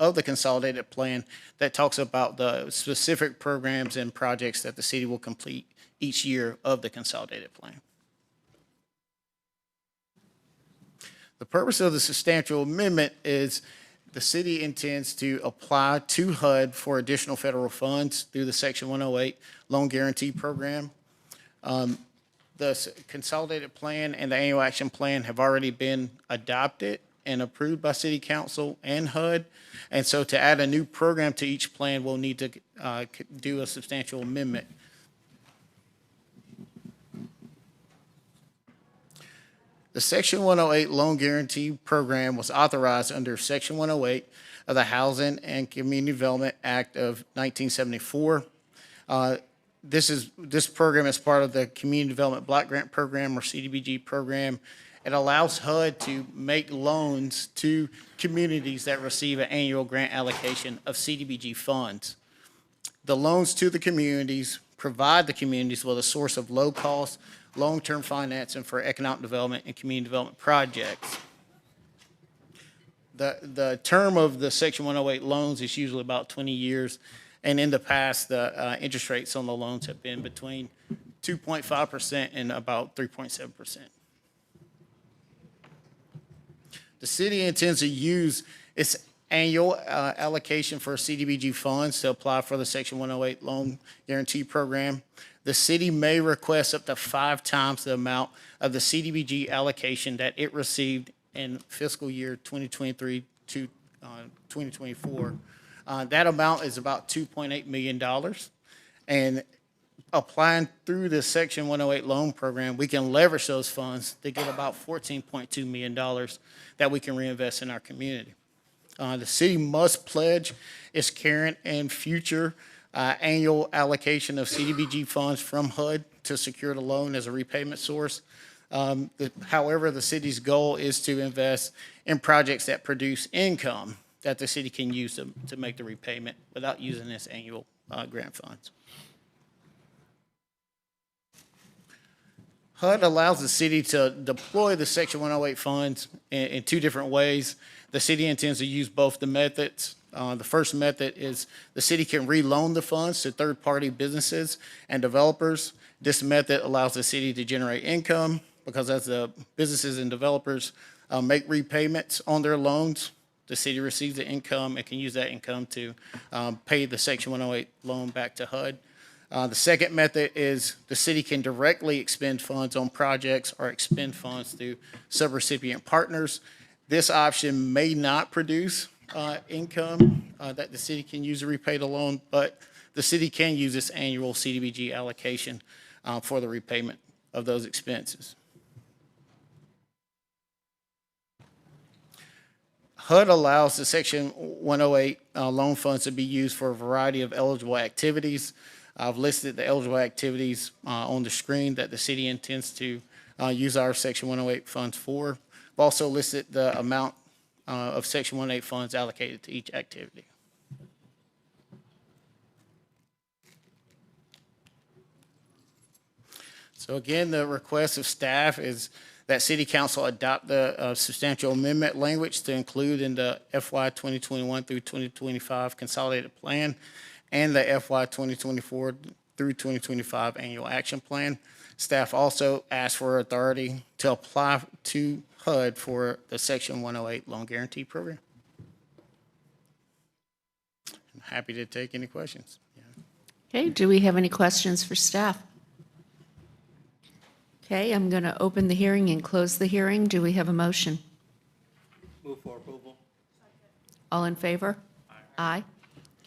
of the Consolidated Plan that talks about the specific programs and projects that the city will complete each year of the Consolidated Plan. The purpose of the substantial amendment is the city intends to apply to HUD for additional federal funds through the Section 108 Loan Guarantee Program. The Consolidated Plan and the Annual Action Plan have already been adopted and approved by City Council and HUD. And so to add a new program to each plan, we'll need to do a substantial amendment. The Section 108 Loan Guarantee Program was authorized under Section 108 of the Housing and Community Development Act of 1974. This program is part of the Community Development Block Grant Program, or CDBG program. It allows HUD to make loans to communities that receive an annual grant allocation of CDBG funds. The loans to the communities provide the communities with a source of low-cost, long-term financing for economic development and community development projects. The term of the Section 108 loans is usually about 20 years, and in the past, the interest rates on the loans have been between 2.5% and about 3.7%. The city intends to use its annual allocation for CDBG funds to apply for the Section 108 Loan Guarantee Program. The city may request up to 5 times the amount of the CDBG allocation that it received in fiscal year 2023 to 2024. That amount is about $2.8 million. And applying through the Section 108 loan program, we can leverage those funds to get about $14.2 million that we can reinvest in our community. The city must pledge its current and future annual allocation of CDBG funds from HUD to secure the loan as a repayment source. However, the city's goal is to invest in projects that produce income that the city can use to make the repayment without using its annual grant funds. HUD allows the city to deploy the Section 108 funds in 2 different ways. The city intends to use both the methods. The first method is the city can reloan the funds to third-party businesses and developers. This method allows the city to generate income because as the businesses and developers make repayments on their loans, the city receives the income and can use that income to pay the Section 108 loan back to HUD. The second method is the city can directly expend funds on projects or expend funds through subrecipient partners. This option may not produce income that the city can use to repay the loan, but the city can use this annual CDBG allocation for the repayment of those expenses. HUD allows the Section 108 loan funds to be used for a variety of eligible activities. I've listed the eligible activities on the screen that the city intends to use our Section 108 funds for. I've also listed the amount of Section 108 funds allocated to each activity. So again, the request of staff is that City Council adopt the substantial amendment language to include in the FY 2021 through 2025 Consolidated Plan and the FY 2024 through 2025 Annual Action Plan. Staff also asked for authority to apply to HUD for the Section 108 Loan Guarantee Program. I'm happy to take any questions. Okay, do we have any questions for staff? Okay, I'm going to open the hearing and close the hearing. Do we have a motion? Move for approval. All in favor? Aye.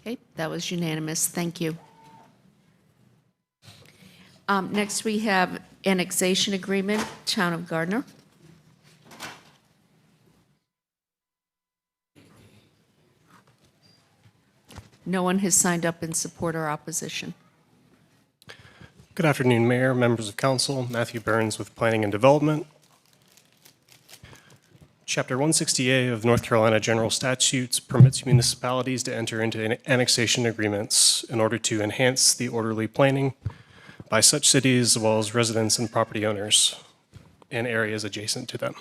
Okay, that was unanimous. Thank you. Next, we have annexation agreement, Town of Gardner. No one has signed up in support or opposition. Good afternoon, Mayor, members of council. Matthew Burns with Planning and Development. Chapter 160A of North Carolina General Statutes permits municipalities to enter into annexation agreements in order to enhance the orderly planning by such cities as well as residents and property owners in areas adjacent to them.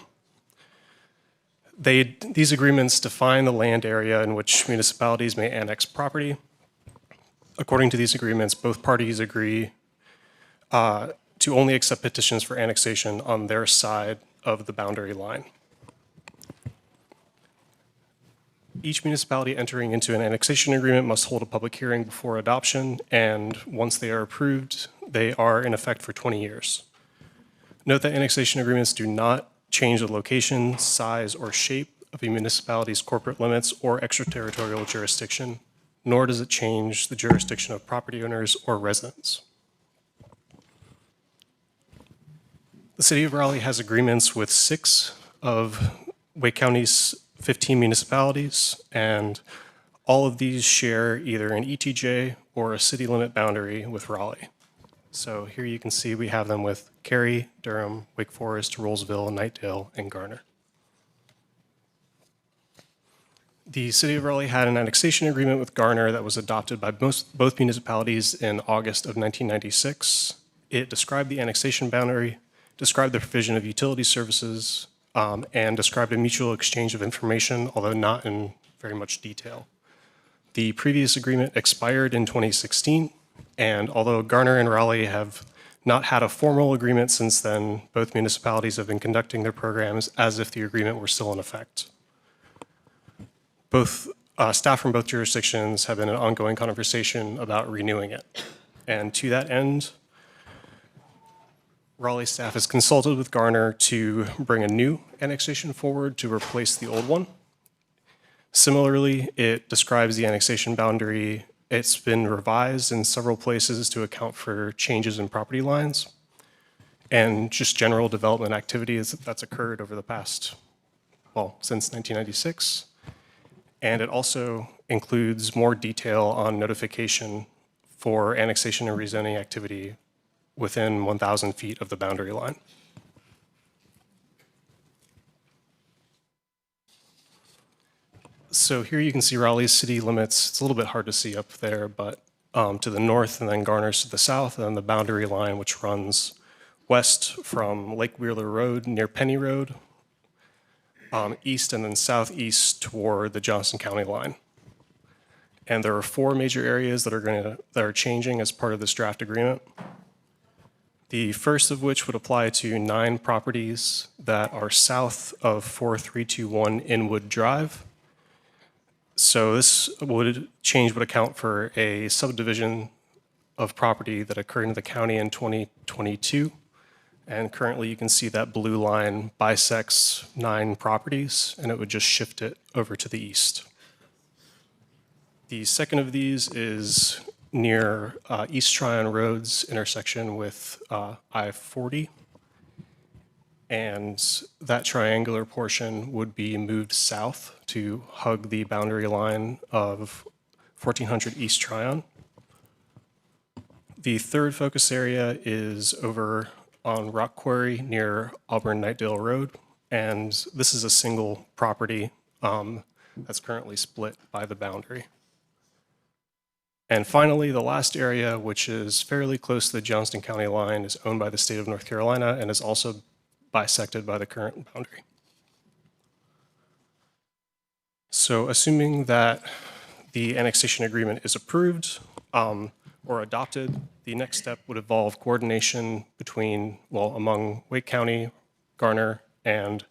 These agreements define the land area in which municipalities may annex property. According to these agreements, both parties agree to only accept petitions for annexation on their side of the boundary line. Each municipality entering into an annexation agreement must hold a public hearing before adoption, and once they are approved, they are in effect for 20 years. Note that annexation agreements do not change the location, size, or shape of a municipality's corporate limits or extraterritorial jurisdiction, nor does it change the jurisdiction of property owners or residents. The City of Raleigh has agreements with 6 of Wake County's 15 municipalities, and all of these share either an ETJ or a city limit boundary with Raleigh. So here you can see we have them with Cary, Durham, Wake Forest, Rollsville, Knightdale, and Garner. The City of Raleigh had an annexation agreement with Garner that was adopted by both municipalities in August of 1996. It described the annexation boundary, described the provision of utility services, and described a mutual exchange of information, although not in very much detail. The previous agreement expired in 2016, and although Garner and Raleigh have not had a formal agreement since then, both municipalities have been conducting their programs as if the agreement were still in effect. Both staff from both jurisdictions have been in ongoing conversation about renewing it. And to that end, Raleigh staff has consulted with Garner to bring a new annexation forward to replace the old one. Similarly, it describes the annexation boundary. It's been revised in several places to account for changes in property lines and just general development activities that's occurred over the past, well, since 1996. And it also includes more detail on notification for annexation and rezoning activity within 1,000 feet of the boundary line. So here you can see Raleigh's city limits. It's a little bit hard to see up there, but to the north, and then Garner's to the south, and then the boundary line, which runs west from Lake Wheeler Road near Penny Road, east and then southeast toward the Johnson County line. And there are 4 major areas that are changing as part of this draft agreement. The first of which would apply to 9 properties that are south of 4321 Inwood Drive. So this change would account for a subdivision of property that occurred in the county in 2022. And currently you can see that blue line bisects 9 properties, and it would just shift it over to the east. The second of these is near East Tryon Road's intersection with I-40. And that triangular portion would be moved south to hug the boundary line of 1400 East Tryon. The third focus area is over on Rock Quarry near Auburn-Knightdale Road. And this is a single property that's currently split by the boundary. And finally, the last area, which is fairly close to the Johnston County line, is owned by the state of North Carolina and is also bisected by the current boundary. So assuming that the annexation agreement is approved or adopted, the next step would involve coordination between, among Wake County, Garner, and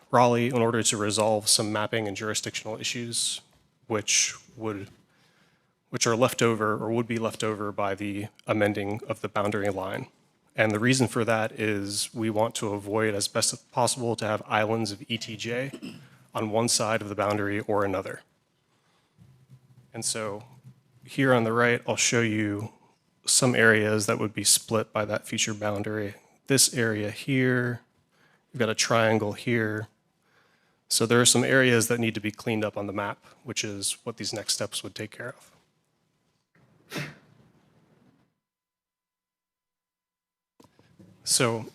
Raleigh in order to resolve some mapping and jurisdictional issues which are left over or would be left over by the amending of the boundary line. And the reason for that is we want to avoid as best as possible to have islands of ETJ on one side of the boundary or another. And so here on the right, I'll show you some areas that would be split by that future boundary. This area here, we've got a triangle here. So there are some areas that need to be cleaned up on the map, which is what these next steps would take care of. So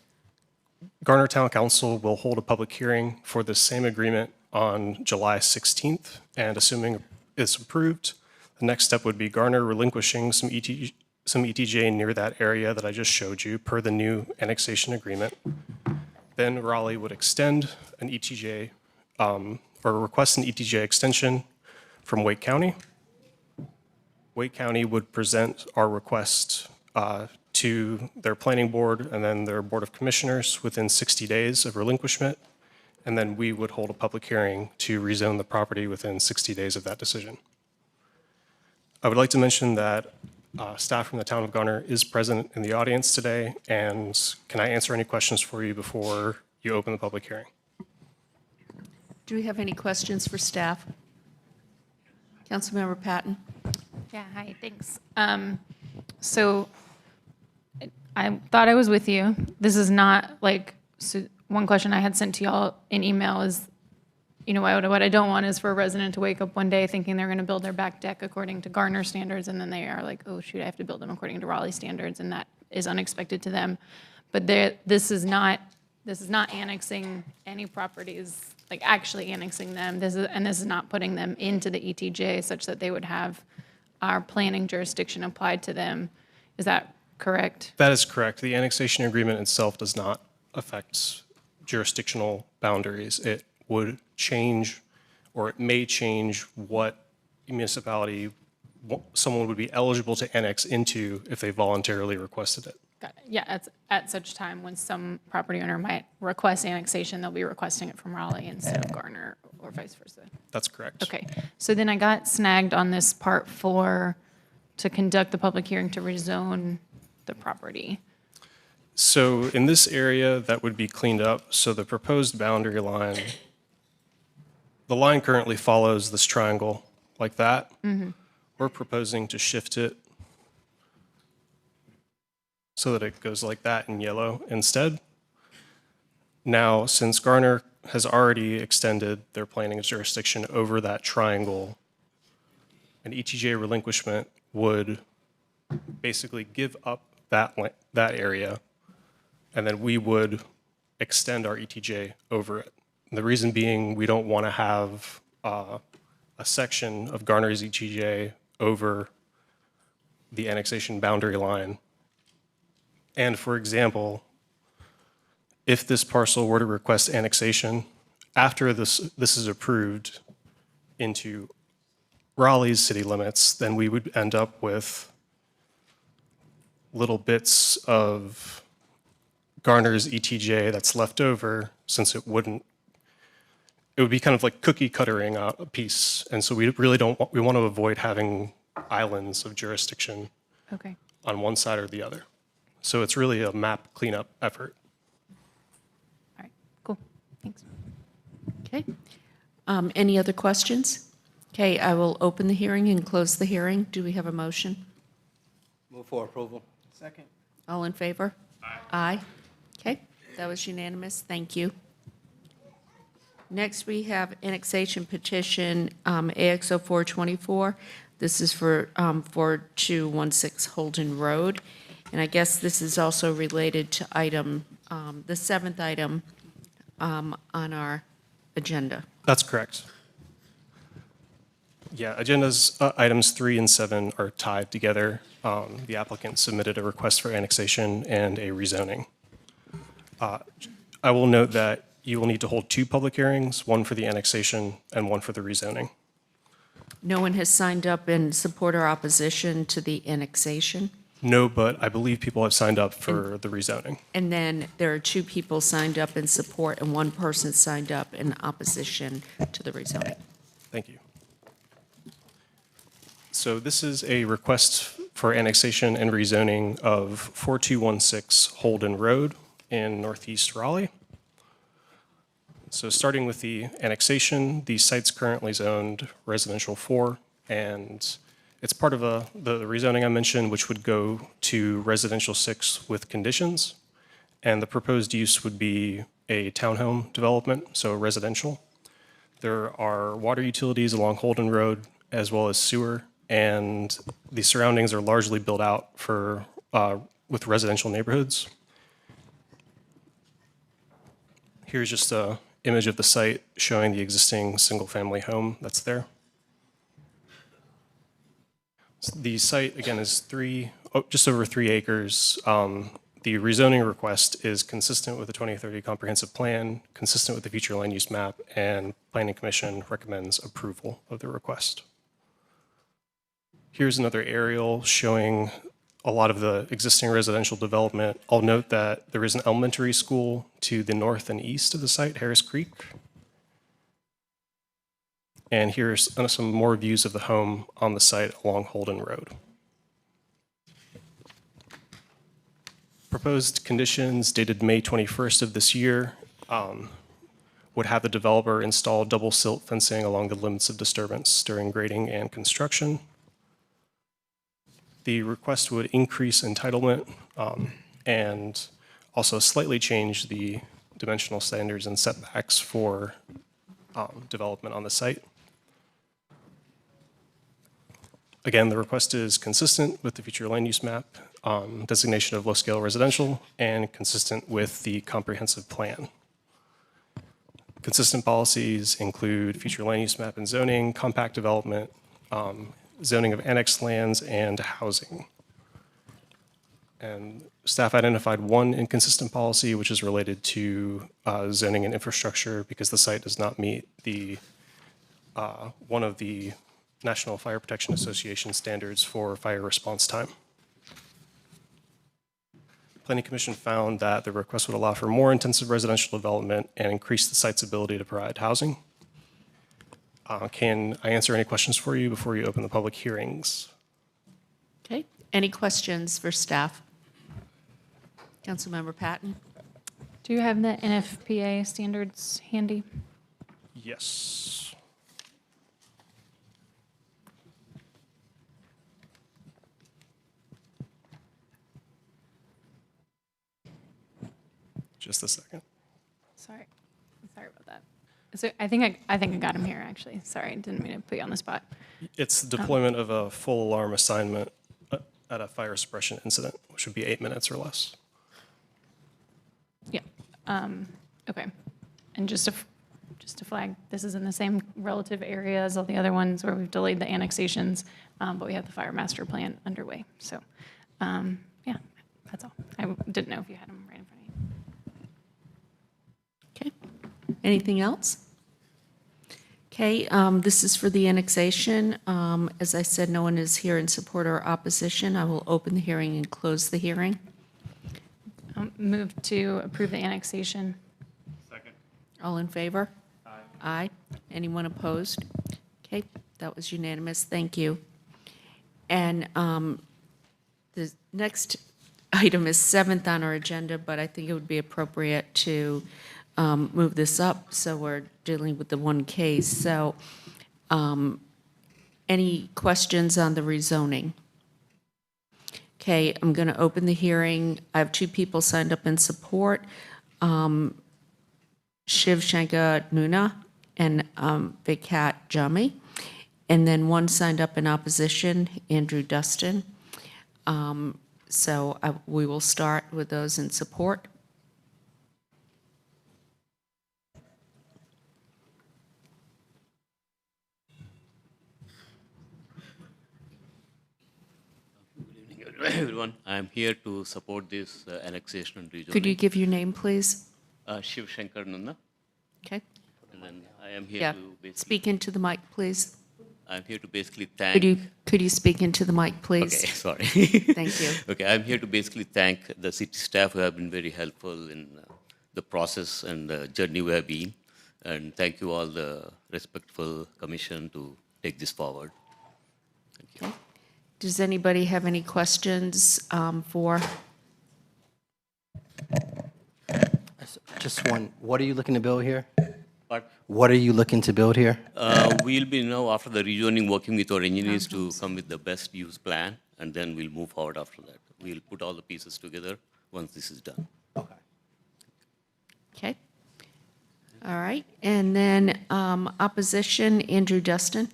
Garner Town Council will hold a public hearing for the same agreement on July 16th, and assuming it's approved, the next step would be Garner relinquishing some ETJ near that area that I just showed you per the new annexation agreement. Then Raleigh would extend an ETJ or request an ETJ extension from Wake County. Wake County would present our request to their planning board and then their board of commissioners within 60 days of relinquishment. And then we would hold a public hearing to rezone the property within 60 days of that decision. I would like to mention that staff from the town of Garner is present in the audience today. And can I answer any questions for you before you open the public hearing? Do we have any questions for staff? Councilmember Patton? Yeah, hi, thanks. So I thought I was with you. This is not like, so one question I had sent to y'all in email is, what I don't want is for a resident to wake up one day thinking they're going to build their back deck according to Garner standards, and then they are like, oh shoot, I have to build them according to Raleigh standards, and that is unexpected to them. But this is not annexing any properties, like actually annexing them. This is not putting them into the ETJ such that they would have our planning jurisdiction applied to them. Is that correct? That is correct. The annexation agreement itself does not affect jurisdictional boundaries. It would change, or it may change what municipality someone would be eligible to annex into if they voluntarily requested it. Got it. Yeah, at such time when some property owner might request annexation, they'll be requesting it from Raleigh instead of Garner, or vice versa. That's correct. Okay, so then I got snagged on this part 4 to conduct the public hearing to rezone the property. So in this area, that would be cleaned up. So the proposed boundary line, the line currently follows this triangle like that. Mm-hmm. We're proposing to shift it so that it goes like that in yellow instead. Now, since Garner has already extended their planning jurisdiction over that triangle, an ETJ relinquishment would basically give up that area, and then we would extend our ETJ over it. And the reason being, we don't want to have a section of Garner's ETJ over the annexation boundary line. And for example, if this parcel were to request annexation, after this is approved into Raleigh's city limits, then we would end up with little bits of Garner's ETJ that's left over, since it would be kind of like cookie cuttering out a piece. And so we really we want to avoid having islands of jurisdiction Okay. on one side or the other. So it's really a map cleanup effort. All right, cool, thanks. Okay. Any other questions? Okay, I will open the hearing and close the hearing. Do we have a motion? Move for approval. Second. All in favor? Aye. Okay, that was unanimous. Thank you. Next, we have annexation petition AX 0424. This is for 4216 Holden Road. And I guess this is also related to item, the seventh item on our agenda. That's correct. Yeah, agendas, items 3 and 7 are tied together. The applicant submitted a request for annexation and a rezoning. I will note that you will need to hold 2 public hearings, one for the annexation and one for the rezoning. No one has signed up in support or opposition to the annexation. No, but I believe people have signed up for the rezoning. And then there are 2 people signed up in support and 1 person signed up in opposition to the rezoning. Thank you. So this is a request for annexation and rezoning of 4216 Holden Road in Northeast Raleigh. So starting with the annexation, the site's currently zoned residential 4, and it's part of the rezoning I mentioned, which would go to residential 6 with conditions. And the proposed use would be a townhome development, so residential. There are water utilities along Holden Road as well as sewer, and the surroundings are largely built out for with residential neighborhoods. Here's just an image of the site showing the existing single-family home that's there. The site, again, is just over 3 acres. The rezoning request is consistent with the 2030 comprehensive plan, consistent with the future land use map, and Planning Commission recommends approval of the request. Here's another aerial showing a lot of the existing residential development. I'll note that there is an elementary school to the north and east of the site, Harris Creek. And here's some more views of the home on the site along Holden Road. Proposed conditions dated May 21st of this year would have the developer install double silt fencing along the limits of disturbance during grading and construction. The request would increase entitlement and also slightly change the dimensional standards and setbacks for development on the site. Again, the request is consistent with the future land use map, designation of low-scale residential, and consistent with the comprehensive plan. Consistent policies include future land use map and zoning, compact development, zoning of annexed lands, and housing. And staff identified one inconsistent policy, which is related to zoning and infrastructure, because the site does not meet the one of the National Fire Protection Association standards for fire response time. Planning Commission found that the request would allow for more intensive residential development and increase the site's ability to provide housing. Can I answer any questions for you before you open the public hearings? Okay, any questions for staff? Councilmember Patton? Do you have the NFPA standards handy? Yes. Just a second. Sorry about that. So I think I got him here, actually. Sorry, didn't mean to put you on the spot. It's deployment of a full alarm assignment at a fire suppression incident, which would be 8 minutes or less. Yeah. Okay. And just to flag, this is in the same relative area as all the other ones where we've delayed the annexations, but we have the fire master plan underway. So, yeah, that's all. I didn't know if you had them right in front of you. Okay, anything else? Okay, this is for the annexation. As I said, no one is here in support or opposition. I will open the hearing and close the hearing. Move to approve the annexation. Second. All in favor? Aye. Aye. Anyone opposed? Okay, that was unanimous. Thank you. And The next item is 7th on our agenda, but I think it would be appropriate to move this up, so we're dealing with the one case. So any questions on the rezoning? Okay, I'm going to open the hearing. I have 2 people signed up in support, Shiv Shankar Nuna and Vikat Jami, and then 1 signed up in opposition, Andrew Dustin. We will start with those in support. Everyone, I am here to support this annexation and rezoning. Could you give your name, please? Shiv Shankar Nunna. Okay. And then I am here to basically. Speak into the mic, please. I'm here to basically thank. Could you speak into the mic, please? Okay, sorry. Thank you. Okay, I'm here to basically thank the city staff who have been very helpful in the process and the journey we have been. And thank you all the respectful commission to take this forward. Thank you. Okay. Does anybody have any questions for? Just one. What are you looking to build here? But What are you looking to build here? we'll be now after the rezoning working with our engineers to come with the best use plan, and then we'll move forward after that. We'll put all the pieces together once this is done. Okay. Okay. All right. And then opposition, Andrew Dustin.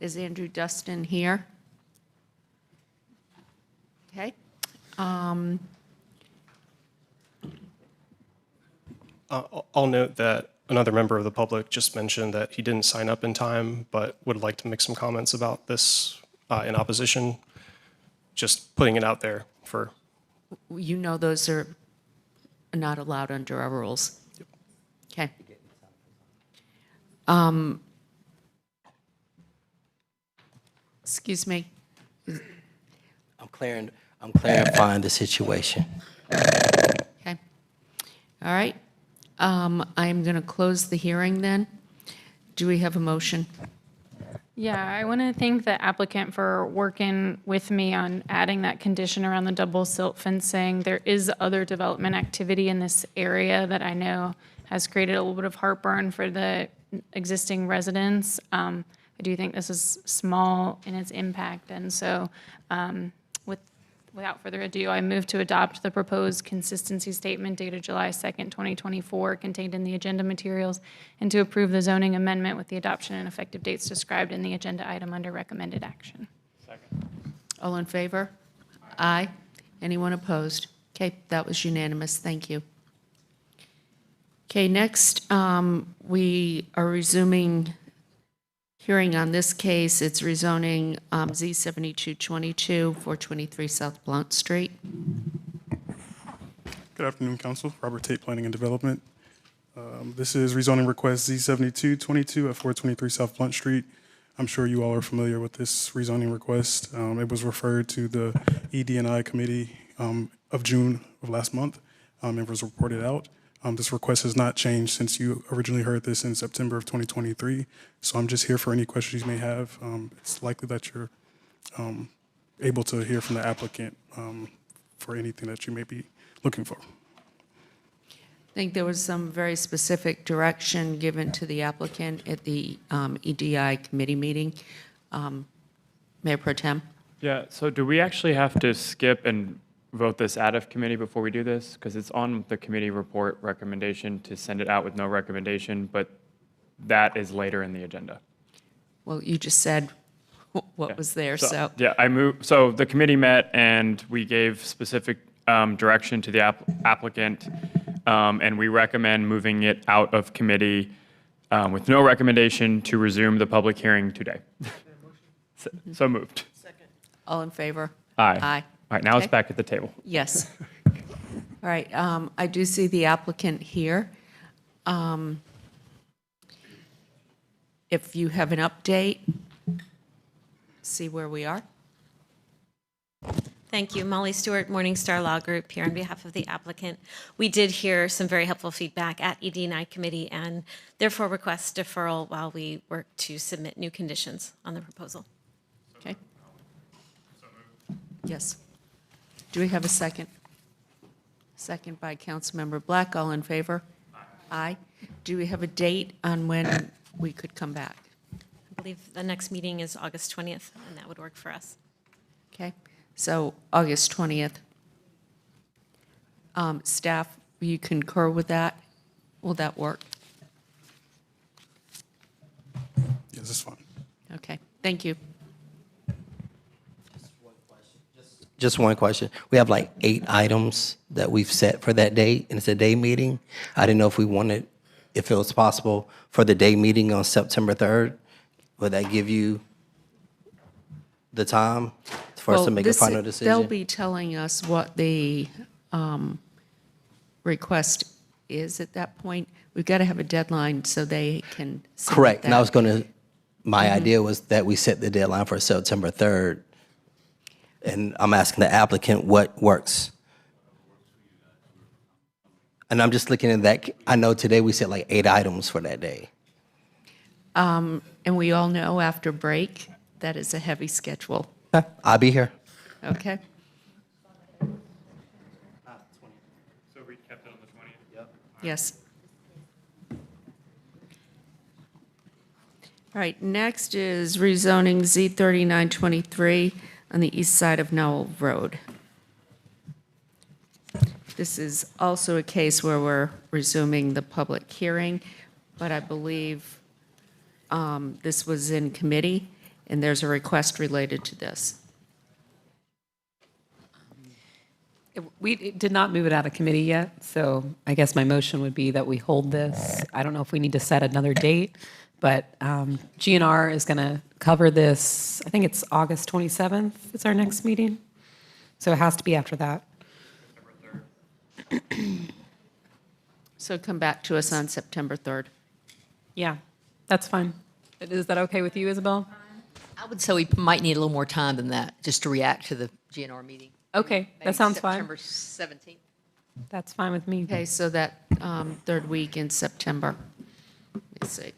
Is Andrew Dustin here? Okay. I'll note that another member of the public just mentioned that he didn't sign up in time, but would like to make some comments about this in opposition. Just putting it out there for. You know those are not allowed under our rules. Yep. Okay. Excuse me. I'm clarifying the situation. Okay. All right. I'm going to close the hearing then. Do we have a motion? Yeah, I want to thank the applicant for working with me on adding that condition around the double silt fencing. There is other development activity in this area that I know has created a little bit of heartburn for the existing residents. I do think this is small in its impact, and so without further ado, I move to adopt the proposed consistency statement dated July 2nd, 2024, contained in the agenda materials, and to approve the zoning amendment with the adoption and effective dates described in the agenda item under recommended action. Second. All in favor? Aye. Anyone opposed? Okay, that was unanimous. Thank you. Okay, next, we are resuming hearing on this case. It's rezoning Z7222, 423 South Blount Street. Good afternoon, Council. Robert Tate, Planning and Development. This is rezoning request Z7222 at 423 South Blount Street. I'm sure you all are familiar with this rezoning request. It was referred to the ED&I committee of June of last month. It was reported out. This request has not changed since you originally heard this in September of 2023. So I'm just here for any questions you may have. It's likely that you're able to hear from the applicant for anything that you may be looking for. I think there was some very specific direction given to the applicant at the EDI committee meeting. Mayor Pro Tem? Yeah, so do we actually have to skip and vote this out of committee before we do this? Because it's on the committee report recommendation to send it out with no recommendation, but that is later in the agenda. Well, you just said what was there, so. Yeah, so the committee met and we gave specific direction to the applicant, and we recommend moving it out of committee with no recommendation to resume the public hearing today. So moved. All in favor? Aye. Aye. All right, now it's Okay. back at the table. Yes. All right, I do see the applicant here. If you have an update, see where we are. Thank you. Molly Stewart, Morningstar Law Group, here on behalf of the applicant. We did hear some very helpful feedback at ED&I committee and therefore request deferral while we work to submit new conditions on the proposal. So Yes. Do we have a second? Second by Councilmember Black. All in favor? Aye. Do we have a date on when we could come back? I believe the next meeting is August 20th, and that would work for us. Okay, so August 20th. Staff, you concur with that? Will that work? Yes, it's fine. Okay, thank you. Just one question. We have like 8 items that we've set for that date, and it's a day meeting. I didn't know if we wanted, if it was possible for the day meeting on September 3rd. Would that give you the time for us to make a final decision? They'll be telling us what the request is at that point. We've got to have a deadline so they can submit Correct. And I that. was going to, my idea was that we set the deadline for September 3rd. And I'm asking the applicant what works. And I'm just looking at that. I know today we set like 8 items for that day. And we all know after break, that is a heavy schedule. Okay, I'll be here. Okay? So we kept it on the 20th? Yep. Yes. All right, next is rezoning Z3923 on the east side of Nowell Road. This is also a case where we're resuming the public hearing, but I believe this was in committee, and there's a request related to this. We did not move it out of committee yet, so I guess my motion would be that we hold this. I don't know if we need to set another date, but GNR is going to cover this, I think it's August 27th is our next meeting. So it has to be after that. So come back to us on September 3rd. Yeah, that's fine. Is that okay with you, Isabel? I would say we might need a little more time than that, just to react to the GNR meeting. Okay, Maybe that sounds fine. September 17th. That's fine with me. Okay, so that third week in September. Let me see.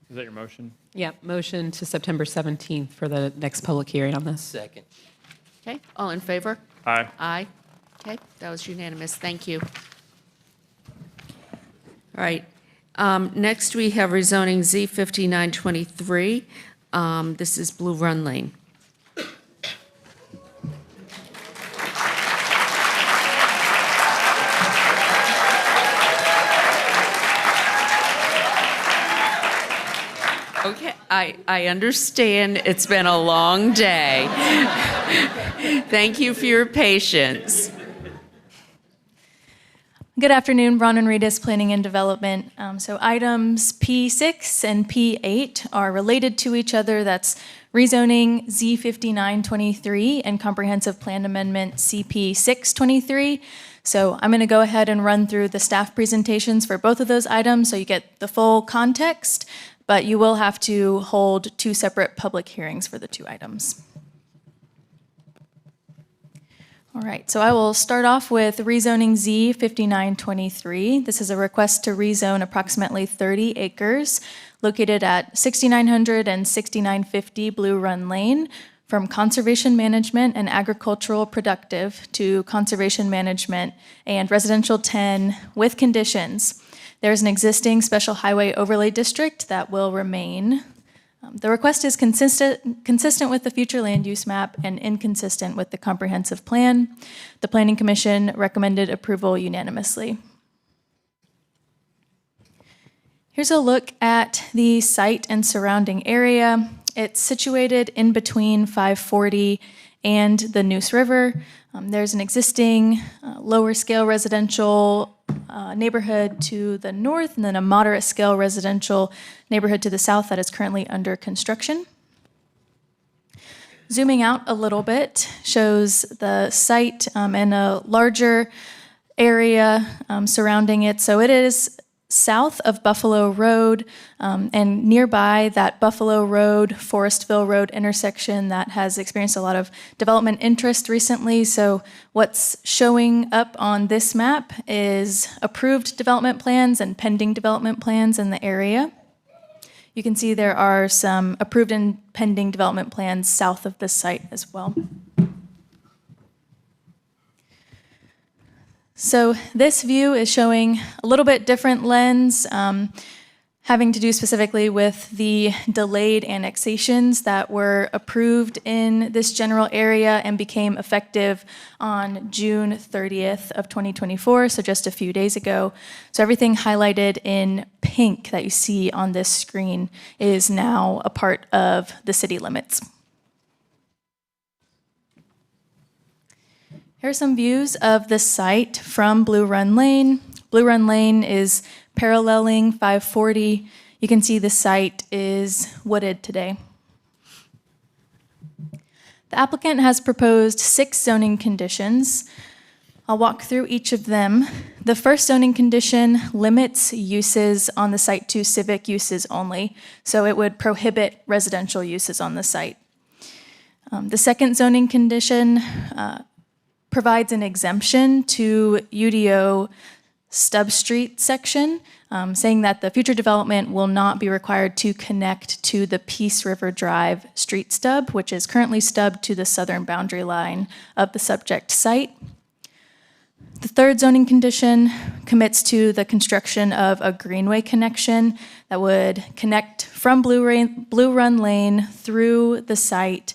Is that your motion? Yeah, motion to September 17th for the next public hearing on this. Second. Okay, all in favor? Aye. Aye. Okay, that was unanimous. Thank you. All right. Next, we have rezoning Z5923. This is Blue Run Lane. Okay, I understand it's been a long day. Thank you for your patience. Good afternoon, Bronwyn Reedus, Planning and Development. So items P6 and P8 are related to each other. That's rezoning Z5923 and comprehensive plan amendment CP 623. So I'm going to go ahead and run through the staff presentations for both of those items so you get the full context, but you will have to hold 2 separate public hearings for the 2 items. All right, so I will start off with rezoning Z5923. This is a request to rezone approximately 30 acres located at 6900 and 6950 Blue Run Lane from conservation management and agricultural productive to conservation management and residential 10 with conditions. There's an existing special highway overlay district that will remain. The request is consistent with the future land use map and inconsistent with the comprehensive plan. The Planning Commission recommended approval unanimously. Here's a look at the site and surrounding area. It's situated in between 540 and the Neuse River. There's an existing lower scale residential neighborhood to the north, and then a moderate scale residential neighborhood to the south that is currently under construction. Zooming out a little bit shows the site and a larger area surrounding it. So it is south of Buffalo Road and nearby that Buffalo Road, Forestville Road intersection that has experienced a lot of development interest recently. So what's showing up on this map is approved development plans and pending development plans in the area. You can see there are some approved and pending development plans south of this site as well. So this view is showing a little bit different lens, having to do specifically with the delayed annexations that were approved in this general area and became effective on June 30th of 2024, so just a few days ago. So everything highlighted in pink that you see on this screen is now a part of the city limits. Here are some views of the site from Blue Run Lane. Blue Run Lane is paralleling 540. You can see the site is wooded today. The applicant has proposed 6 zoning conditions. I'll walk through each of them. The first zoning condition limits uses on the site to civic uses only, so it would prohibit residential uses on the site. The second zoning condition provides an exemption to UDO Stub Street section, saying that the future development will not be required to connect to the Peace River Drive street stub, which is currently stubbed to the southern boundary line of the subject site. The third zoning condition commits to the construction of a greenway connection that would connect from Blue Run Lane through the site,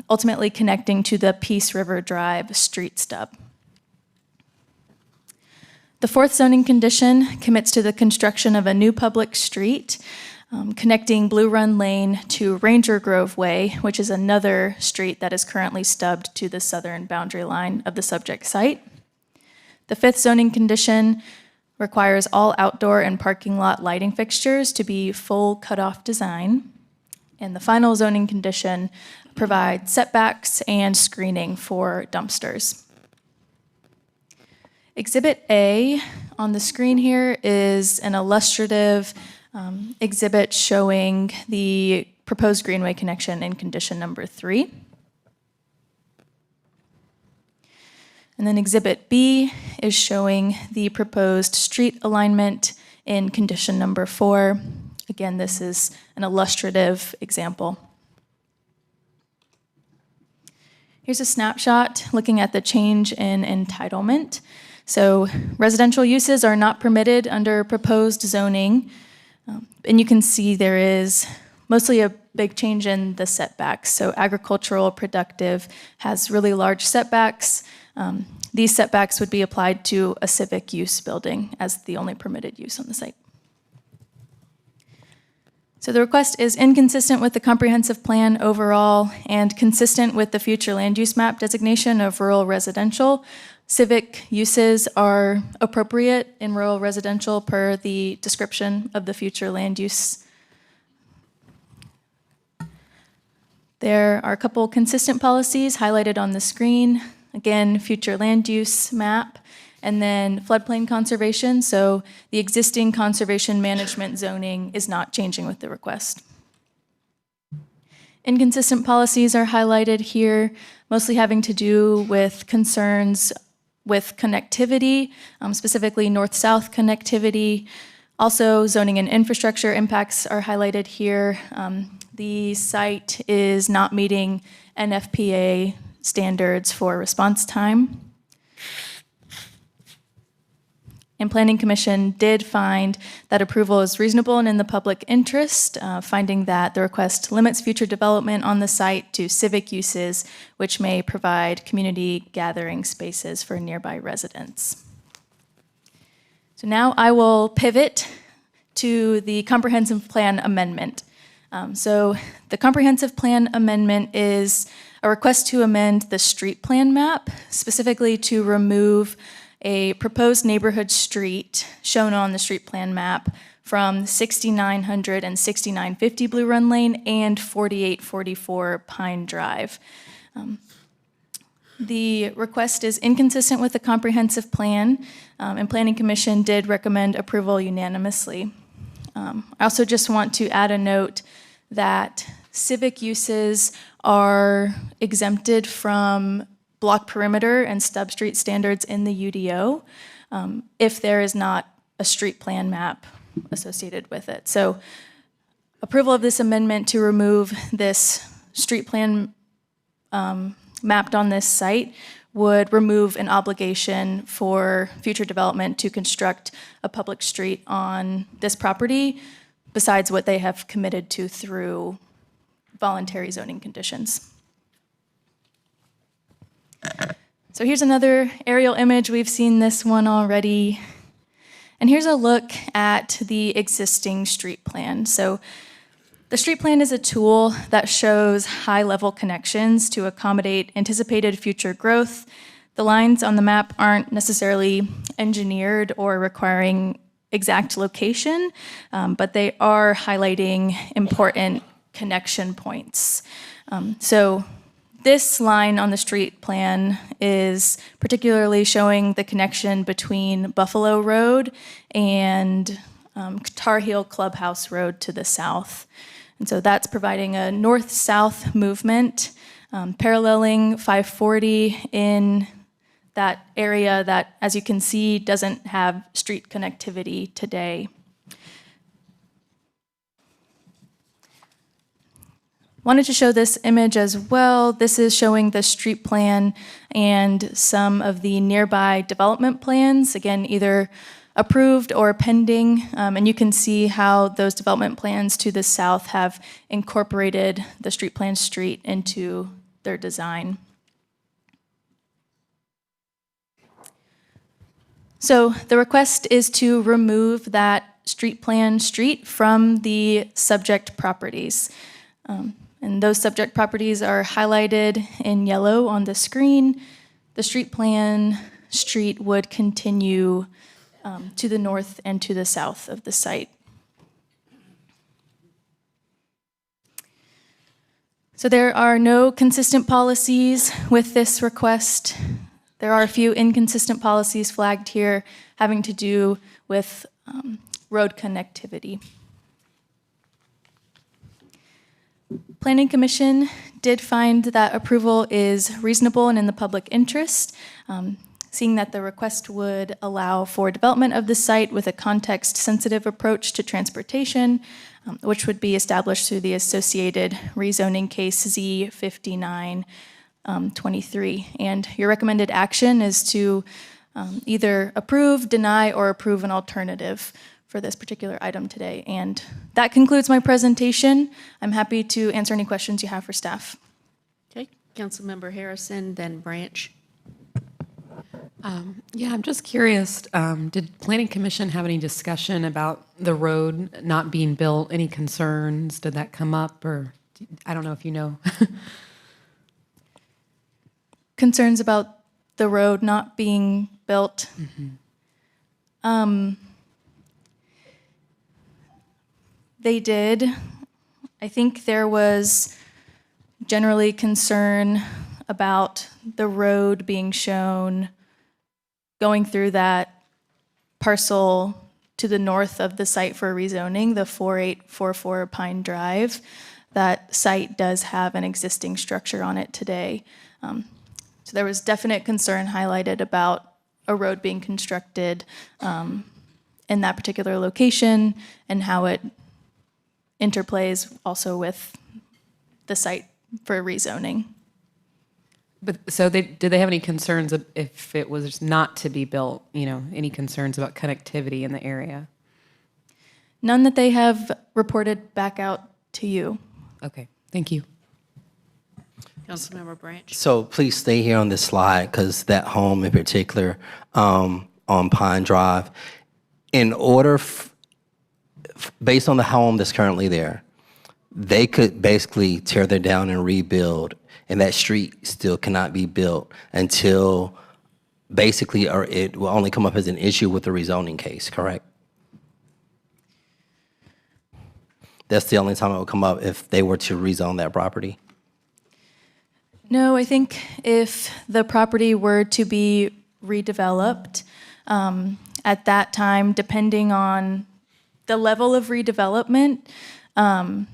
ultimately connecting to the Peace River Drive street stub. The fourth zoning condition commits to the construction of a new public street connecting Blue Run Lane to Ranger Grove Way, which is another street that is currently stubbed to the southern boundary line of the subject site. The fifth zoning condition requires all outdoor and parking lot lighting fixtures to be full cutoff design. And the final zoning condition provides setbacks and screening for dumpsters. Exhibit A on the screen here is an illustrative exhibit showing the proposed greenway connection in condition number 3. And then exhibit B is showing the proposed street alignment in condition number 4. Again, this is an illustrative example. Here's a snapshot looking at the change in entitlement. So residential uses are not permitted under proposed zoning. And you can see there is mostly a big change in the setbacks. So agricultural productive has really large setbacks. These setbacks would be applied to a civic use building as the only permitted use on the site. So the request is inconsistent with the comprehensive plan overall and consistent with the future land use map designation of rural residential. Civic uses are appropriate in rural residential per the description of the future land use. There are a couple consistent policies highlighted on the screen. Again, future land use map, and then floodplain conservation. So the existing conservation management zoning is not changing with the request. Inconsistent policies are highlighted here, mostly having to do with concerns with connectivity, specifically north-south connectivity. Also, zoning and infrastructure impacts are highlighted here. The site is not meeting NFPA standards for response time. And Planning Commission did find that approval is reasonable and in the public interest, finding that the request limits future development on the site to civic uses, which may provide community gathering spaces for nearby residents. So now I will pivot to the comprehensive plan amendment. So the comprehensive plan amendment is a request to amend the street plan map, specifically to remove a proposed neighborhood street shown on the street plan map from 6900 and 6950 Blue Run Lane and 4844 Pine Drive. The request is inconsistent with the comprehensive plan, and Planning Commission did recommend approval unanimously. I also just want to add a note that civic uses are exempted from block perimeter and stub street standards in the UDO if there is not a street plan map associated with it. So approval of this amendment to remove this street plan mapped on this site would remove an obligation for future development to construct a public street on this property, besides what they have committed to through voluntary zoning conditions. So here's another aerial image. We've seen this one already. And here's a look at the existing street plan. So the street plan is a tool that shows high-level connections to accommodate anticipated future growth. The lines on the map aren't necessarily engineered or requiring exact location, but they are highlighting important connection points. So this line on the street plan is particularly showing the connection between Buffalo Road and Tar Heel Clubhouse Road to the south. And so that's providing a north-south movement, paralleling 540 in that area that, as you can see, doesn't have street connectivity today. Wanted to show this image as well. This is showing the street plan and some of the nearby development plans, again, either approved or pending, and you can see how those development plans to the south have incorporated the street plan street into their design. So the request is to remove that street plan street from the subject properties. And those subject properties are highlighted in yellow on the screen. The street plan street would continue to the north and to the south of the site. So there are no consistent policies with this request. There are a few inconsistent policies flagged here having to do with road connectivity. Planning Commission did find that approval is reasonable and in the public interest, seeing that the request would allow for development of the site with a context-sensitive approach to transportation, which would be established through the associated rezoning case Z5923. And your recommended action is to either approve, deny, or approve an alternative for this particular item today. And that concludes my presentation. I'm happy to answer any questions you have for staff. Okay, Councilmember Harrison, then Branch. Yeah, I'm just curious, did Planning Commission have any discussion about the road not being built? Any concerns? Did that come up? Or I don't know if you know. Concerns about the road not being built? They did. I think there was generally concern about the road being shown going through that parcel to the north of the site for rezoning, the 4844 Pine Drive. That site does have an existing structure on it today. So there was definite concern highlighted about a road being constructed in that particular location and how it interplays also with the site for rezoning. But so did they have any concerns if it was not to be built, any concerns about connectivity in the area? None that they have reported back out to you. Okay, thank you. Councilmember Branch. So please stay here on this slide, because that home in particular on Pine Drive, in order, based on the home that's currently there, they could basically tear that down and rebuild, and that street still cannot be built until basically, or it will only come up as an issue with the rezoning case, correct? That's the only time it will come up, if they were to rezone that property? No, I think if the property were to be redeveloped, at that time, depending on the level of redevelopment,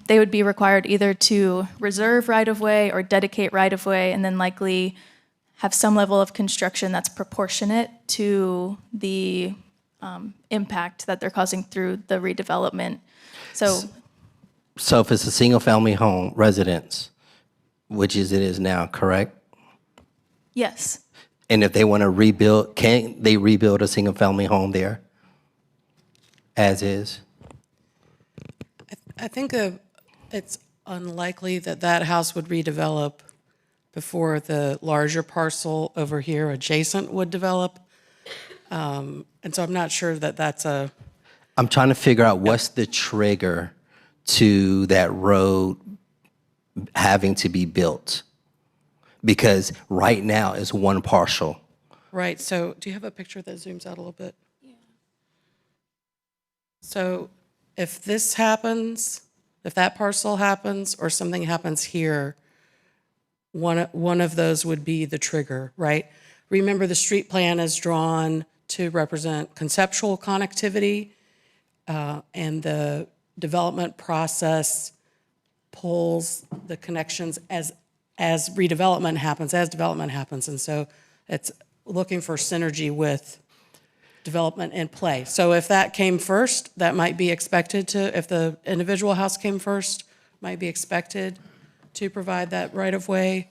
they would be required either to reserve right-of-way or dedicate right-of-way, and then likely have some level of construction that's proportionate to the impact that they're causing through the redevelopment. So So if it's a single-family home residence, which is it is now, correct? Yes. And if they want to rebuild, can they rebuild a single-family home there as is? I think it's unlikely that that house would redevelop before the larger parcel over here adjacent would develop. And so I'm not sure that that's a, I'm trying to figure out what's the trigger to that road having to be built. Because right now it's one parcel. right, so do you have a picture that zooms out a little bit? Yeah. So if this happens, if that parcel happens or something happens here, one of those would be the trigger, right? Remember, the street plan is drawn to represent conceptual connectivity, and the development process pulls the connections as development happens. And so it's looking for synergy with development in play. So if that came first, that might be expected to, if the individual house came first, might be expected to provide that right of way.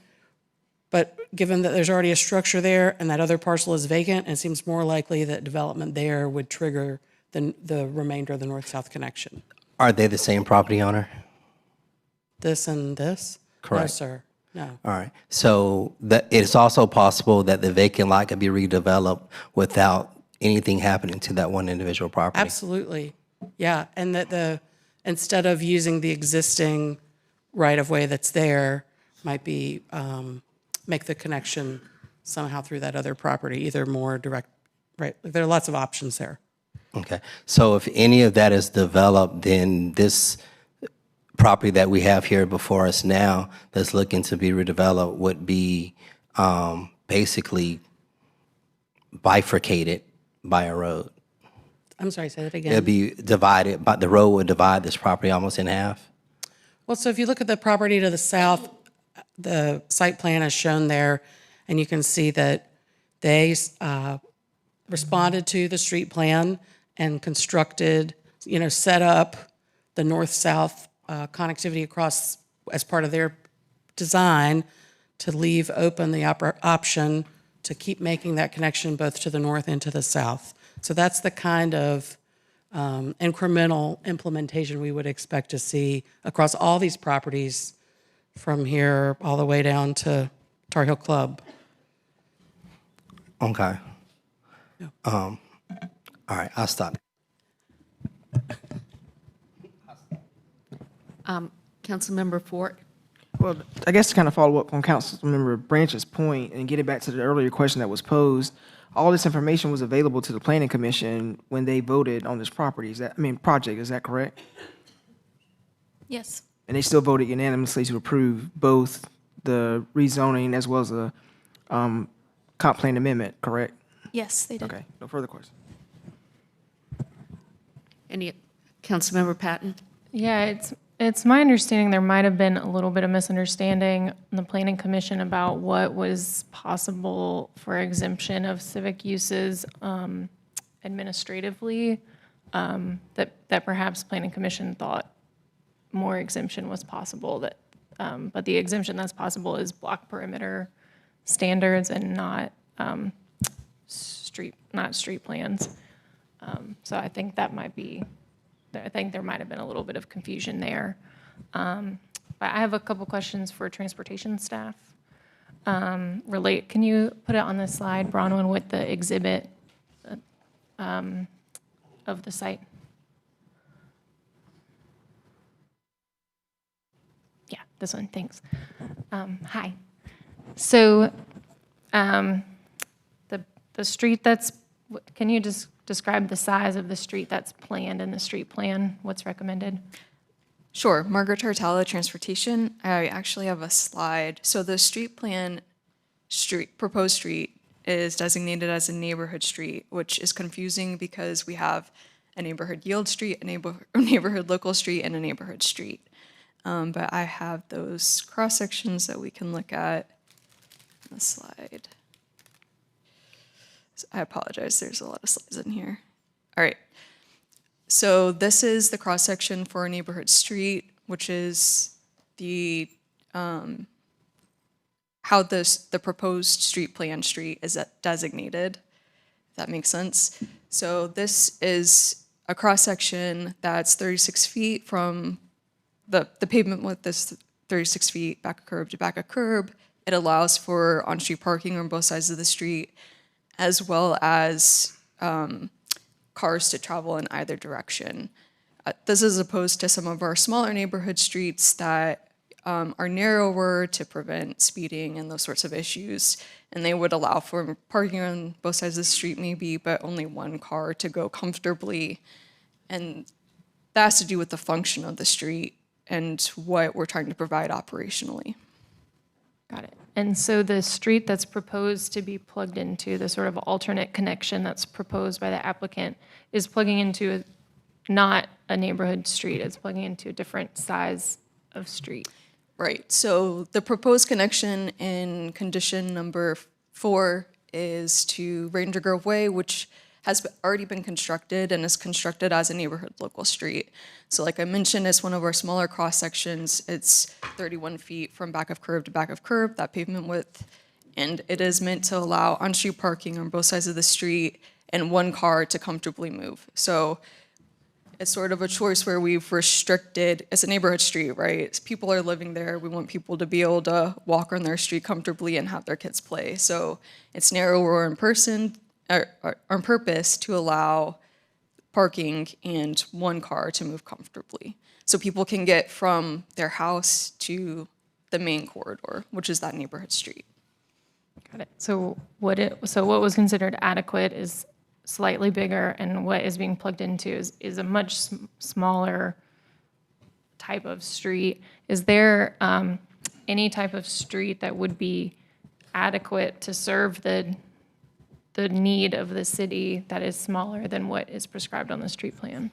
But given that there's already a structure there and that other parcel is vacant, it seems more likely that development there would trigger the remainder of the north-south connection. Are they the same property owner? This and this? Correct. No, sir, no. All right. So it's also possible that the vacant lot could be redeveloped without anything happening to that one individual property. Absolutely, yeah. And that instead of using the existing right-of-way that's there, might be make the connection somehow through that other property, either more direct, right? There are lots of options there. Okay. So if any of that is developed, then this property that we have here before us now that's looking to be redeveloped would be basically bifurcated by a road. I'm sorry, say that again. It'd be divided, but the road would divide this property almost in half. Well, so if you look at the property to the south, the site plan is shown there, and you can see that they responded to the street plan and constructed, set up the north-south connectivity across as part of their design to leave open the option to keep making that connection both to the north and to the south. So that's the kind of incremental implementation we would expect to see across all these properties from here all the way down to Tar Heel Club. Okay. All right, I'll stop. Councilmember Fort? Well, I guess to kind of follow up on Councilmember Branch's point and get it back to the earlier question that was posed, all this information was available to the Planning Commission when they voted on this project, is that correct? Yes. And they still voted unanimously to approve both the rezoning as well as the comp plan amendment, correct? Yes, they did. Okay, no further questions. Any, Councilmember Patton? Yeah, it's my understanding there might have been a little bit of misunderstanding in the Planning Commission about what was possible for exemption of civic uses administratively, that perhaps Planning Commission thought more exemption was possible, but the exemption that's possible is block perimeter standards and not street plans. So I think that might be, I think there might have been a little bit of confusion there. But I have a couple questions for transportation staff. Can you put it on the slide, Bronwyn, with the exhibit of the site? Yeah, this one, thanks. Hi. So the street that's, can you just describe the size of the street that's planned in the street plan? What's recommended? Sure. Margaret Tartalla, Transportation. I actually have a slide. So the street plan proposed street is designated as a neighborhood street, which is confusing because we have a neighborhood yield street, a neighborhood local street, and a neighborhood street. But I have those cross sections that we can look at on the slide. So I apologize, there's a lot of slides in here. All right. So this is the cross section for a neighborhood street. which is the how the proposed street plan street is designated, if that makes sense. So this is a cross-section that's 36 feet from the pavement width is 36 feet back of curb to back of curb. It allows for on-street parking on both sides of the street, as well as cars to travel in either direction. This is opposed to some of our smaller neighborhood streets that are narrower to prevent speeding and those sorts of issues. And they would allow for parking on both sides of the street maybe, but only one car to go comfortably. And that has to do with the function of the street and what we're trying to provide operationally. Got it. And so the street that's proposed to be plugged into, the sort of alternate connection that's proposed by the applicant, is plugging into not a neighborhood street, it's plugging into a different size of street. Right, so the proposed connection in condition number 4 is to Ranger Grove Way, which has already been constructed and is constructed as a neighborhood local street. So like I mentioned, it's one of our smaller cross sections. It's 31 feet from back of curb to back of curb, that pavement width. And it is meant to allow on-street parking on both sides of the street and one car to comfortably move. So it's sort of a choice where we've restricted, it's a neighborhood street, right? People are living there. We want people to be able to walk on their street comfortably and have their kids play. So it's narrower in person, on purpose to allow parking and one car to move comfortably. So people can get from their house to the main corridor, which is that neighborhood street. Got it. So what was considered adequate is slightly bigger, and what is being plugged into is a much smaller type of street. Is there any type of street that would be adequate to serve the need of the city that is smaller than what is prescribed on the street plan?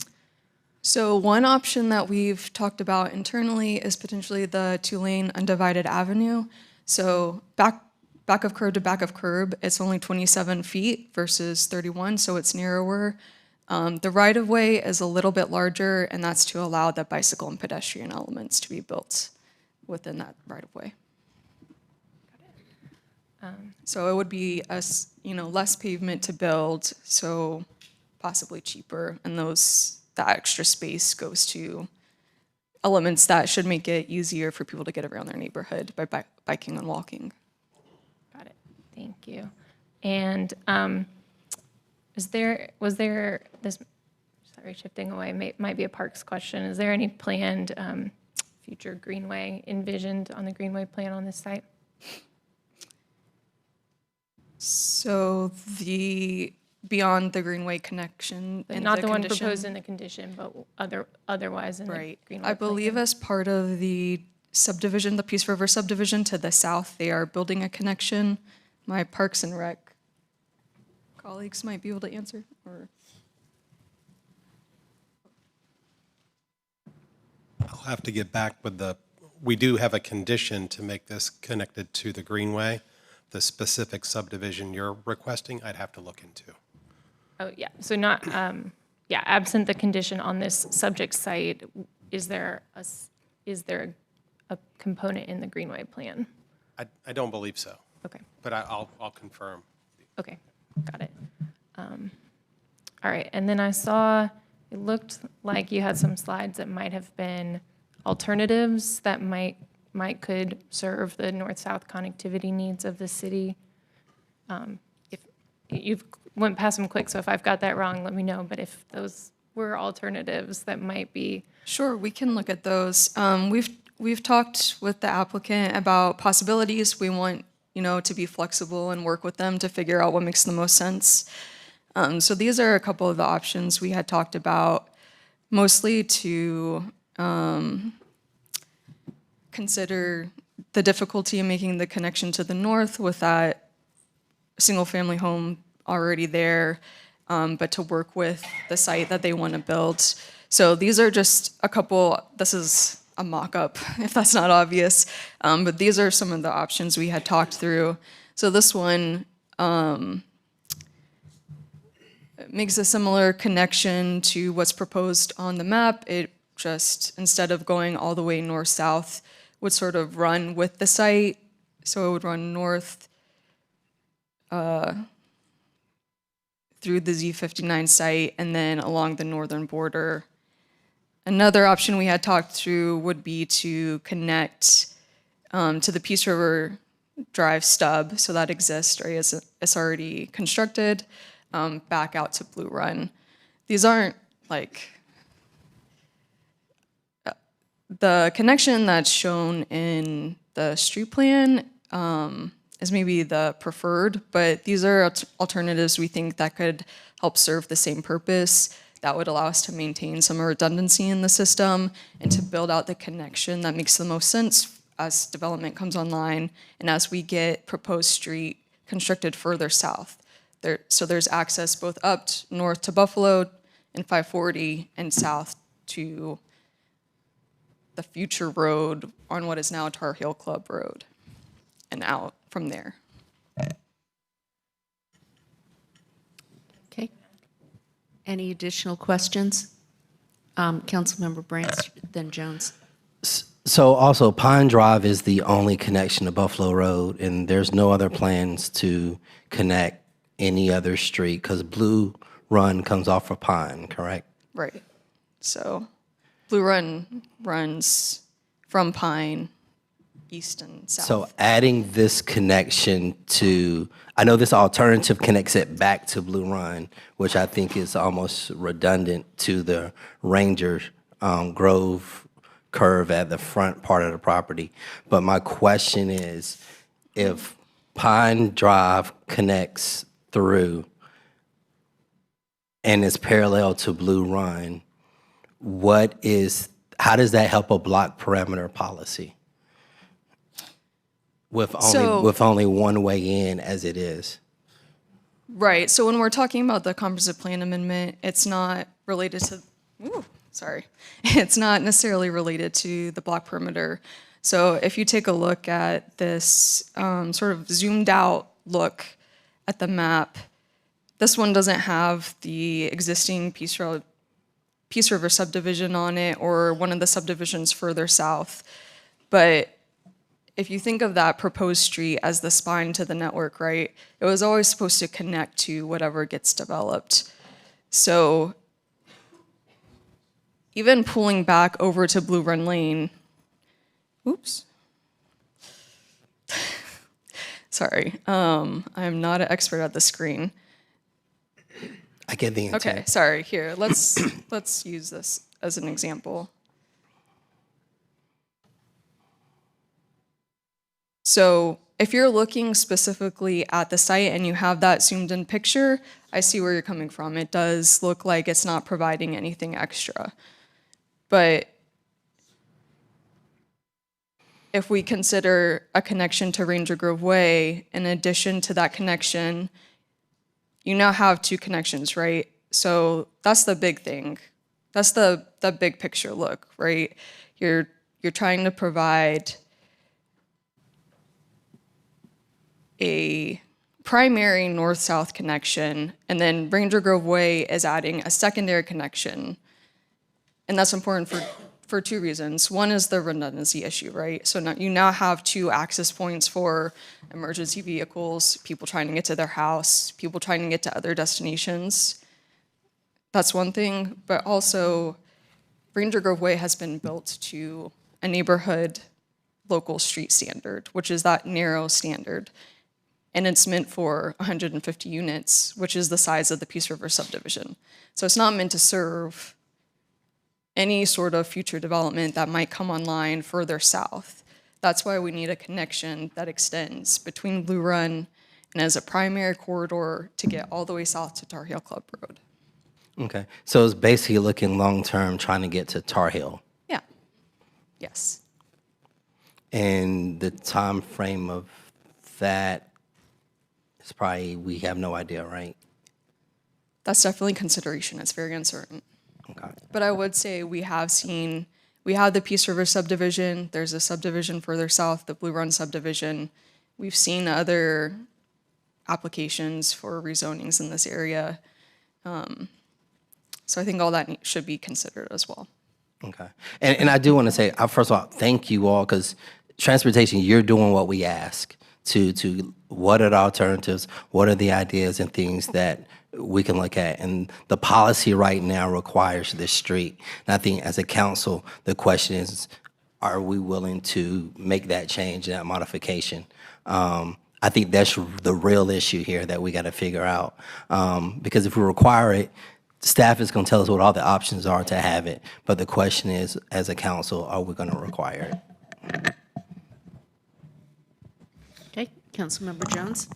So one option that we've talked about internally is potentially the 2-lane undivided avenue. So back of curb to back of curb, it's only 27 feet versus 31, so it's narrower. The right-of-way is a little bit larger, and that's to allow the bicycle and pedestrian elements to be built within that right-of-way. So it would be less pavement to build, so possibly cheaper, and that extra space goes to elements that should make it easier for people to get around their neighborhood by biking and walking. Got it. Thank you. And was there this? Sorry, shifting away. Might be a parks question. Is there any planned future greenway envisioned on the greenway plan on this site? So beyond the greenway connection, But in not the one condition- proposed in the condition, but otherwise in the greenway I plan. believe as part of the subdivision, the Peace River subdivision to the south, they are building a connection. My Parks and Rec colleagues might be able to answer, or I'll have to get back with we do have a condition to make this connected to the Greenway. The specific subdivision you're requesting, I'd have to look into. Oh, yeah, so not, absent the condition on this subject site, is there a component in the greenway plan? I don't believe so. Okay. But I'll confirm. Okay, got it. All right, and then I saw, it looked like you had some slides that might have been alternatives that could serve the north-south connectivity needs of the city. If you've went past them quick, so if I've got that wrong, let me know. But if those were alternatives that might be. Sure, we can look at those. We've talked with the applicant about possibilities. We want, to be flexible and work with them to figure out what makes the most sense. So these are a couple of the options we had talked about, mostly to consider the difficulty in making the connection to the north with that single-family home already there, but to work with the site that they want to build. So these are just a couple, this is a mock-up, if that's not obvious, but these are some of the options we had talked through. So this one makes a similar connection to what's proposed on the map. It just instead of going all the way north-south, would sort of run with the site. So it would run north through the Z59 site and then along the northern border. Another option we had talked through would be to connect to the Peace River Drive stub, so that exists, right? It's already constructed, back out to Blue Run. These aren't like, the connection that's shown in the street plan is maybe the preferred, but these are alternatives we think that could help serve the same purpose. That would allow us to maintain some redundancy in the system and to build out the connection that makes the most sense as development comes online and as we get proposed street constructed further south. So there's access both up north to Buffalo and 540 and south to the future road on what is now Tar Heel Club Road and out from there. Okay. Any additional questions? Councilmember Branch, then Jones. So also Pine Drive is the only connection to Buffalo Road, and there's no other plans to connect any other street because Blue Run comes off of Pine, correct? Right. So Blue Run runs from Pine east and south. So adding this connection to, I know this alternative connects it back to Blue Run, which I think is almost redundant to the Ranger Grove curve at the front part of the property. But my question is, if Pine Drive connects through and is parallel to Blue Run, how does that help a block parameter policy? With only one way in as it is. Right. So when we're talking about the comprehensive plan amendment, it's not related to, it's not necessarily related to the block perimeter. So if you take a look at this sort of zoomed out look at the map, this one doesn't have the existing Peace River subdivision on it or one of the subdivisions further south. But if you think of that proposed street as the spine to the network, right, it was always supposed to connect to whatever gets developed. So even pulling back over to Blue Run Lane, oops. Sorry, I'm not an expert at the screen. I get the intent. Okay, sorry, here, let's use this as an example. So if you're looking specifically at the site and you have that zoomed in picture, I see where you're coming from. It does look like it's not providing anything extra. But if we consider a connection to Ranger Grove Way, in addition to that connection, you now have two connections, right? So that's the big thing. That's the big picture look, right? You're trying to provide a primary north-south connection, and then Ranger Grove Way is adding a secondary connection. And that's important for two reasons. One is the redundancy issue, right? So now you have two access points for emergency vehicles, people trying to get to their house, people trying to get to other destinations. That's one thing, but also Ranger Grove Way has been built to a neighborhood local street standard, which is that narrow standard. And it's meant for 150 units, which is the size of the Peace River subdivision. So it's not meant to serve any sort of future development that might come online further south. That's why we need a connection that extends between Blue Run and as a primary corridor to get all the way south to Tar Heel Club Road. Okay, so it's basically looking long-term, trying to get to Tar Heel. Yeah, yes. And the time frame of that is probably, we have no idea, right? That's definitely consideration. It's very uncertain. Okay. But I would say we have the Peace River subdivision. There's a subdivision further south, the Blue Run subdivision. We've seen other applications for rezonings in this area. So I think all that should be considered as well. Okay. And I do want to say, first of all, thank you all, because transportation, you're doing what we ask to what are the alternatives, what are the ideas and things that we can look at. And the policy right now requires this street. And I think as a council, the question is, are we willing to make that change, that modification? I think that's the real issue here that we got to figure out. Because if we require it, staff is going to tell us what all the options are to have it. But the question is, as a council, are we going to require it? Okay, Councilmember Jones?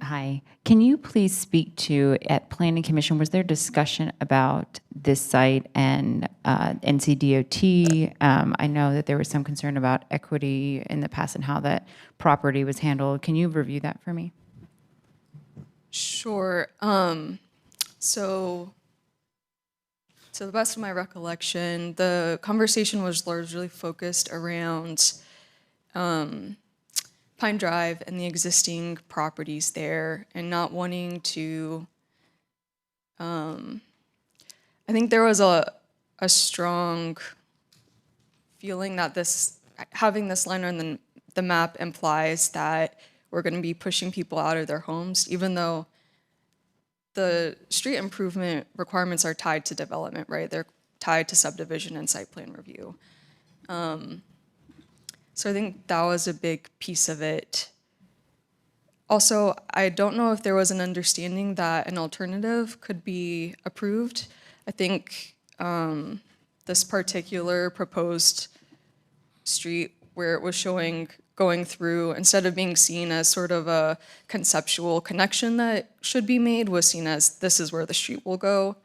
Hi. Can you please speak to, at Planning Commission, was there discussion about this site and NCDOT? I know that there was some concern about equity in the past and how that property was handled. Can you review that for me? Sure. So to the best of my recollection, the conversation was largely focused around Pine Drive and the existing properties there, and not wanting to, I think there was a strong feeling that having this line on the map implies that we're going to be pushing people out of their homes, even though the street improvement requirements are tied to development, right? They're tied to subdivision and site plan review. So I think that was a big piece of it. Also, I don't know if there was an understanding that an alternative could be approved. I think this particular proposed street where it was showing going through, instead of being seen as sort of a conceptual connection that should be made, was seen as this is where the street will go.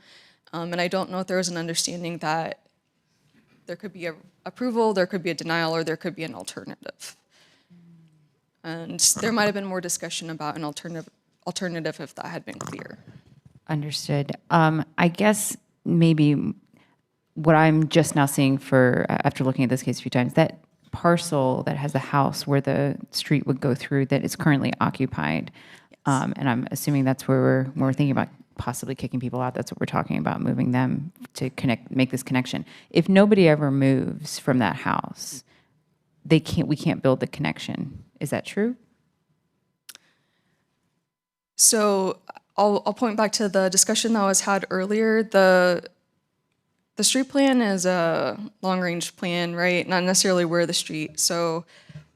And I don't know if there was an understanding that there could be an approval, there could be a denial, or there could be an alternative. And there might have been more discussion about an alternative if that had been clear. Understood. I guess maybe what I'm just now seeing after looking at this case a few times, that parcel that has a house where the street would go through that is currently occupied. Yes. And I'm assuming that's where we're thinking about possibly kicking people out. That's what we're talking about, moving them to make this connection. If nobody ever moves from that house, we can't build the connection. Is that true? So I'll point back to the discussion that was had earlier. The street plan is a long-range plan, right? Not necessarily where the street. So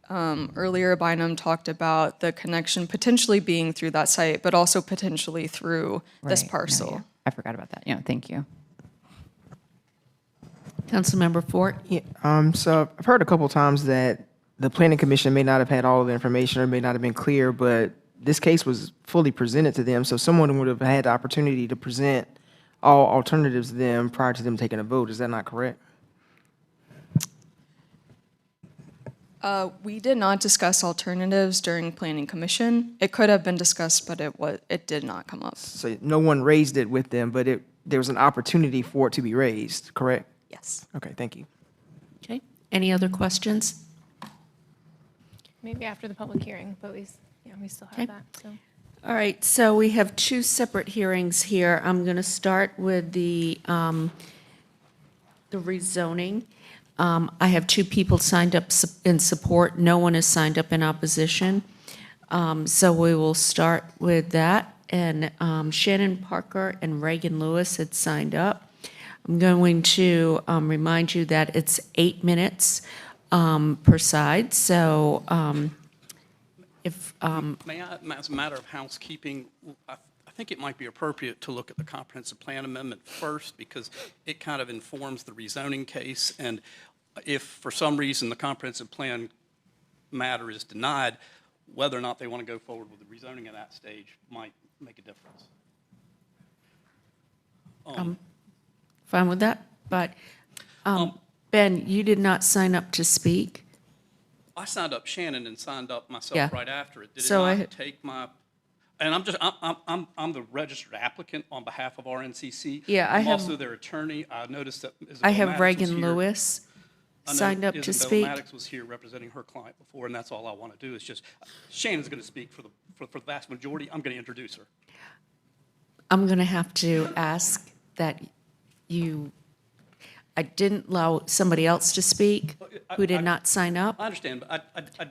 earlier, Bynum talked about the connection potentially being through that site, but also potentially through this parcel. No, yeah. I forgot about that. Yeah, thank you. Councilmember Fort? Yeah, so I've heard a couple times that the Planning Commission may not have had all of the information or may not have been clear, but this case was fully presented to them, so someone would have had the opportunity to present all alternatives to them prior to them taking a vote. Is that not correct? We did not discuss alternatives during Planning Commission. It could have been discussed, but it did not come up. So no one raised it with them, but there was an opportunity for it to be raised, correct? Yes. Okay, thank you. Okay, any other questions? Maybe after the public hearing, but we still have that. So. All right, so we have two separate hearings here. I'm going to start with the rezoning. I have two people signed up in support. No one has signed up in opposition. So we will start with that. And Shannon Parker and Reagan Lewis had signed up. I'm going to remind you that it's 8 minutes per side. So if May I, as a matter of housekeeping, I think it might be appropriate to look at the comprehensive plan amendment first, because it kind of informs the rezoning case. And if for some reason the comprehensive plan matter is denied, whether or not they want to go forward with the rezoning at that stage might make a difference. Fine with that, but Ben, you did not sign up to speak. I signed up Shannon and signed up myself right after it. Did So it not take my? And I'm the registered applicant on behalf of RNCC. Yeah, I'm also their attorney. I noticed that Isabel I have Maddox Reagan was here. Lewis signed up to Isabel speak. Maddox was here representing her client before, and that's all I want to do is just. Shannon's going to speak for the vast majority. I'm going to introduce her. I'm going to have to ask that you. I didn't allow somebody else to speak who did not sign up. I understand, but I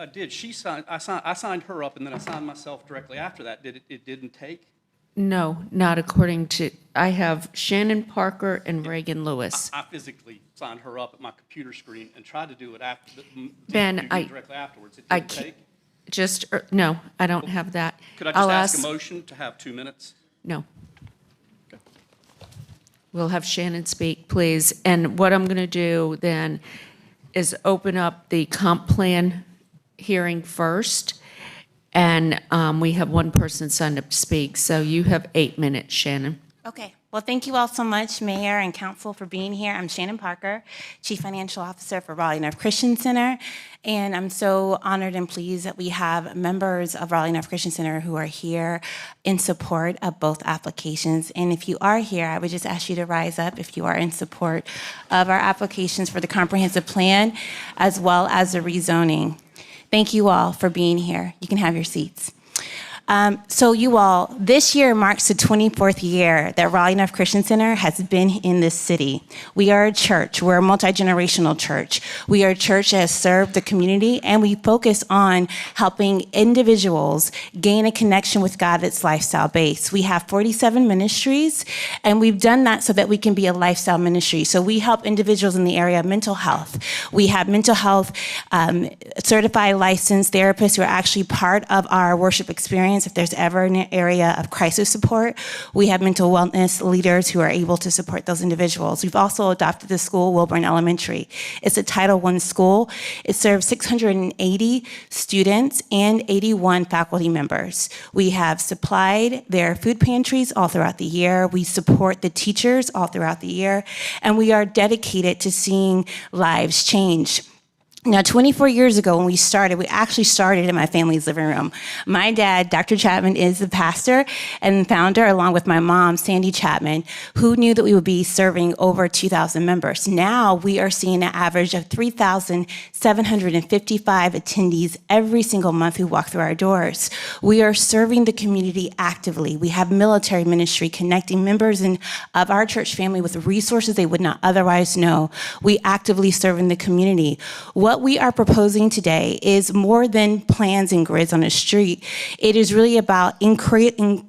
did. She signed, I signed her up, and then I signed myself directly after that. It didn't take? No, not according to, I have Shannon Parker and Reagan Lewis. I physically signed her up at my computer screen and tried to do it after, Ben, directly afterwards. It I didn't can't, take? no, I don't have that. Could I just I'll ask a motion to have 2 minutes? No. We'll have Shannon speak, please. And what I'm going to do then is open up the comp plan hearing first. And we have one person signed up to speak, so you have 8 minutes, Shannon. Okay. Well, thank you all so much, Mayor and Council, for being here. I'm Shannon Parker, Chief Financial Officer for Raleigh North Christian Center, and I'm so honored and pleased that we have members of Raleigh North Christian Center who are here in support of both applications. And if you are here, I would just ask you to rise up if you are in support of our applications for the comprehensive plan as well as the rezoning. Thank you all for being here. You can have your seats. So you all, this year marks the 24th year that Raleigh North Christian Center has been in this city. We are a church. We're a multi-generational church. We are a church that has served the community, and we focus on helping individuals gain a connection with God that's lifestyle-based. We have 47 ministries, and we've done that so that we can be a lifestyle ministry. So we help individuals in the area of mental health. We have mental health certified licensed therapists who are actually part of our worship experience. If there's ever an area of crisis support, we have mental wellness leaders who are able to support those individuals. We've also adopted the school, Bern Elementary. It's a Title I school. It serves 680 students and 81 faculty members. We have supplied their food pantries all throughout the year. We support the teachers all throughout the year, and we are dedicated to seeing lives change. Now, 24 years ago when we actually started in my family's living room. My dad, Dr. Chapman, is the pastor and founder, along with my mom, Sandy Chapman, who knew that we would be serving over 2,000 members. Now we are seeing an average of 3,755 attendees every single month who walk through our doors. We are serving the community actively. We have military ministry connecting members of our church family with resources they would not otherwise know. We actively serve in the community. What we are proposing today is more than plans and grids on a street. It is really about including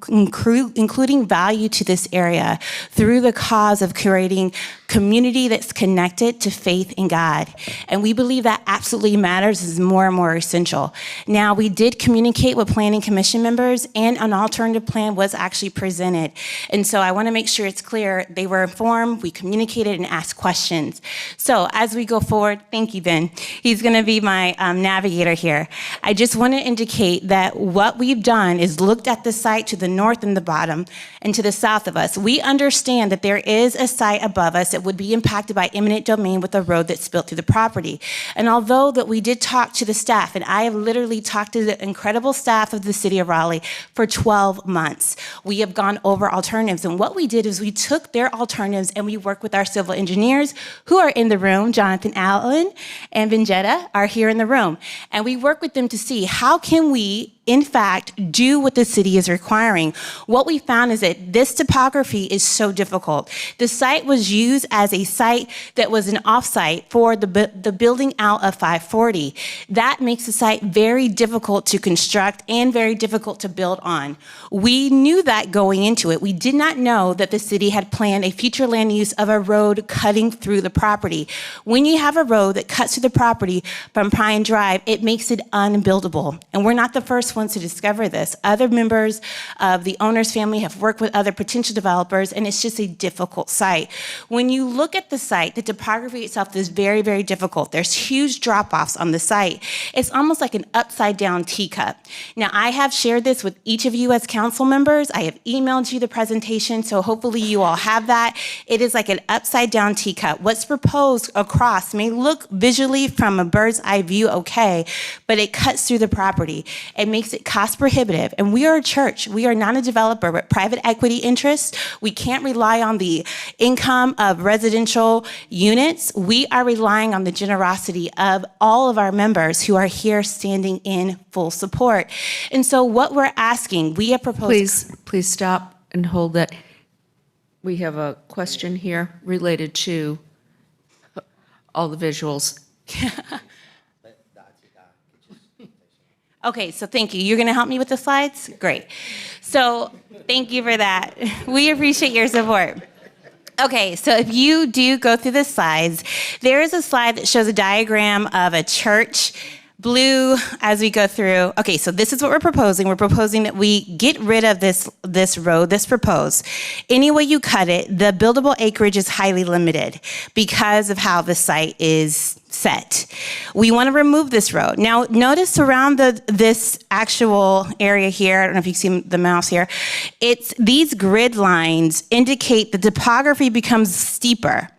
value to this area through the cause of creating community that's connected to faith in God. And we believe that absolutely matters, is more and more essential. Now, we did communicate with Planning Commission members, and an alternative plan was actually presented. And so I want to make sure it's clear they were informed, we communicated, and asked questions. So as we go forward, thank you, Ben. He's going to be my navigator here. I just want to indicate that what we've done is looked at the site to the north and the bottom and to the south of us. We understand that there is a site above us that would be impacted by eminent domain with a road that's built through the property. And although that we did talk to the staff, and I have literally talked to the incredible staff of the city of Raleigh for 12 months, we have gone over alternatives. And what we did is we took their alternatives and we worked with our civil engineers who are in the room. Jonathan Allen and Vinjetta are here in the room. And we work with them to see how can we in fact, do what the city is requiring. What we found is that this topography is so difficult. The site was used as a site that was an off-site for the building out of 540. That makes the site very difficult to construct and very difficult to build on. We knew that going into it. We did not know that the city had planned a future land use of a road cutting through the property. When you have a road that cuts through the property from Pine Drive, it makes it unbuildable. And we're not the first ones to discover this. Other members of the owner's family have worked with other potential developers, and it's just a difficult site. When you look at the site, the topography itself is very, very difficult. There's huge drop-offs on the site. It's almost like an upside-down teacup. Now, I have shared this with each of you as council members. I have emailed you the presentation, so hopefully you all have that. It is like an upside-down teacup. What's proposed across may look visually from a bird's eye view okay, but it cuts through the property. It makes it cost prohibitive. And we are a church. We are not a developer with private equity interests. We can't rely on the income of residential units. We are relying on the generosity of all of our members who are here standing in full support. And so what we're asking, we have proposed... Please stop and hold that. We have a question here related to all the visuals. Okay, so thank you. You're going to help me with the slides? Great. So thank you for that. We appreciate your support. Okay, so if you do go through the slides, there is a slide that shows a diagram of a church, blue as we go through. Okay, so this is what we're proposing. We're proposing that we get rid of this road, this proposed. Any way you cut it, the buildable acreage is highly limited because of how the site is set. We want to remove this road. Now, notice around this actual area here, I don't know if you can see the mouse here, these grid lines indicate the topography becomes steeper.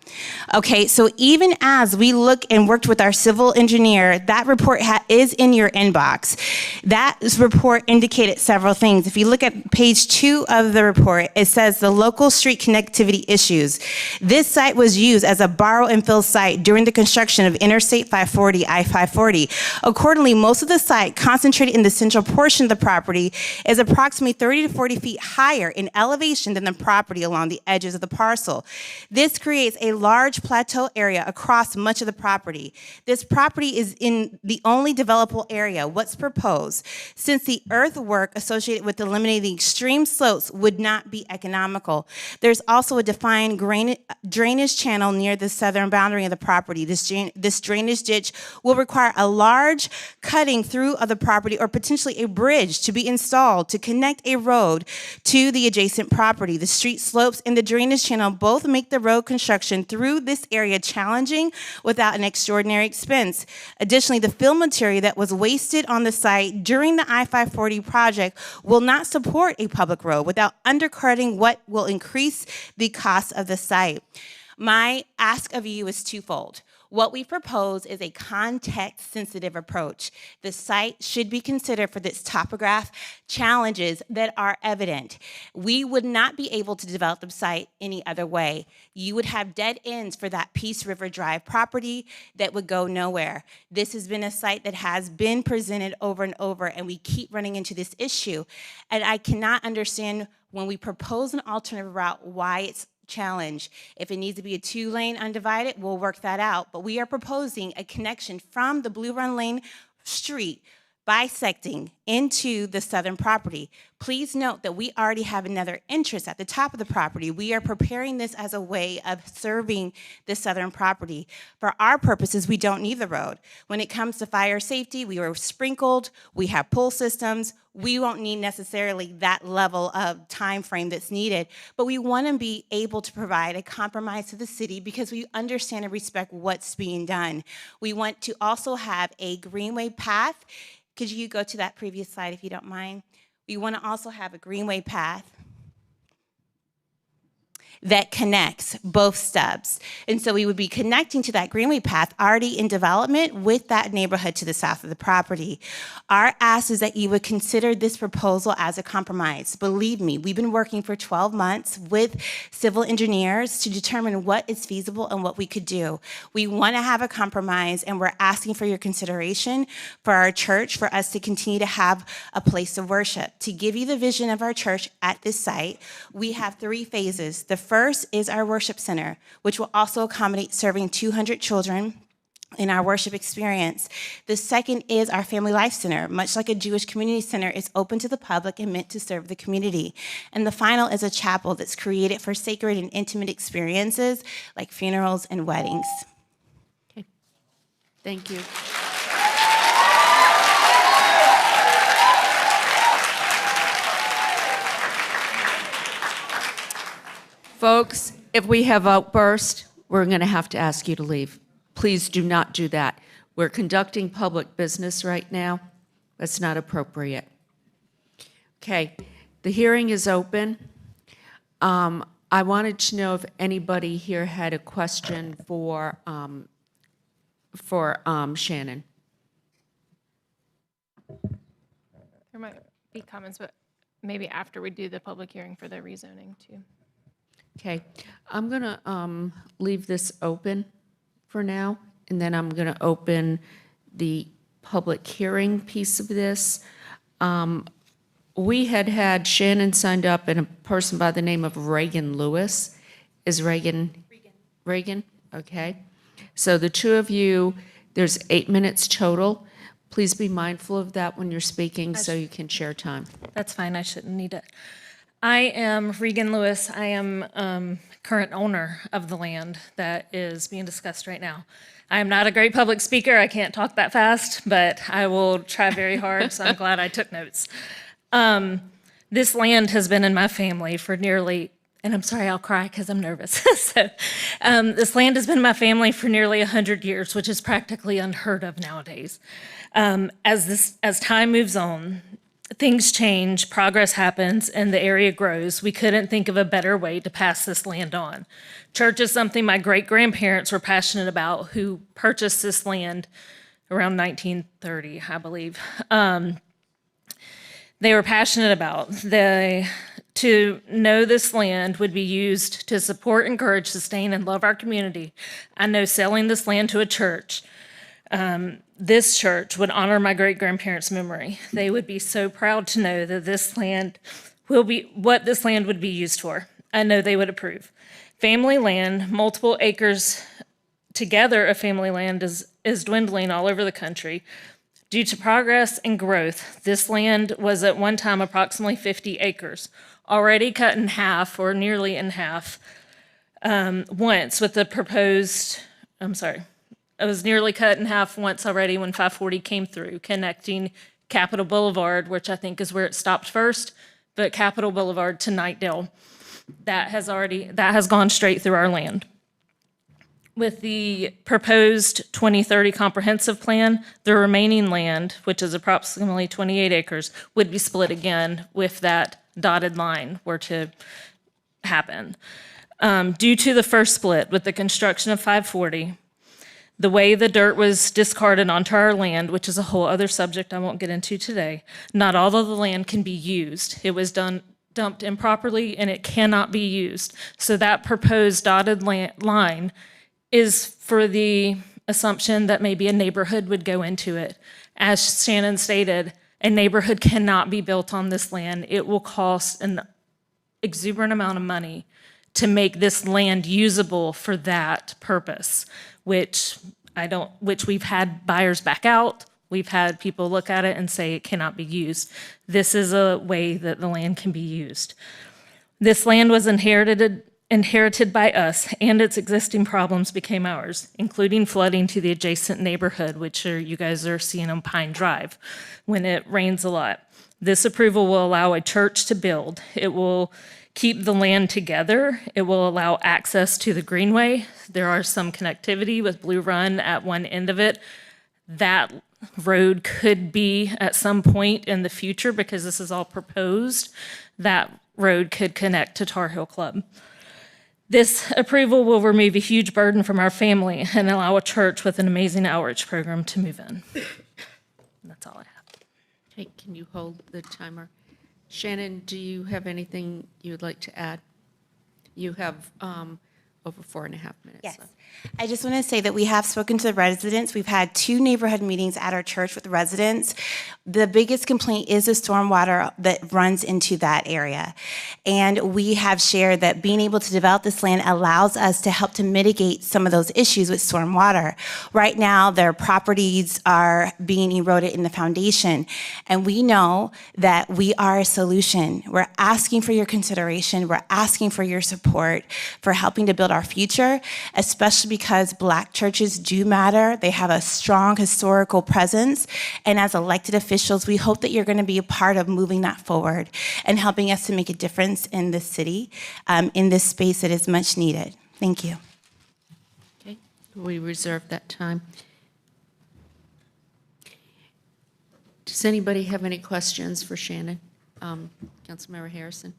Okay, so even as we look and worked with our civil engineer, that report is in your inbox. That report indicated several things. If you look at page 2 of the report, it says the local street connectivity issues. This site was used as a borrow and fill site during the construction of Interstate 540, I-540. Accordingly, most of the site concentrated in the central portion of the property is approximately 30 to 40 feet higher in elevation than the property along the edges of the parcel. This creates a large plateau area across much of the property. This property is in the only developable area. What's proposed? Since the earthwork associated with eliminating extreme slopes would not be economical, there's also a defined drainage channel near the southern boundary of the property. This drainage ditch will require a large cutting through of the property or potentially a bridge to be installed to connect a road to the adjacent property. The street slopes and the drainage channel both make the road construction through this area challenging without an extraordinary expense. Additionally, the fill material that was wasted on the site during the I-540 project will not support a public road without undercutting what will increase the cost of the site. My ask of you is twofold. What we propose is a context-sensitive approach. The site should be considered for its topographic challenges that are evident. We would not be able to develop the site any other way. You would have dead ends for that Peace River Drive property that would go nowhere. This has been a site that has been presented over and over, and we keep running into this issue. And I cannot understand when we propose an alternative route why it's challenge. If it needs to be a 2-lane undivided, we'll work that out. But we are proposing a connection from the Blue Run Lane Street bisecting into the southern property. Please note that we already have another interest at the top of the property. We are preparing this as a way of serving the southern property. For our purposes, we don't need the road. When it comes to fire safety, we are sprinkled, we have pull systems, we won't need necessarily that level of time frame that's needed, but we want to be able to provide a compromise to the city because we understand and respect what's being done. We want to also have a greenway path. Could you go to that previous slide if you don't mind? We want to also have a greenway path that connects both stubs. And so we would be connecting to that greenway path already in development with that neighborhood to the south of the property. Our ask is that you would consider this proposal as a compromise. Believe me, we've been working for 12 months with civil engineers to determine what is feasible and what we could do. We want to have a compromise, and we're asking for your consideration for our church, for us to continue to have a place of worship. To give you the vision of our church at this site, we have 3 phases. The first is our worship center, which will also accommodate serving 200 children in our worship experience. The second is our Family Life Center. Much like a Jewish community center, it's open to the public and meant to serve the community. And the final is a chapel that's created for sacred and intimate experiences like funerals and weddings. Okay. Thank you. Folks, if we have outburst, we're going to have to ask you to leave. Please do not do that. We're conducting public business right now. That's not appropriate. Okay, the hearing is open. I wanted to know if anybody here had a question for Shannon. There might be comments, but maybe after we do the public hearing for the rezoning too. Okay, I'm going to leave this open for now, and then I'm going to open the public hearing piece of this. We had Shannon signed up and a person by the name of Reagan Lewis. Is Reagan? Reagan? Okay. So the two of you, there's 8 minutes total. Please be mindful of that when you're speaking so you can share time. That's fine, I shouldn't need it. I am Regan Lewis. I am current owner of the land that is being discussed right now. I am not a great public speaker. I can't talk that fast, but I will try very hard, so I'm glad I took notes. This land has been in my family for nearly, and I'm sorry, I'll cry because I'm nervous. So, this land has been in my family for nearly 100 years, which is practically unheard of nowadays. As time moves on, things change, progress happens, and the area grows. We couldn't think of a better way to pass this land on. Church is something my great-grandparents were passionate about, who purchased this land around 1930, I believe. They were passionate about. To know this land would be used to support, encourage, sustain, and love our community. I know selling this land to a church, this church would honor my great-grandparents' memory. They would be so proud to know that this land will be what this land would be used for. I know they would approve. Family land, multiple acres together of family land is dwindling all over the country. Due to progress and growth, this land was at one time approximately 50 acres, already cut in half or nearly in half once with the proposed, it was nearly cut in half once already when 540 came through, connecting Capitol Boulevard, which I think is where it stopped first, but Capitol Boulevard to Nightdale. That has gone straight through our land. With the proposed 2030 comprehensive plan, the remaining land, which is approximately 28 acres, would be split again if that dotted line were to happen. Due to the first split with the construction of 540, the way the dirt was discarded onto our land, which is a whole other subject I won't get into today, not all of the land can be used. It was dumped improperly and it cannot be used. So that proposed dotted line is for the assumption that maybe a neighborhood would go into it. As Shannon stated, a neighborhood cannot be built on this land. It will cost an exuberant amount of money to make this land usable for that purpose, which we've had buyers back out. We've had people look at it and say it cannot be used. This is a way that the land can be used. This land was inherited by us, and its existing problems became ours, including flooding to the adjacent neighborhood, which you guys are seeing on Pine Drive when it rains a lot. This approval will allow a church to build. It will keep the land together. It will allow access to the greenway. There are some connectivity with Blue Run at one end of it. That road could be at some point in the future, because this is all proposed, that road could connect to Tar Heel Club. This approval will remove a huge burden from our family and allow a church with an amazing outreach program to move in. That's all I have. Okay, can you hold the timer? Shannon, do you have anything you would like to add? You have over 4.5 minutes Yes. left. I just want to say that we have spoken to the residents. We've had 2 neighborhood meetings at our church with the residents. The biggest complaint is the stormwater that runs into that area. And we have shared that being able to develop this land allows us to help to mitigate some of those issues with stormwater. Right now, their properties are being eroded in the foundation. And we know that we are a solution. We're asking for your consideration. We're asking for your support for helping to build our future, especially because Black churches do matter. They have a strong historical presence. And as elected officials, we hope that you're going to be a part of moving that forward and helping us to make a difference in this city, in this space that is much needed. Thank you. Okay, we reserve that time. Does anybody have any questions for Shannon? Councilmember Harrison?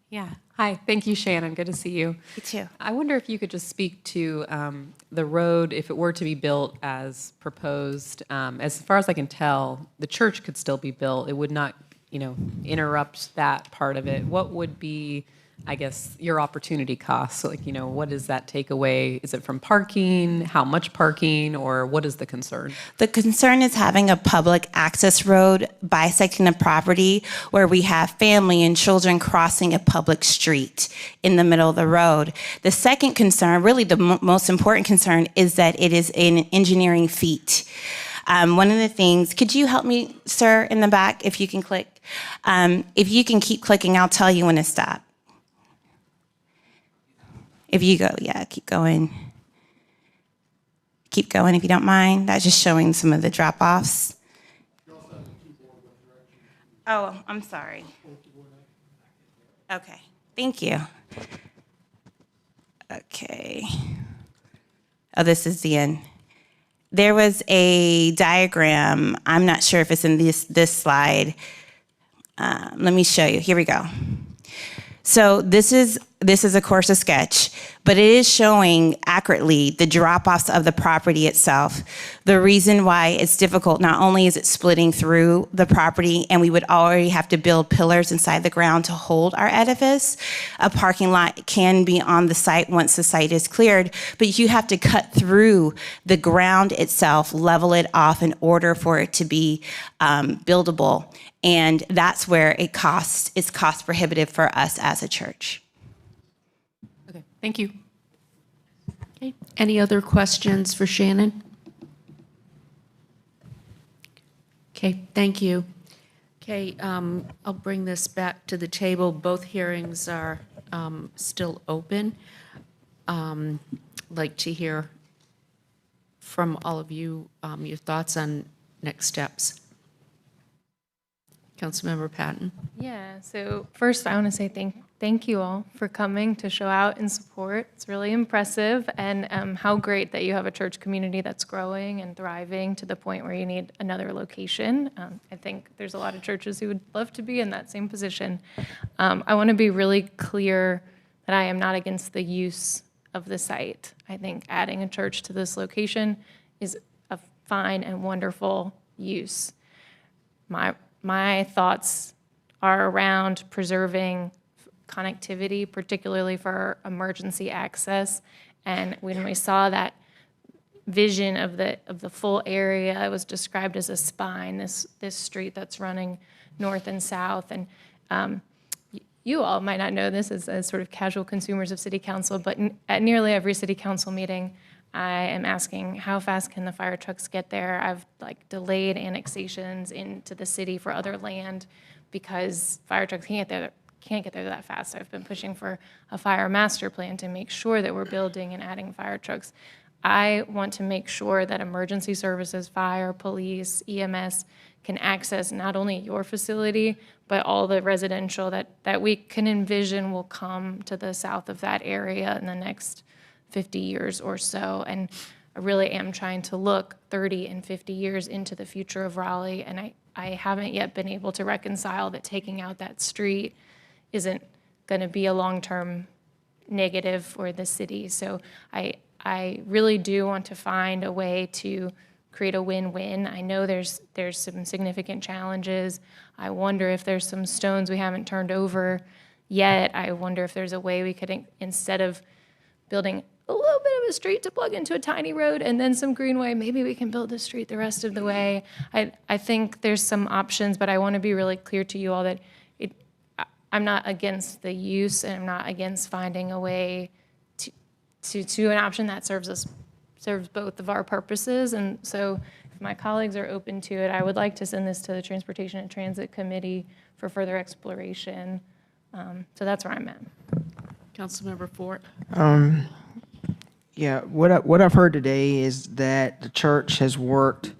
Yeah. Hi. Thank you, Shannon. Good to see you. You too. I wonder if you could just speak to the road, if it were to be built as proposed. As far as I can tell, the church could still be built. It would not, interrupt that part of it. What would be I guess, your opportunity costs. So, like, what does that take away? Is it from parking? How much parking? Or what is the concern? The concern is having a public access road bisecting the property where we have family and children crossing a public street in the middle of the road. The second concern, really the most important concern, is that it is an engineering feat. One of the things, could you help me, sir, in the back, if you can click? If you can keep clicking, I'll tell you when to stop. If you go, yeah, keep going. Keep going if you don't mind. That's just showing some of the drop-offs. Oh, I'm sorry. Okay, thank you. Okay. Oh, this is the end. There was a diagram. I'm not sure if it's in this slide. Let me show you. Here we go. So this is of course a sketch, but it is showing accurately the drop-offs of the property itself. The reason why it's difficult, not only is it splitting through the property and we would already have to build pillars inside the ground to hold our edifice, a parking lot can be on the site once the site is cleared, but you have to cut through the ground itself, level it off in order for it to be buildable. And that's where it's cost prohibitive for us as a church. Okay, thank you. Okay. Any other questions for Shannon? Okay, thank you. Okay, I'll bring this back to the table. Both hearings are still open. I'd like to hear from all of you your thoughts on next steps. Councilmember Patton. Yeah, so first I want to say thank you all for coming to show out and support. It's really impressive, and how great that you have a church community that's growing and thriving to the point where you need another location. I think there's a lot of churches who would love to be in that same position. I want to be really clear that I am not against the use of the site. I think adding a church to this location is a fine and wonderful use. My thoughts are around preserving connectivity, particularly for emergency access. And when we saw that vision of the full area, it was described as a spine, this street that's running north and south. And you all might not know this as sort of casual consumers of city council, but at nearly every city council meeting, I am asking, how fast can the fire trucks get there? I've delayed annexations into the city for other land because fire trucks can't get there that fast. So I've been pushing for a fire master plan to make sure that we're building and adding fire trucks. I want to make sure that emergency services, fire, police, EMS can access not only your facility, but all the residential that we can envision will come to the south of that area in the next 50 years or so. And I really am trying to look 30 and 50 years into the future of Raleigh. And I haven't yet been able to reconcile that taking out that street isn't going to be a long-term negative for the city. So I really do want to find a way to create a win-win. I know there's some significant challenges. I wonder if there's some stones we haven't turned over yet. I wonder if there's a way we could, instead of building a little bit of a street to plug into a tiny road and then some greenway, maybe we can build the street the rest of the way. I think there's some options, but I want to be really clear to you all that I'm not against the use, and I'm not against finding a way to an option that serves both of our purposes. And so if my colleagues are open to it, I would like to send this to the Transportation and Transit Committee for further exploration. So that's where I'm at. Councilmember Fort. Yeah, what I've heard today is that the church has worked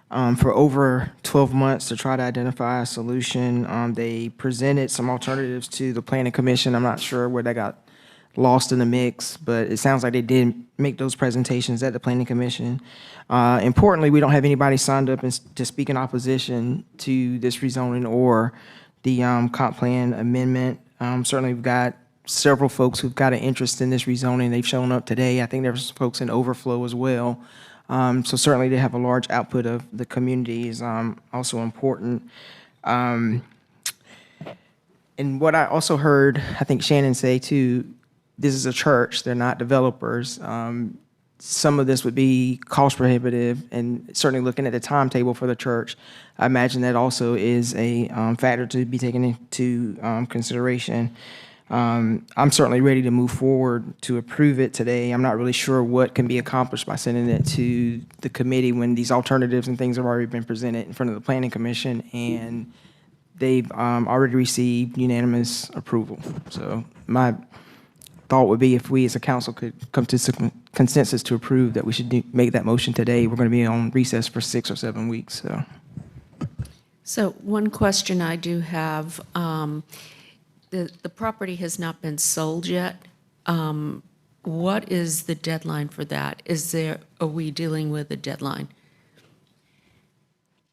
for over 12 months to try to identify a solution. They presented some alternatives to the Planning Commission. I'm not sure where they got lost in the mix, but it sounds like they did make those presentations at the Planning Commission. Importantly, we don't have anybody signed up to speak in opposition to this rezoning or the comp plan amendment. Certainly, we've got several folks who've got an interest in this rezoning. They've shown up today. I think there's folks in overflow as well. So certainly they have a large output of the community is also important. And And what I also heard, I think Shannon say too, this is a church, they're not developers. Some of this would be cost prohibitive, and certainly looking at the timetable for the church, I imagine that also is a factor to be taken into consideration. I'm certainly ready to move forward to approve it today. I'm not really sure what can be accomplished by sending it to the committee when these alternatives and things have already been presented in front of the Planning Commission, and they've already received unanimous approval. So my thought would be if we as a council could come to some consensus to approve that we should make that motion today. We're going to be on recess for 6 or 7 weeks. So one question I do have, the property has not been sold yet. What is the deadline for that? Are we dealing with a deadline?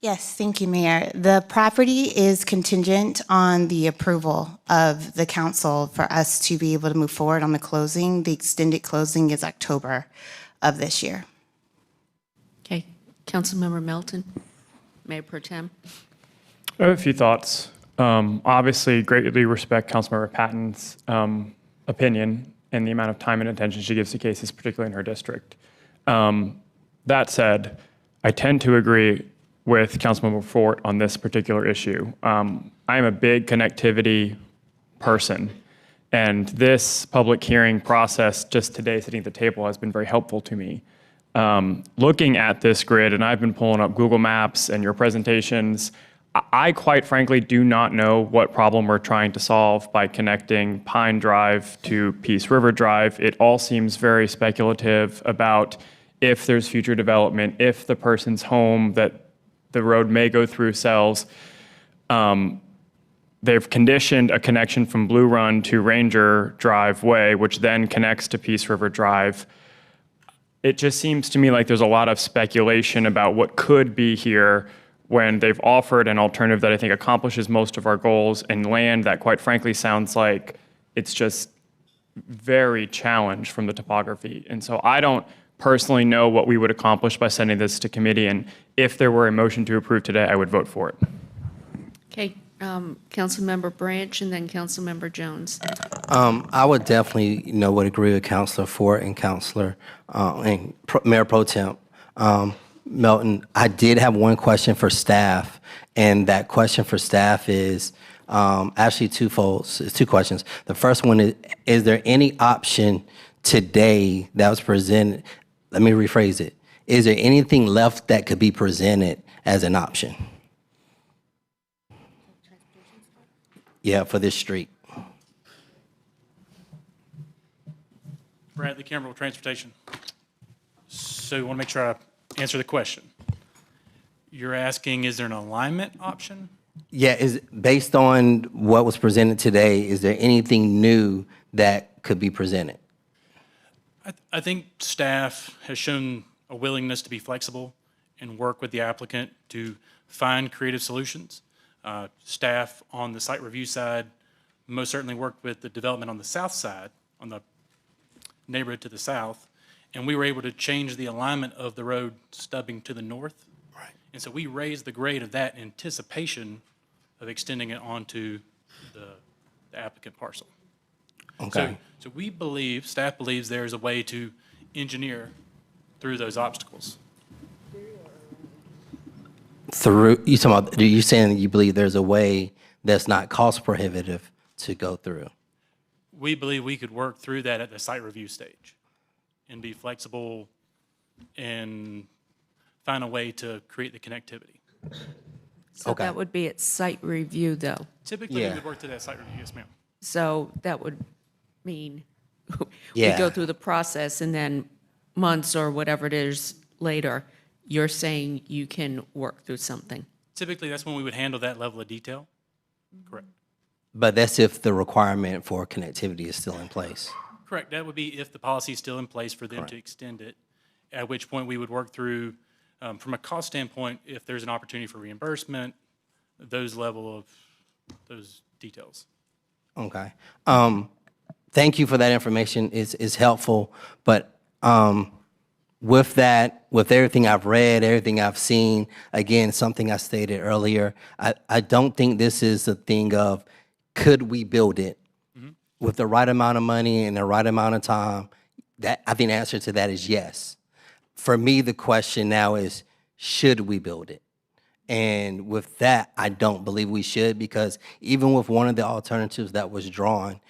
Yes, thank you, Mayor. The property is contingent on the approval of the council for us to be able to move forward on the closing. The extended closing is October of this year. Okay, Councilmember Melton, Mayor Pro Tem. I have a few thoughts. Obviously, greatly respect Councilmember Patton's opinion and the amount of time and attention she gives to cases, particularly in her district. That said, I tend to agree with Councilmember Fort on this particular issue. I am a big connectivity person, and this public hearing process just today sitting at the table has been very helpful to me. Looking at this grid, and I've been pulling up Google Maps and your presentations, I quite frankly do not know what problem we're trying to solve by connecting Pine Drive to Peace River Drive. It all seems very speculative about if there's future development, if the person's home that the road may go through sells. They've conditioned a connection from Blue Run to Ranger Drive Way, which then connects to Peace River Drive. It just seems to me like there's a lot of speculation about what could be here when they've offered an alternative that I think accomplishes most of our goals and land that quite frankly sounds like it's just very challenged from the topography. And so I don't personally know what we would accomplish by sending this to committee, and if there were a motion to approve today, I would vote for it. Okay, Councilmember Branch and then Councilmember Jones. I would definitely, would agree with Councilor Fort and Mayor Pro Tem Melton. I did have one question for staff, and that question for staff is actually twofold. It's two questions. The first one is there any option today that was presented? Let me rephrase it. Is there anything left that could be presented as an option? Yeah, for this street. Bradley Campbell, Transportation. So you want to make sure I answer the question. You're asking, is there an alignment option? Yeah, is based on what was presented today, is there anything new that could be presented? I think staff has shown a willingness to be flexible and work with the applicant to find creative solutions. Staff on the site review side most certainly worked with the development on the south side, on the neighborhood to the south, and we were able to change the alignment of the road stubbing to the north. Right. And so we raised the grade of that in anticipation of extending it onto the applicant parcel. Okay. So we believe, staff believes there is a way to engineer through those obstacles. Are you saying you believe there's a way that's not cost prohibitive to go through? We believe we could work through that at the site review stage and be flexible and find a way to create the connectivity. So that would be at site review, though. Typically, we would work through that site review, yes, ma'am. So that would mean we Yeah. go through the process and then months or whatever it is later, you're saying you can work through something. Typically, that's when we would handle that level of detail. Correct. But that's if the requirement for connectivity is still in place. Correct. That would be if the policy is still in place for them to extend it, at which point we would work through, from a cost standpoint, if there's an opportunity for reimbursement, those details. Okay. Thank you for that information. It's helpful. But with that, with everything I've read, everything I've seen, again, something I stated earlier, I don't think this is a thing of could we build it with the right amount of money and the right amount of time? That, I think the answer to that is yes. For me, the question now is, should we build it? And with that, I don't believe we should, because even with one of the alternatives that was drawn,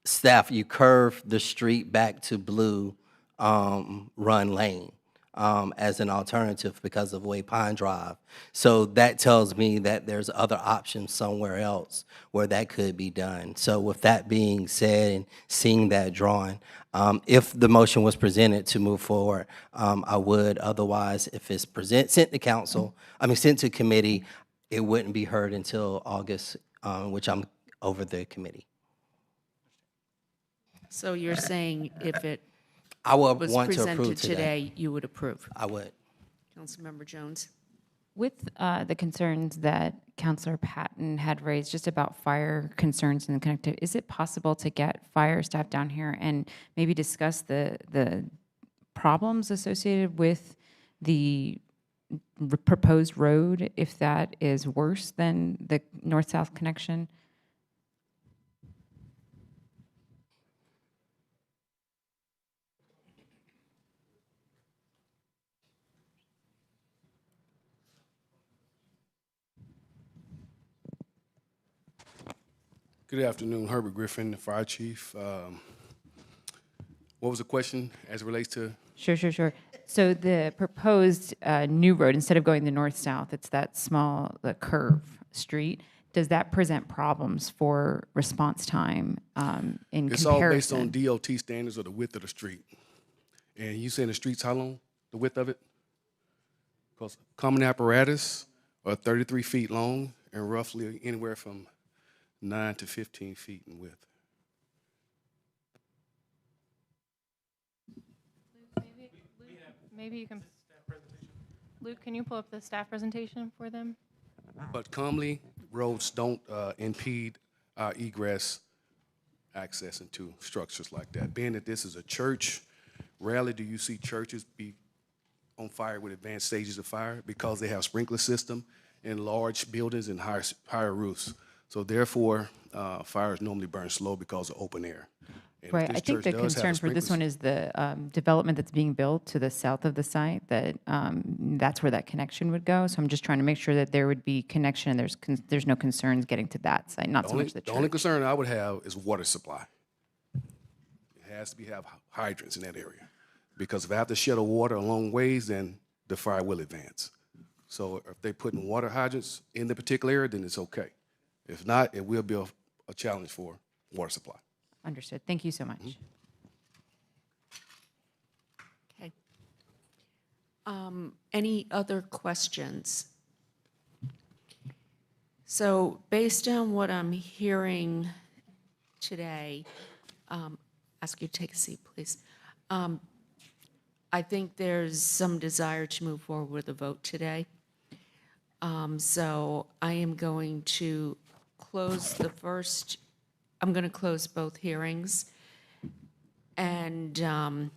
staff, you curve the street back to Blue Run Lane as an alternative because of Way Pine Drive. So that tells me that there's other options somewhere else where that could be done. So with that being said and seeing that drawn, if the motion was presented to move forward, I would. Otherwise, if it's sent to committee, it wouldn't be heard until August, which I'm over the committee. So you're saying if it I would was want to presented approve today, you would approve? I would. Councilmember Jones? With the concerns that Councilor Patton had raised just about fire concerns and the connectivity, is it possible to get fire staff down here and maybe discuss the problems associated with the proposed road, if that is worse than the north-south connection? Good afternoon, Herbert Griffin, the fire chief. What was the question as it relates to? Sure. So the proposed new road, instead of going the north-south, it's that small, the curve street. Does that present problems for response time in It's comparison? all based on DOT standards or the width of the street. And you saying the street's how long, the width of it? Because common apparatus are 33 feet long and roughly anywhere from 9 to 15 feet in width. Maybe you can, Luke, can you pull up the staff presentation for them? But commonly, roads don't impede our egress access into structures like that. Being that this is a church, rarely do you see churches be on fire with advanced stages of fire because they have sprinkler system in large buildings and higher roofs. So therefore, fires normally burn slow because of open air. And Right. I think the concern for this one is the development that's being built to the south of the site, that that's where that connection would go. So I'm just trying to make sure that there would be connection and there's no concerns getting to that site, not so much the church. The only concern I would have is water supply. It has to have hydrants in that area. Because if I have to shed a water a long ways, then the fire will advance. So if they're putting water hydrants in the particular area, then it's okay. If not, it will be a challenge for water supply. Understood. Thank you so much. Okay. Any other questions? So based on what I'm hearing today, ask you to take a seat, please. I think there's some desire to move forward with a vote today. So I am going to close I'm going to close both hearings, and I'm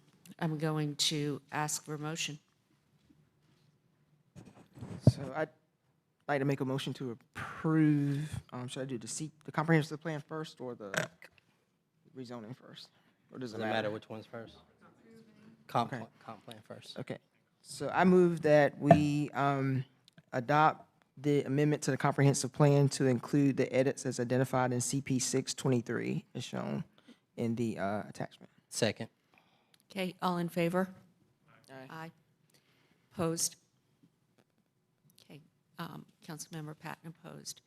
going to ask for a motion. So I'd like to make a motion to approve, should I do the comprehensive plan first or the rezoning first? Or does it matter? Which one's first? Comp plan first. Okay. So I move that we adopt the amendment to the comprehensive plan to include the edits as identified in CP 623 as shown in the attachment. Second. Okay, all in favor? Aye. Opposed? Okay, Councilmember Patton opposed.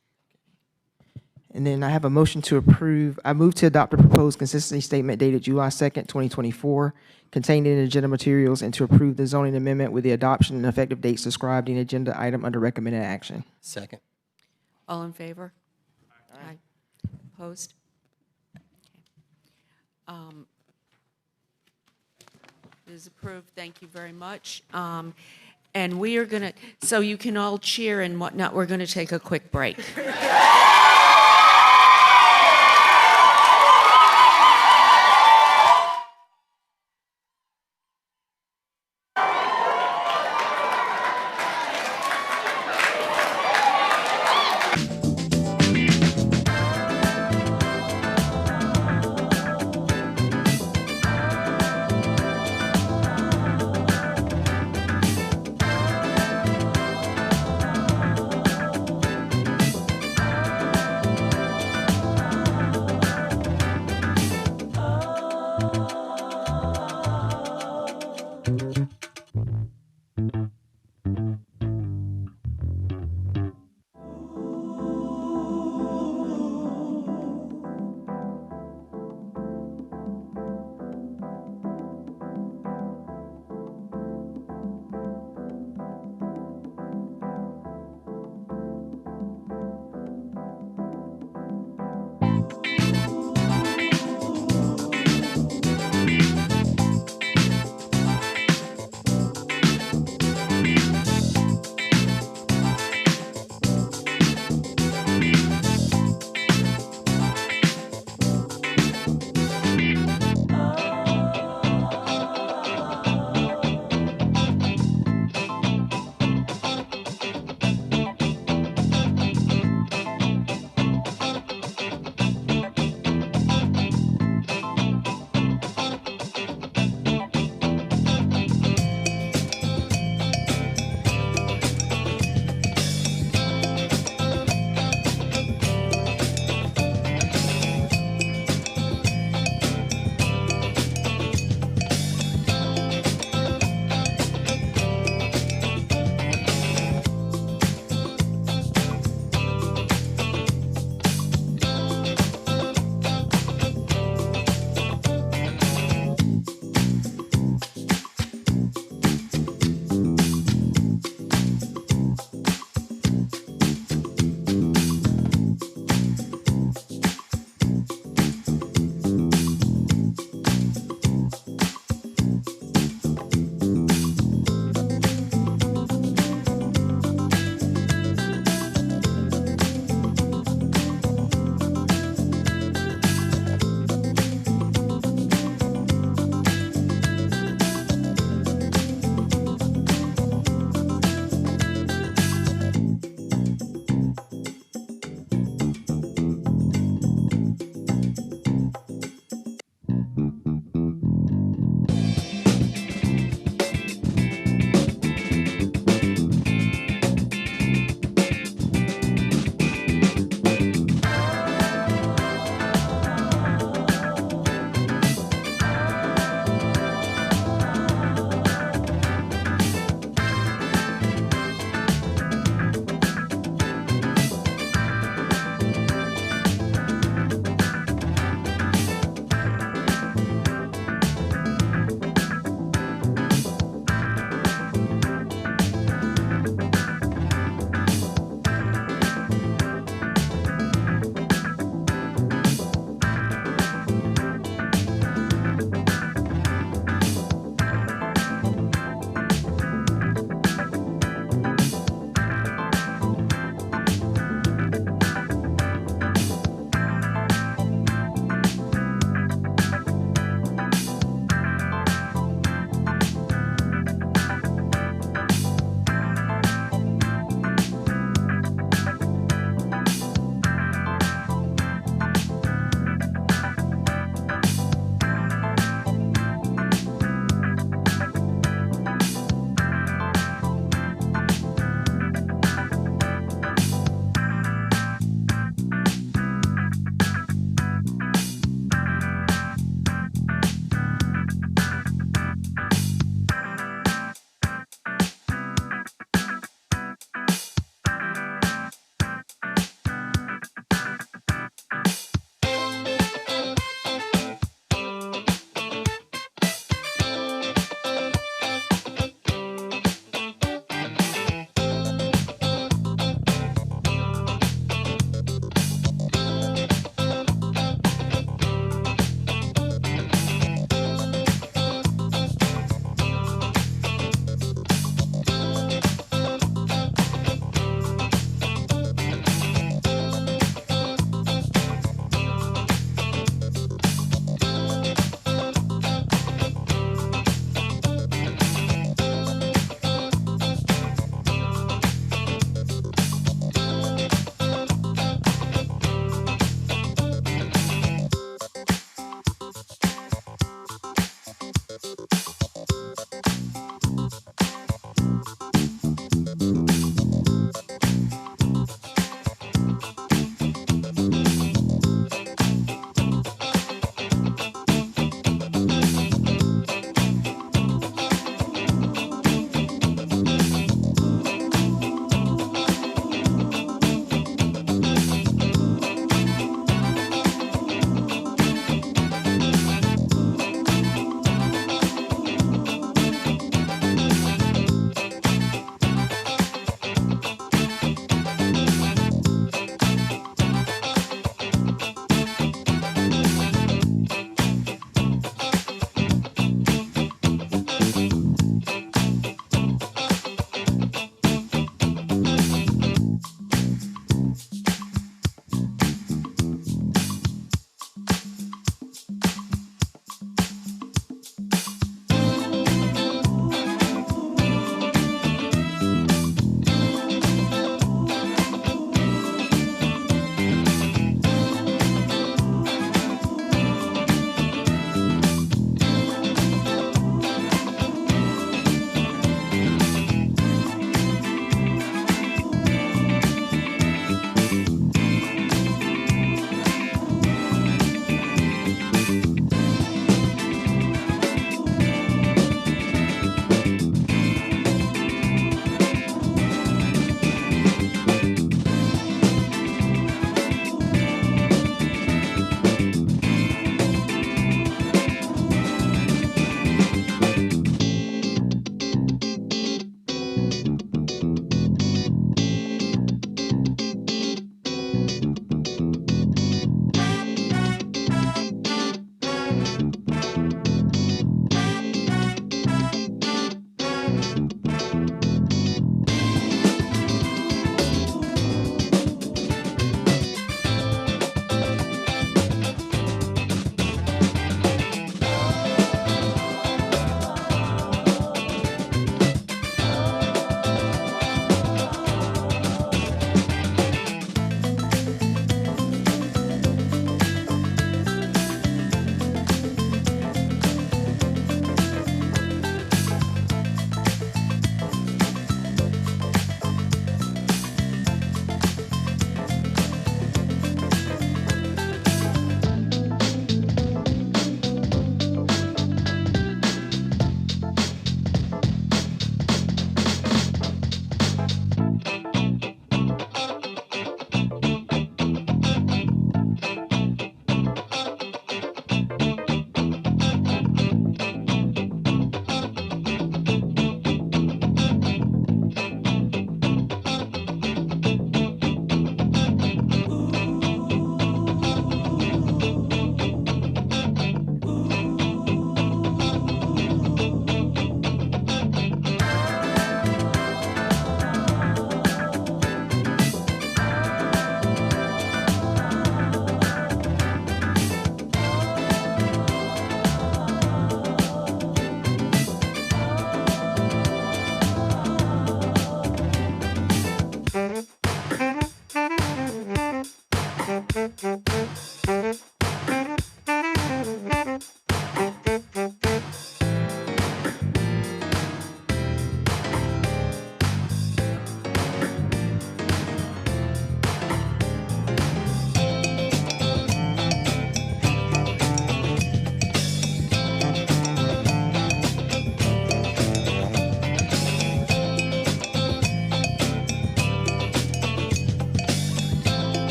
And then I have a motion to approve. I move to adopt a proposed consistency statement dated July 2nd, 2024, contained in agenda materials, and to approve the zoning amendment with the adoption and effective dates described in agenda item under recommended action. Second. All in favor? Aye. Opposed? Okay. It is approved. Thank you very much. And we are going to, so you can all cheer and whatnot, we're going to take a quick break.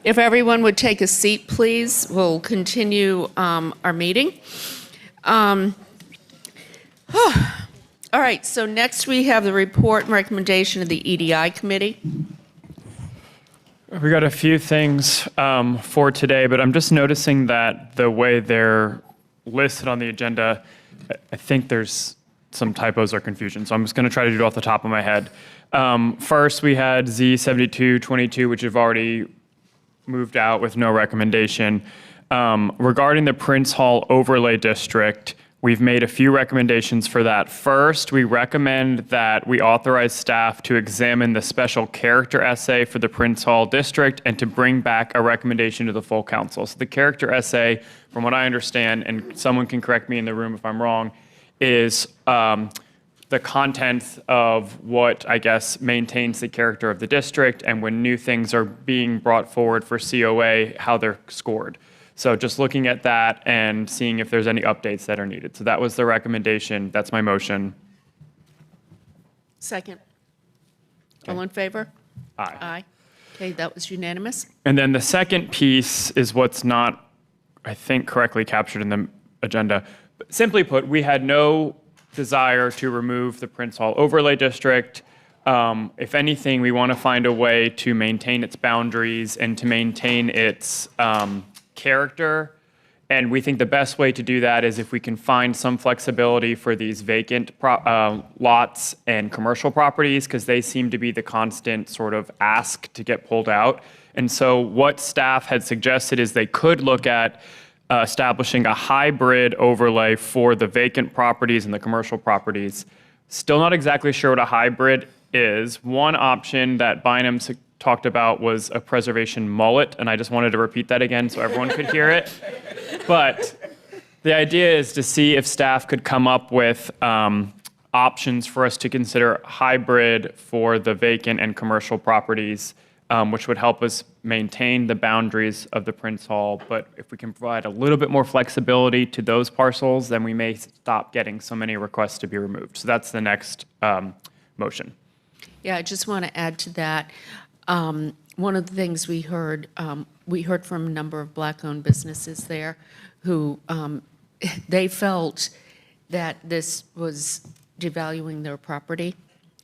If everyone would take a seat, please, we'll continue our meeting. All right, so next we have the report and recommendation of the EDI committee. We got a few things for today, but I'm just noticing that the way they're listed on the agenda, I think there's some typos or confusion. So I'm just going to try to do it off the top of my head. First, we had Z7222, which have already moved out with no recommendation. Regarding the Prince Hall Overlay District, we've made a few recommendations for that. First, we recommend that we authorize staff to examine the special character essay for the Prince Hall District and to bring back a recommendation to the full council. So the character essay, from what I understand, and someone can correct me in the room if I'm wrong, is the contents of what, I guess, maintains the character of the district, and when new things are being brought forward for COA, how they're scored. So just looking at that and seeing if there's any updates that are needed. So that was the recommendation. That's my motion. Second. All in favor? Aye. Aye. Okay, that was unanimous. And then the second piece is what's not, I think, correctly captured in the agenda. Simply put, we had no desire to remove the Prince Hall Overlay District. If anything, we want to find a way to maintain its boundaries and to maintain its character. And we think the best way to do that is if we can find some flexibility for these vacant lots and commercial properties, because they seem to be the constant sort of ask to get pulled out. And so what staff had suggested is they could look at establishing a hybrid overlay for the vacant properties and the commercial properties. Still not exactly sure what a hybrid is. One option that Bynum talked about was a preservation mullet, and I just wanted to repeat that again so everyone could hear it. But the idea is to see if staff could come up with options for us to consider hybrid for the vacant and commercial properties, which would help us maintain the boundaries of the Prince Hall. But if we can provide a little bit more flexibility to those parcels, then we may stop getting so many requests to be removed. So that's the next motion. Yeah, I just want to add to that. One of the things we heard from a number of Black-owned businesses there who they felt that this was devaluing their property,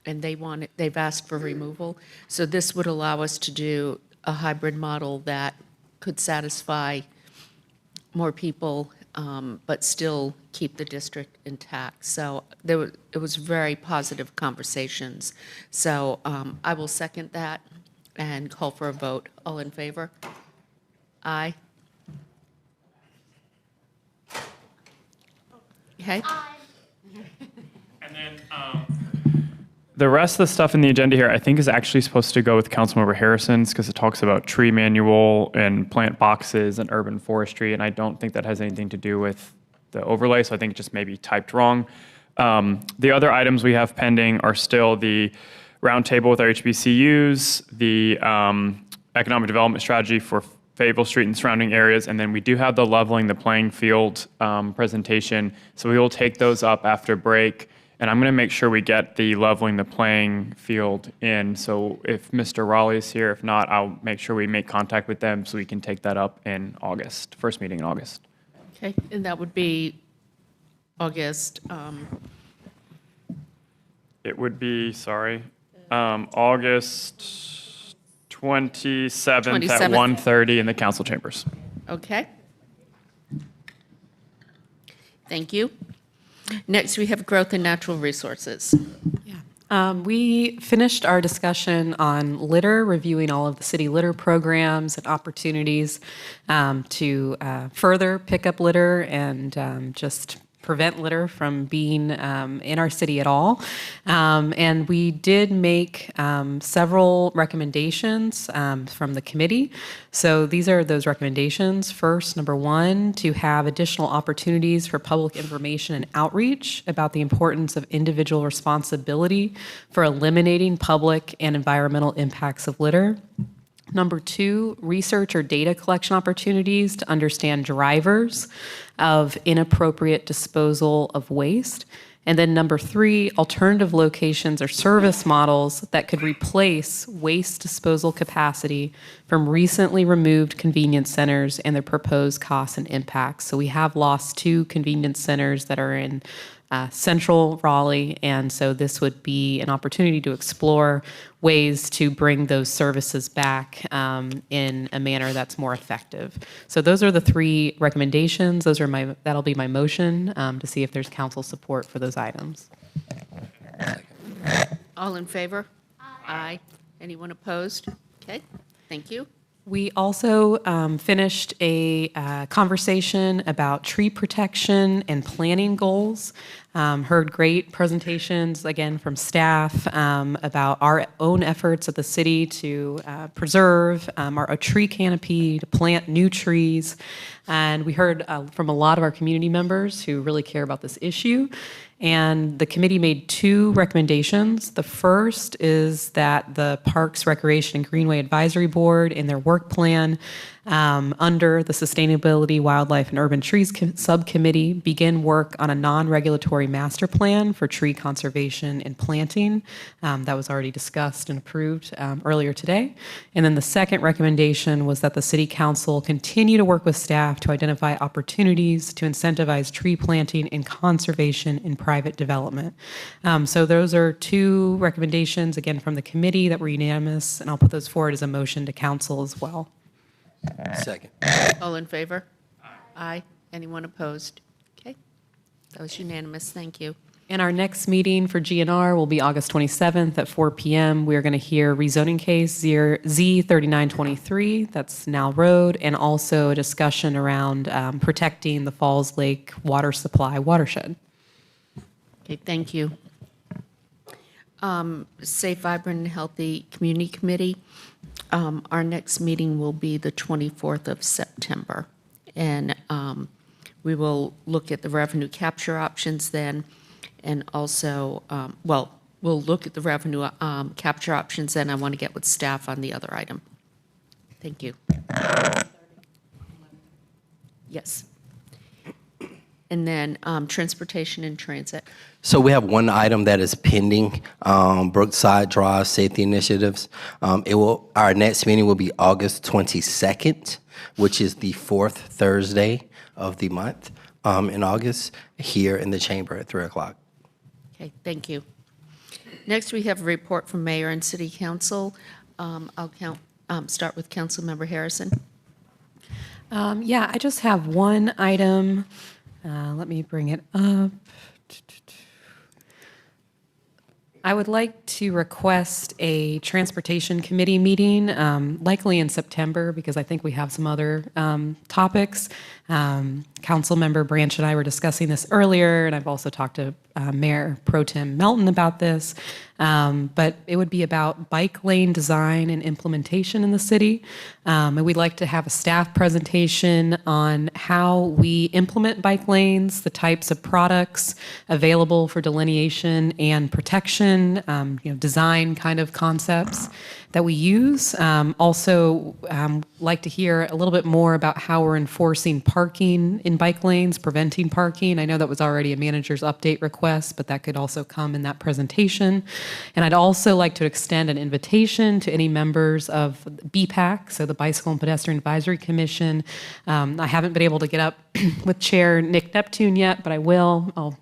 and they've asked for removal. So this would allow us to do a hybrid model that could satisfy more people, but still keep the district intact. So it was very positive conversations. So I will second that and call for a vote. All in favor? Aye. Okay. And then the rest of the stuff in the agenda here, I think, is actually supposed to go with Councilmember Harrison's because it talks about tree manual and plant boxes and urban forestry, and I don't think that has anything to do with the overlay, so I think it just may be typed wrong. The other items we have pending are still the roundtable with our HBCUs, the economic development strategy for Fayetteville Street and surrounding areas, and then we do have the leveling the playing field presentation, so we will take those up after break. And I'm going to make sure we get the leveling the playing field in. So if Mr. Raleigh is here, if not, I'll make sure we make contact with them so we can take that up in August, first meeting in August. Okay, and that would be August It would be, sorry, August 27th at 27th. 1:30 in the council chambers. Okay. Thank you. Next, we have growth and natural resources. We finished our discussion on litter, reviewing all of the city litter programs and opportunities to further pick up litter and just prevent litter from being in our city at all. And we did make several recommendations from the committee. So these are those recommendations. First, number one, to have additional opportunities for public information and outreach about the importance of individual responsibility for eliminating public and environmental impacts of litter. Number two, research or data collection opportunities to understand drivers of inappropriate disposal of waste. And then number three, alternative locations or service models that could replace waste disposal capacity from recently removed convenience centers and their proposed costs and impacts. So we have lost 2 convenience centers that are in central Raleigh, and so this would be an opportunity to explore ways to bring those services back in a manner that's more effective. So those are the 3 recommendations. That'll be my motion to see if there's council support for those items. All in favor? Aye. Anyone opposed? Okay, thank you. We also finished a conversation about tree protection and planning goals. Heard great presentations, again, from staff about our own efforts at the city to preserve a tree canopy, to plant new trees. And we heard from a lot of our community members who really care about this issue. And the committee made 2 recommendations. The first is that the Parks, Recreation, and Greenway Advisory Board, in their work plan, under the Sustainability, Wildlife, and Urban Trees Subcommittee, begin work on a non-regulatory master plan for tree conservation and planting. That was already discussed and approved earlier today. And then the second recommendation was that the City Council continue to work with staff to identify opportunities to incentivize tree planting and conservation in private development. So those are 2 recommendations, again, from the committee that were unanimous, and I'll put those forward as a motion to council as well. Second. All in favor? Aye. Anyone opposed? Okay, that was unanimous. Thank you. And our next meeting for GNR will be August 27th at 4 p.m. We're going to hear rezoning case Z3923, that's Now Road, and also a discussion around protecting the Falls Lake water supply watershed. Okay, thank you. Safe, Vibrant, and Healthy Community Committee. Our next meeting will be the 24th of September. And we will look at the revenue capture options then. And also, we'll look at the revenue capture options then. I want to get with staff on the other item. Thank you. Yes. And then transportation and transit. So we have one item that is pending, Brookside Drive Safety Initiatives. Our next meeting will be August 22nd, which is the 4th Thursday of the month in August, here in the chamber at 3 o'clock. Okay, thank you. Next, we have a report from Mayor and City Council. I'll start with Councilmember Harrison. Yeah, I just have one item. Let me bring it up. I would like to request a transportation committee meeting, likely in September, because I think we have some other topics. Councilmember Branch and I were discussing this earlier, and I've also talked to Mayor Pro Tem Melton about this. But it would be about bike lane design and implementation in the city. And we'd like to have a staff presentation on how we implement bike lanes, the types of products available for delineation and protection, design kind of concepts that we use. Also, like to hear a little bit more about how we're enforcing parking in bike lanes, preventing parking. I know that was already a manager's update request request, but that could also come in that presentation. And I'd also like to extend an invitation to any members of BPAC, so the Bicycle and Pedestrian Advisory Commission. I haven't been able to get up with Chair Nick Neptune yet, but I will. I'll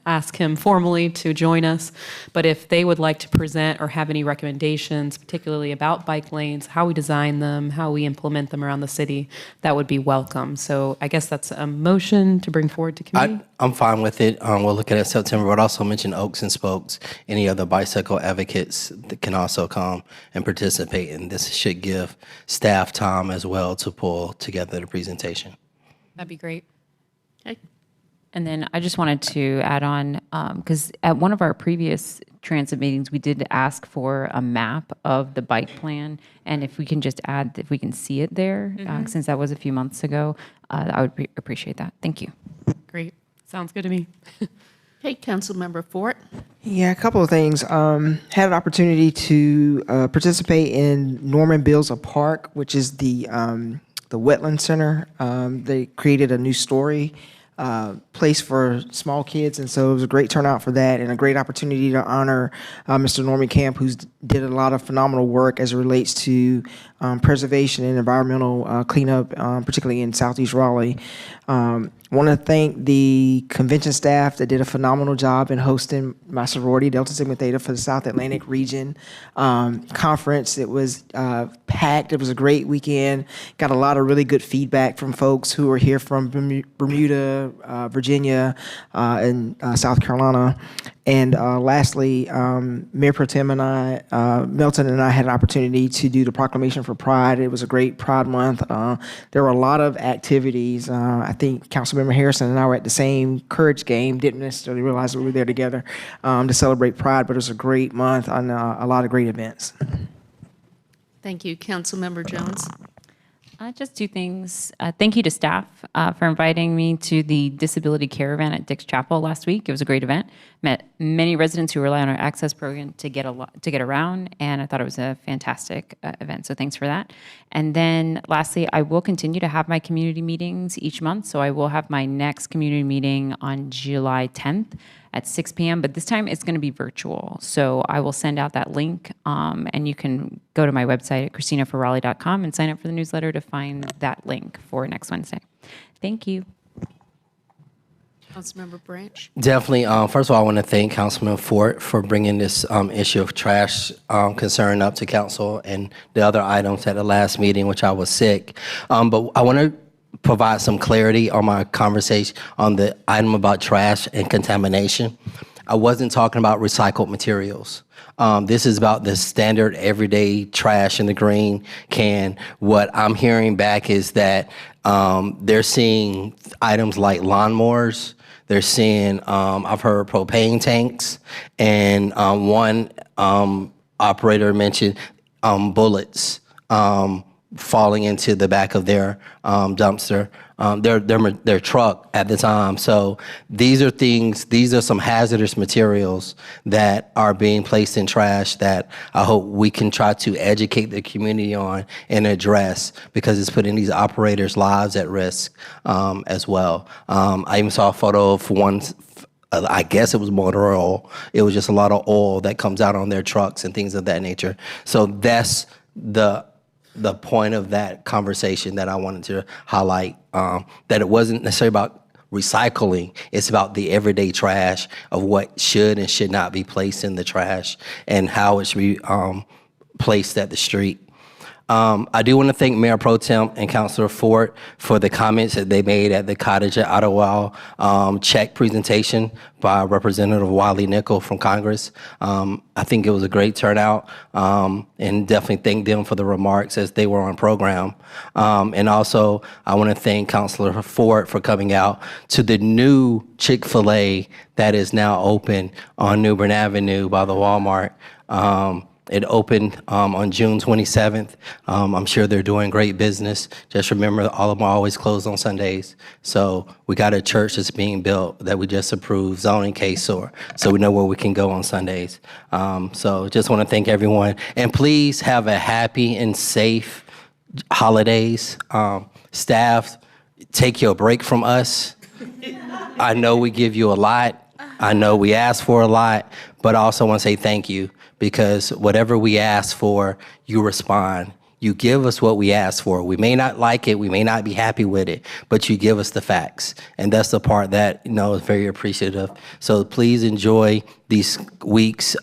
ask him formally to join us. But if they would like to present or have any recommendations, particularly about bike lanes, how we design them, how we implement them around the city, that would be welcome. So I guess that's a motion to bring forward to committee. I'm fine with it. We'll look at it in September, but also mention Oaks and Spokes. Any other bicycle advocates that can also come and participate, and this should give staff time as well to pull together the presentation. That'd be great. Okay. And then I just wanted to add on, because at one of our previous transit meetings, we did ask for a map of the bike plan. And if we can just add, if we can see it there, since that was a few months ago, I would appreciate that. Thank you. Great. Sounds good to me. Hey, Councilmember Fort. Yeah, a couple of things. Had an opportunity to participate in Norman Bills Park, which is the wetland center. They created a new story place for small kids, and so it was a great turnout for that, and a great opportunity to honor Mr. Norman Camp, who's did a lot of phenomenal work as it relates to preservation and environmental cleanup, particularly in Southeast Raleigh. Want to thank the convention staff that did a phenomenal job in hosting my sorority, Delta Sigma Theta, for the South Atlantic region conference. It was packed. It was a great weekend. Got a lot of really good feedback from folks who were here from Bermuda, Virginia, and South Carolina. And lastly, Mayor Pro Tem and I, Milton and I had an opportunity to do the proclamation for Pride. It was a great Pride Month. There were a lot of activities. I think Councilmember Harrison and I were at the same Courage game. Didn't necessarily realize we were there together to celebrate Pride, but it was a great month and a lot of great events. Thank you. Councilmember Jones. Just two things. Thank you to staff for inviting me to the Disability Caravan at Dick's Chapel last week. It was a great event. Met many residents who rely on our access program to get around, and I thought it was a fantastic event. So thanks for that. And then lastly, I will continue to have my community meetings each month. So I will have my next community meeting on July 10th at 6 p.m., but this time it's going to be virtual. So I will send out that link, and you can go to my website at christinaforraleigh.com and sign up for the newsletter to find that link for next Wednesday. Thank you. Councilmember Branch. Definitely. First of all, I want to thank Councilman Fort for bringing this issue of trash concern up to council and the other items at the last meeting, which I was sick. But I want to provide some clarity on my conversation on the item about trash and contamination. I wasn't talking about recycled materials. This is about the standard everyday trash in the green can. What I'm hearing back is that they're seeing items like lawnmowers. They're seeing, I've heard propane tanks, and one operator mentioned bullets falling into the back of their dumpster, their truck at the time. So these are some hazardous materials that are being placed in trash that I hope we can try to educate the community on and address, because it's putting these operators' lives at risk as well. I even saw a photo of one, I guess it was motor oil. It was just a lot of oil that comes out on their trucks and things of that nature. So that's the point of that conversation that I wanted to highlight, that it wasn't necessarily about recycling, it's about the everyday trash of what should and should not be placed in the trash and how it should be placed at the street. I do want to thank Mayor Pro Tem and Councilor Fort for the comments that they made at the Cottage at Ottawa check presentation by Representative Wiley Nickel from Congress. I think it was a great turnout, and definitely thank them for the remarks as they were on program. And also, I want to thank Councilor Fort for coming out to the new Chick-fil-A that is now open on New Bern Avenue by the Walmart. It opened on June 27th. I'm sure they're doing great business. Just remember, all of them are always closed on Sundays. So we got a church that's being built that we just approved zoning case for, so we know where we can go on Sundays. So just want to thank everyone. And please have a happy and safe holidays. Staff, take your break from us. I know we give you a lot. I know we asked for a lot, but I also want to say thank you, because whatever we ask for, you respond. You give us what we ask for. We may not like it, we may not be happy with it, but you give us the facts. And that's the part that, is very appreciative. So please enjoy these weeks.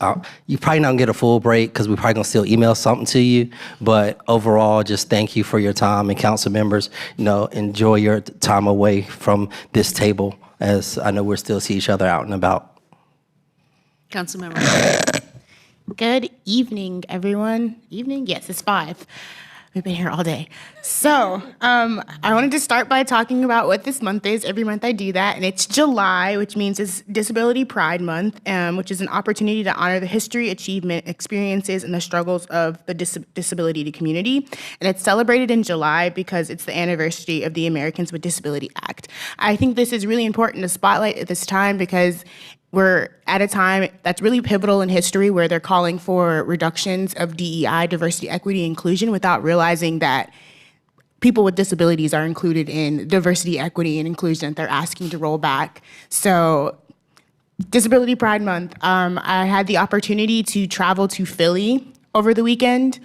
You probably not gonna get a full break because we're probably gonna still email something to you. But overall, just thank you for your time. And council members, enjoy your time away from this table, as I know we'll still see each other out and about. Councilmember. Good evening, everyone. Evening? Yes, it's 5. We've been here all day. So, I wanted to start by talking about what this month is. Every month I do that, and it's July, which means it's Disability Pride Month, which is an opportunity to honor the history, achievement, experiences, and the struggles of the disability community. And it's celebrated in July because it's the anniversary of the Americans with Disability Act. I think this is really important to spotlight at this time because we're at a time that's really pivotal in history where they're calling for reductions of DEI, diversity, equity, inclusion, without realizing that people with disabilities are included in diversity, equity, and inclusion that they're asking to roll back. So, Disability Pride Month, I had the opportunity to travel to Philly over the weekend,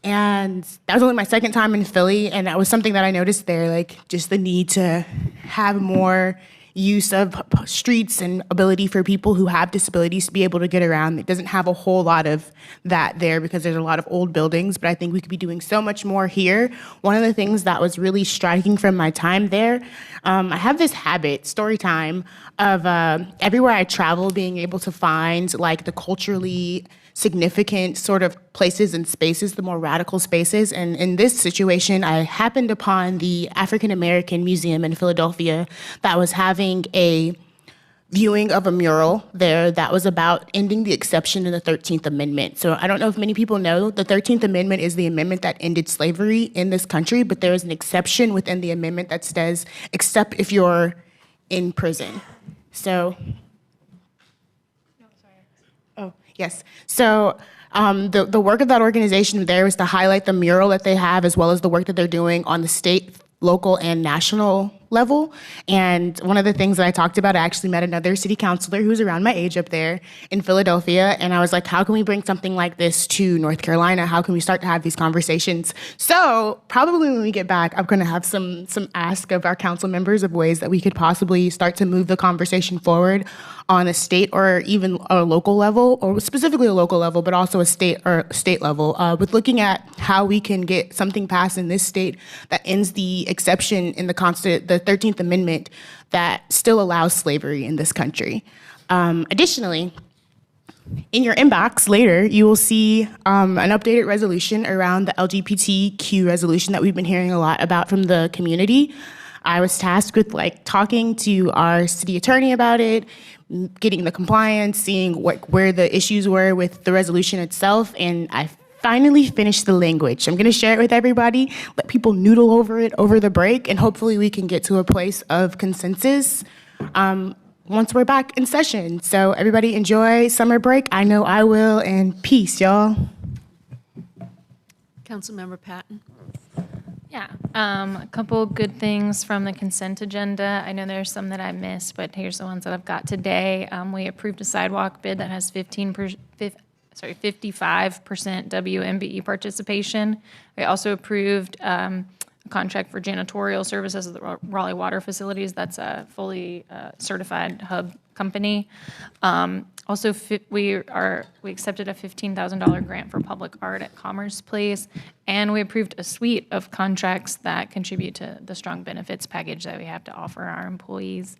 and that was only my second time in Philly, and that was something that I noticed there, like just the need to have more use of streets and ability for people who have disabilities to be able to get around. It doesn't have a whole lot of that there because there's a lot of old buildings, but I think we could be doing so much more here. One of the things that was really striking from my time there, I have this habit, story time, of everywhere I travel being able to find like the culturally significant sort of places and spaces, the more radical spaces. And in this situation, I happened upon the African American Museum in Philadelphia that was having a viewing of a mural there that was about ending the exception in the 13th Amendment. So I don't know if many people know the 13th Amendment is the amendment that ended slavery in this country, but there is an exception within the amendment that says, except if you're in prison. So yes. So the work of that organization there is to highlight the mural that they have as well as the work that they're doing on the state, local, and national level. And one of the things that I talked about, I actually met another city councilor who's around my age up there in Philadelphia. And I was like, how can we bring something like this to North Carolina? How can we start to have these conversations? So probably when we get back, I'm going to have some ask of our council members of ways that we could possibly start to move the conversation forward on a state or even a local level, or specifically a local level, but also a state level, with looking at how we can get something passed in this state that ends the exception in the 13th Amendment that still allows slavery in this country. Additionally, in your inbox later, you will see an updated resolution around the LGBTQ resolution that we've been hearing a lot about from the community. I was tasked with talking to our city attorney about it, getting the compliance, seeing where the issues were with the resolution itself, and I finally finished the language. I'm gonna share it with everybody, let people noodle over it over the break, and hopefully we can get to a place of consensus once we're back in session. So everybody enjoy summer break. I know I will, and peace, y'all. Councilmember Patton. Yeah, a couple good things from the consent agenda. I know there's some that I missed, but here's the ones that I've got today. We approved a sidewalk bid that has 55% WMBE participation. We also approved a contract for janitorial services at the Raleigh water facilities. That's a fully certified hub company. Also, we accepted a $15,000 grant for public art at Commerce Place, and we approved a suite of contracts that contribute to the strong benefits package that we have to offer our employees.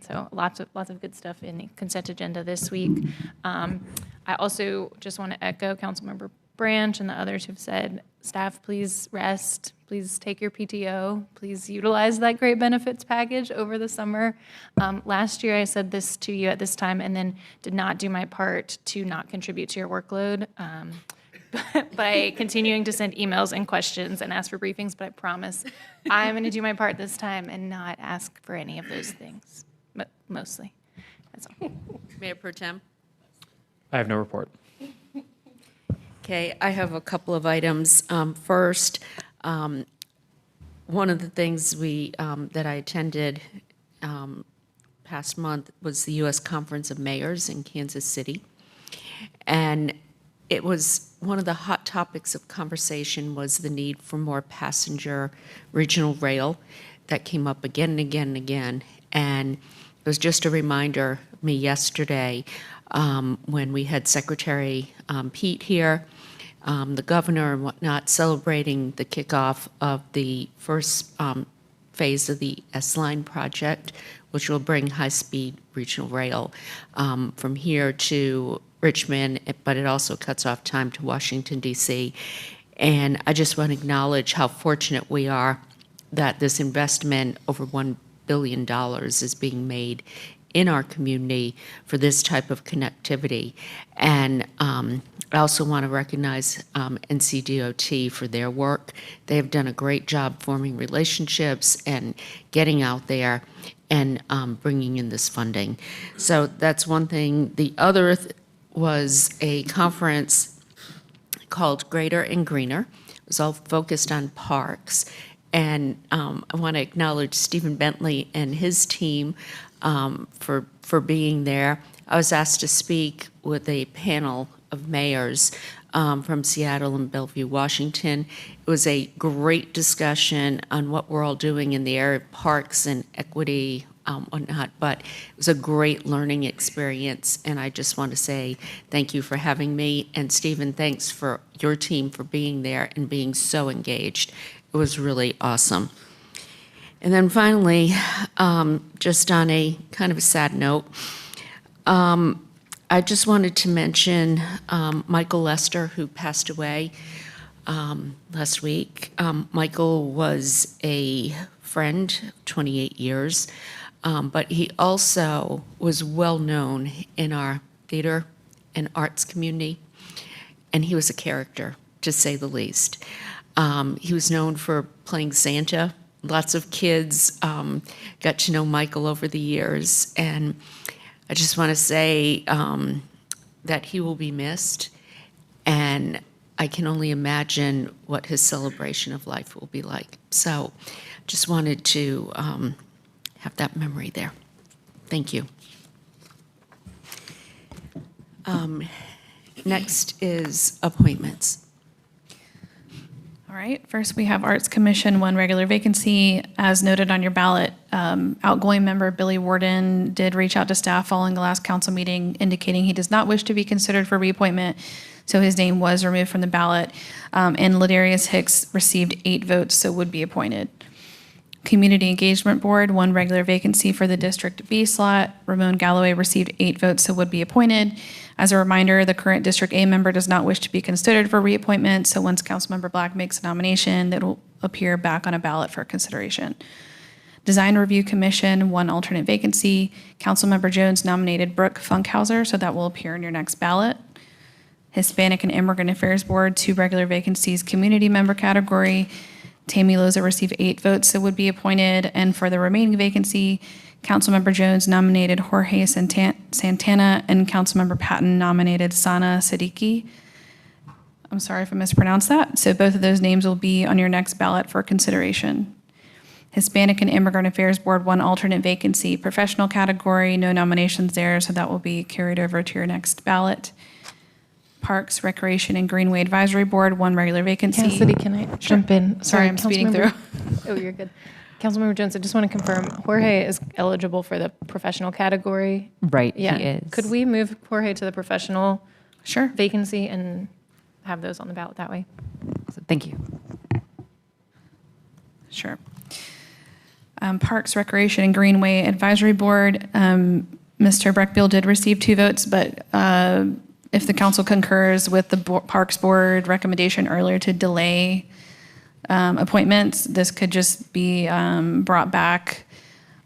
So lots of good stuff in the consent agenda this week. I also just want to echo Councilmember Branch and the others who've said, staff, please rest. Please take your PTO. Please utilize that great benefits package over the summer. Last year, I said this to you at this time and then did not do my part to not contribute to your workload by continuing to send emails and questions and ask for briefings, but I promise I'm going to do my part this time and not ask for any of those things, but mostly. That's all. Mayor Pro Tem. I have no report. Okay, I have a couple of items. First, one of the things that I attended past month was the U.S. Conference of Mayors in Kansas City. And it was one of the hot topics of conversation was the need for more passenger regional rail. That came up again and again and again. And it was just a reminder of me yesterday when we had Secretary Pete here, the governor and whatnot, celebrating the kickoff of the first phase of the S-Line project, which will bring high-speed regional rail from here to Richmond, but it also cuts off time to Washington, D.C. And I just want to acknowledge how fortunate we are that this investment, over $1 billion, is being made in our community for this type of connectivity. And I also want to recognize NCDOT for their work. They have done a great job forming relationships and getting out there and bringing in this funding. So that's one thing. The other was a conference called Greater and Greener. It was all focused on parks. And I want to acknowledge Stephen Bentley and his team for being there. I was asked to speak with a panel of mayors from Seattle and Bellevue, Washington. It was a great discussion on what we're all doing in the area of parks and equity, whatnot, but it was a great learning experience, and I just want to say thank you for having me, and Stephen, thanks for your team for being there and being so engaged. It was really awesome. And then finally, just on a kind of a sad note, I just wanted to mention Michael Lester, who passed away last week. Michael was a friend, 28 years, but he also was well known in our theater and arts community, and he was a character, to say the least. He was known for playing Santa. Lots of kids got to know Michael over the years, and I just want to say that he will be missed, and I can only imagine what his celebration of life will be like. So just wanted to have that memory there. Thank you. Next is appointments. All right, first we have Arts Commission, one regular vacancy. As noted on your ballot, outgoing member Billy Warden did reach out to staff following the last council meeting indicating he does not wish to be considered for reappointment, so his name was removed from the ballot. And Ladarius Hicks received 8 votes, so would be appointed. Community Engagement Board, one regular vacancy for the District B slot. Ramon Galloway received 8 votes, so would be appointed. As a reminder, the current District A member does not wish to be considered for reappointment, so once Councilmember Black makes a nomination, that will appear back on a ballot for consideration. Design Review Commission, one alternate vacancy. Councilmember Jones nominated Brooke Funkhauser, so that will appear in your next ballot. Hispanic and Immigrant Affairs Board, 2 regular vacancies, community member category. Tammy Loza received 8 votes, so would be appointed. And for the remaining vacancy, Councilmember Jones nominated Jorge Santana, and Councilmember Patton nominated Sana Siddiqui. I'm sorry if I mispronounced that. So both of those names will be on your next ballot for consideration. Hispanic and Immigrant Affairs Board, one alternate vacancy, professional category, no nominations there, so that will be carried over to your next ballot. Parks, Recreation, and Greenway Advisory Board, one regular vacancy. Cassidy, can I jump in? Sorry, I'm speeding through. Oh, you're good. Councilmember Jones, I just want to confirm, Jorge is eligible for the professional category? Right, Yeah. he is. Could we move Jorge to the professional Sure. vacancy and have those on the ballot that way? So thank you. Sure. Parks, Recreation, and Greenway Advisory Board, Mr. Breckbill did receive 2 votes, but if the council concurs with the Parks Board recommendation earlier to delay appointments, this could just be brought back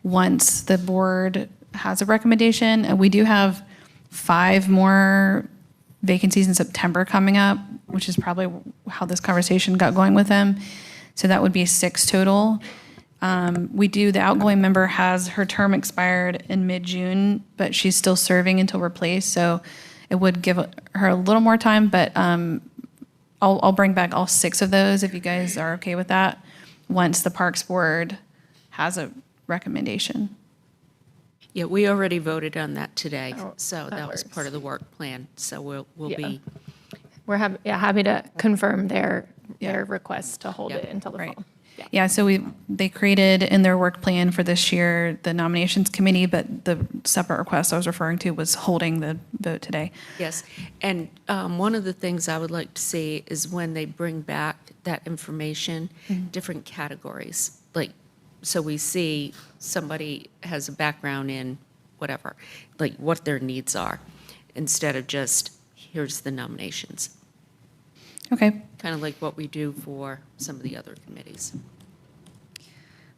once the board has a recommendation. And we do have 5 more vacancies in September coming up, which is probably how this conversation got going with them. So that would be 6 total. The outgoing member has her term expired in mid-June, but she's still serving until replaced. So it would give her a little more time, but I'll bring back all 6 of those if you guys are okay with that, once the Parks Board has a recommendation. Yeah, we already voted on that today, Oh, so that was part of the work plan. So we'll Yeah. be, We're happy to confirm their request to hold it until the fall. Yeah, so they created in their work plan for this year the nominations committee, but the separate request I was referring to was holding the vote today. yes. And one of the things I would like to see is when they bring back that information, different categories. Like, so we see somebody has a background in whatever, like what their needs are, instead of just, here's the nominations. Okay. Kind of like what we do for some of the other committees.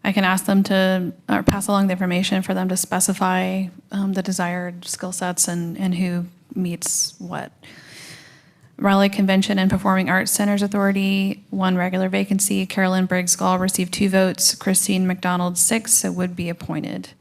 I can ask them to, or pass along the information for them to specify the desired skill sets and who meets what. Raleigh Convention and Performing Arts Centers Authority, 1 regular vacancy. Carolyn Briggs-Gall received 2 votes. Christine McDonald, 6, so would be appointed.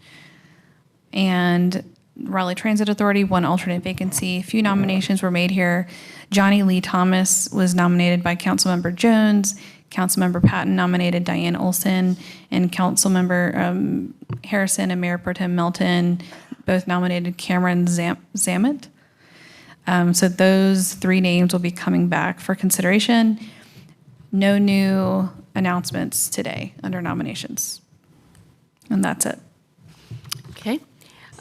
And Raleigh Transit Authority, 1 alternate vacancy. A few nominations were made here. Johnny Lee Thomas was nominated by Councilmember Jones. Councilmember Patton nominated Diane Olson, and Councilmember Harrison and Mayor Pro Tem Melton both nominated Cameron Zamet. So those 3 names will be coming back for consideration. No new announcements today under nominations. And that's it. Okay.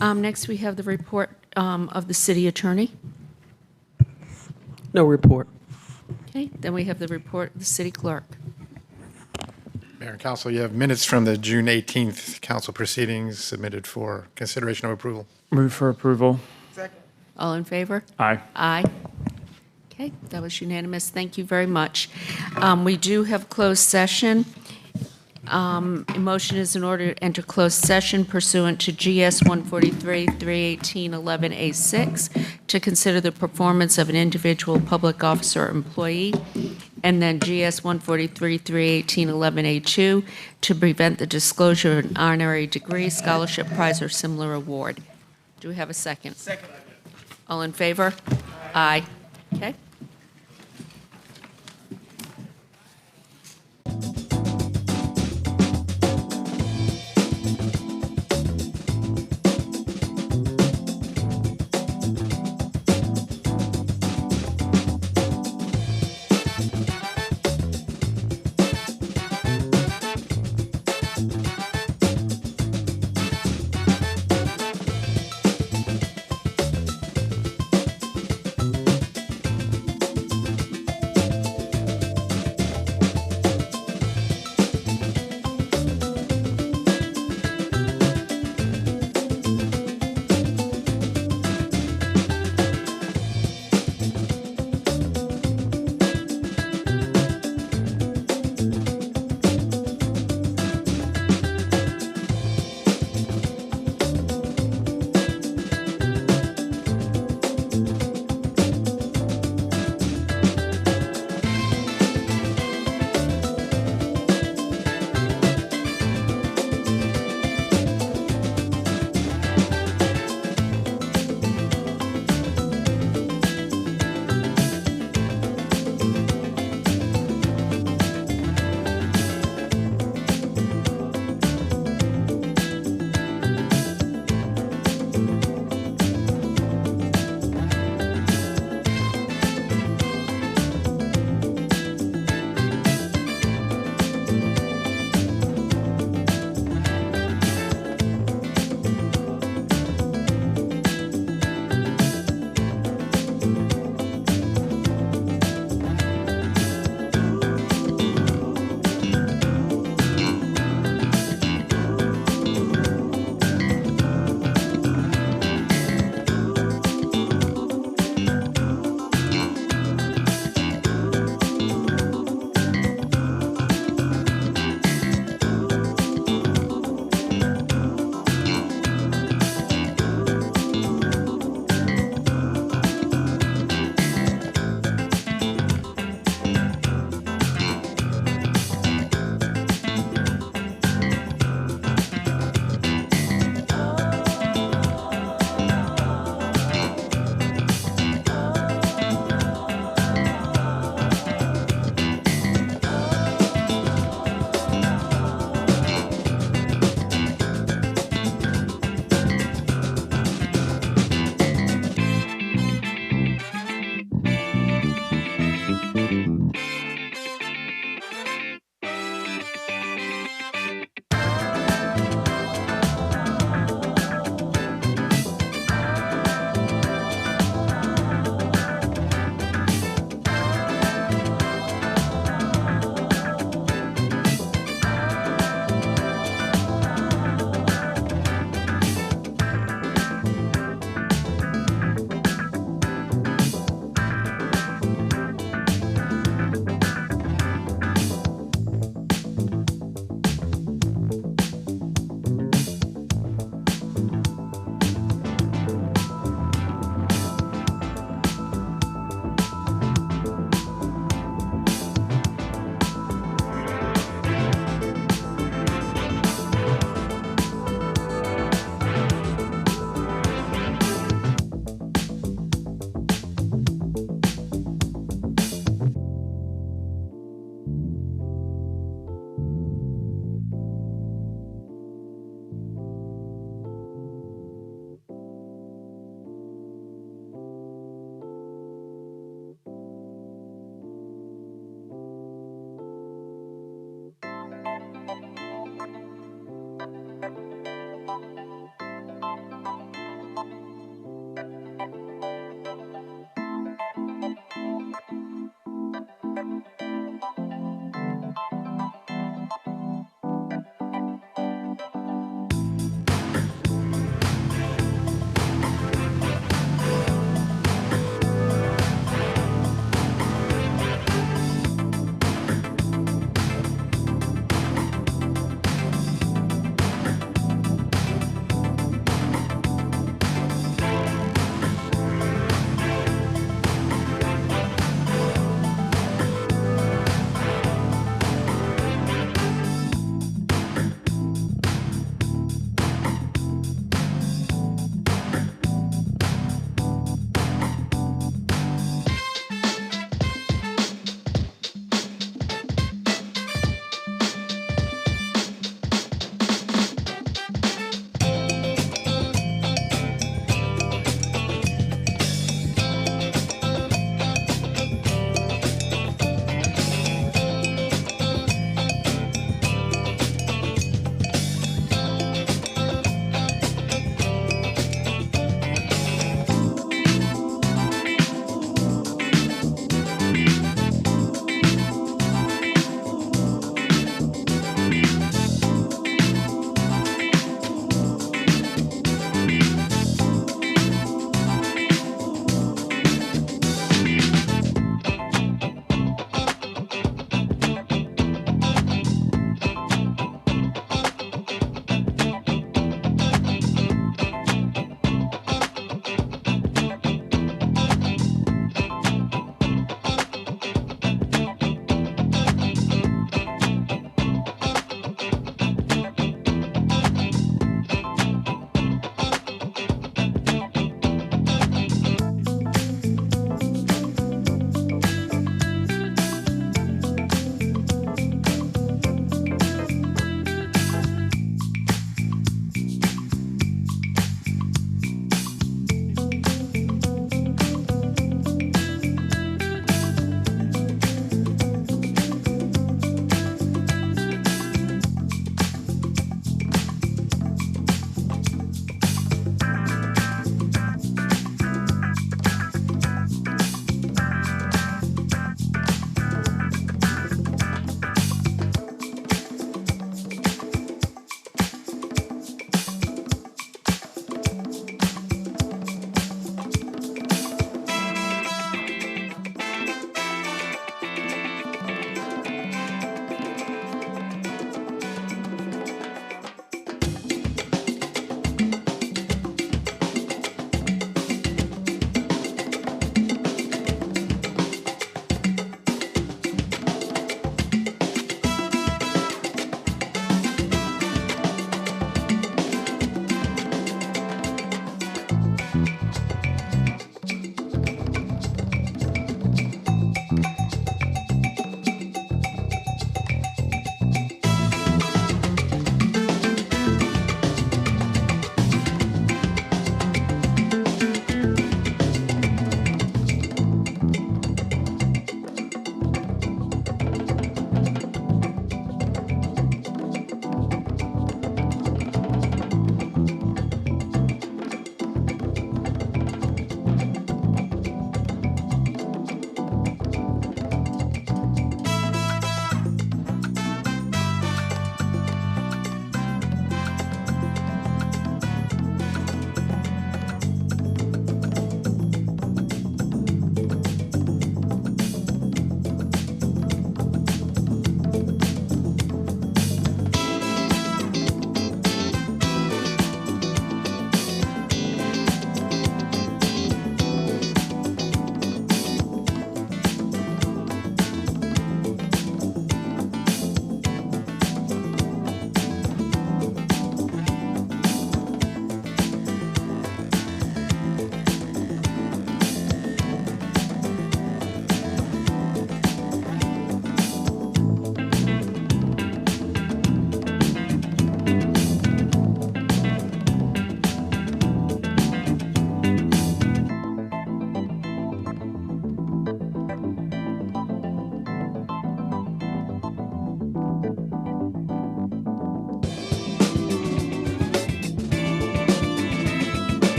Next, we have the report of the city attorney. No report. Okay, then we have the report of the city clerk. Mayor and Council, you have minutes from the June 18th council proceedings submitted for consideration of approval. Move for approval. All in favor? Aye. Aye. Okay, that was unanimous. Thank you very much. We do have closed session. A motion is in order to enter closed session pursuant to GS 143-318-11A6 to consider the performance of an individual public officer or employee, and then GS 143-318-11A2 to prevent the disclosure of an honorary degree, scholarship prize, or similar award. Do we have a second? Second. All in favor? Aye. Okay.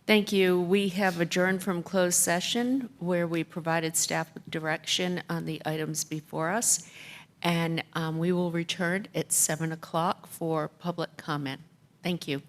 Thank you. We have adjourned from closed session where we provided staff with direction on the items before us. And we will return at 7 o'clock for public comment. Thank you.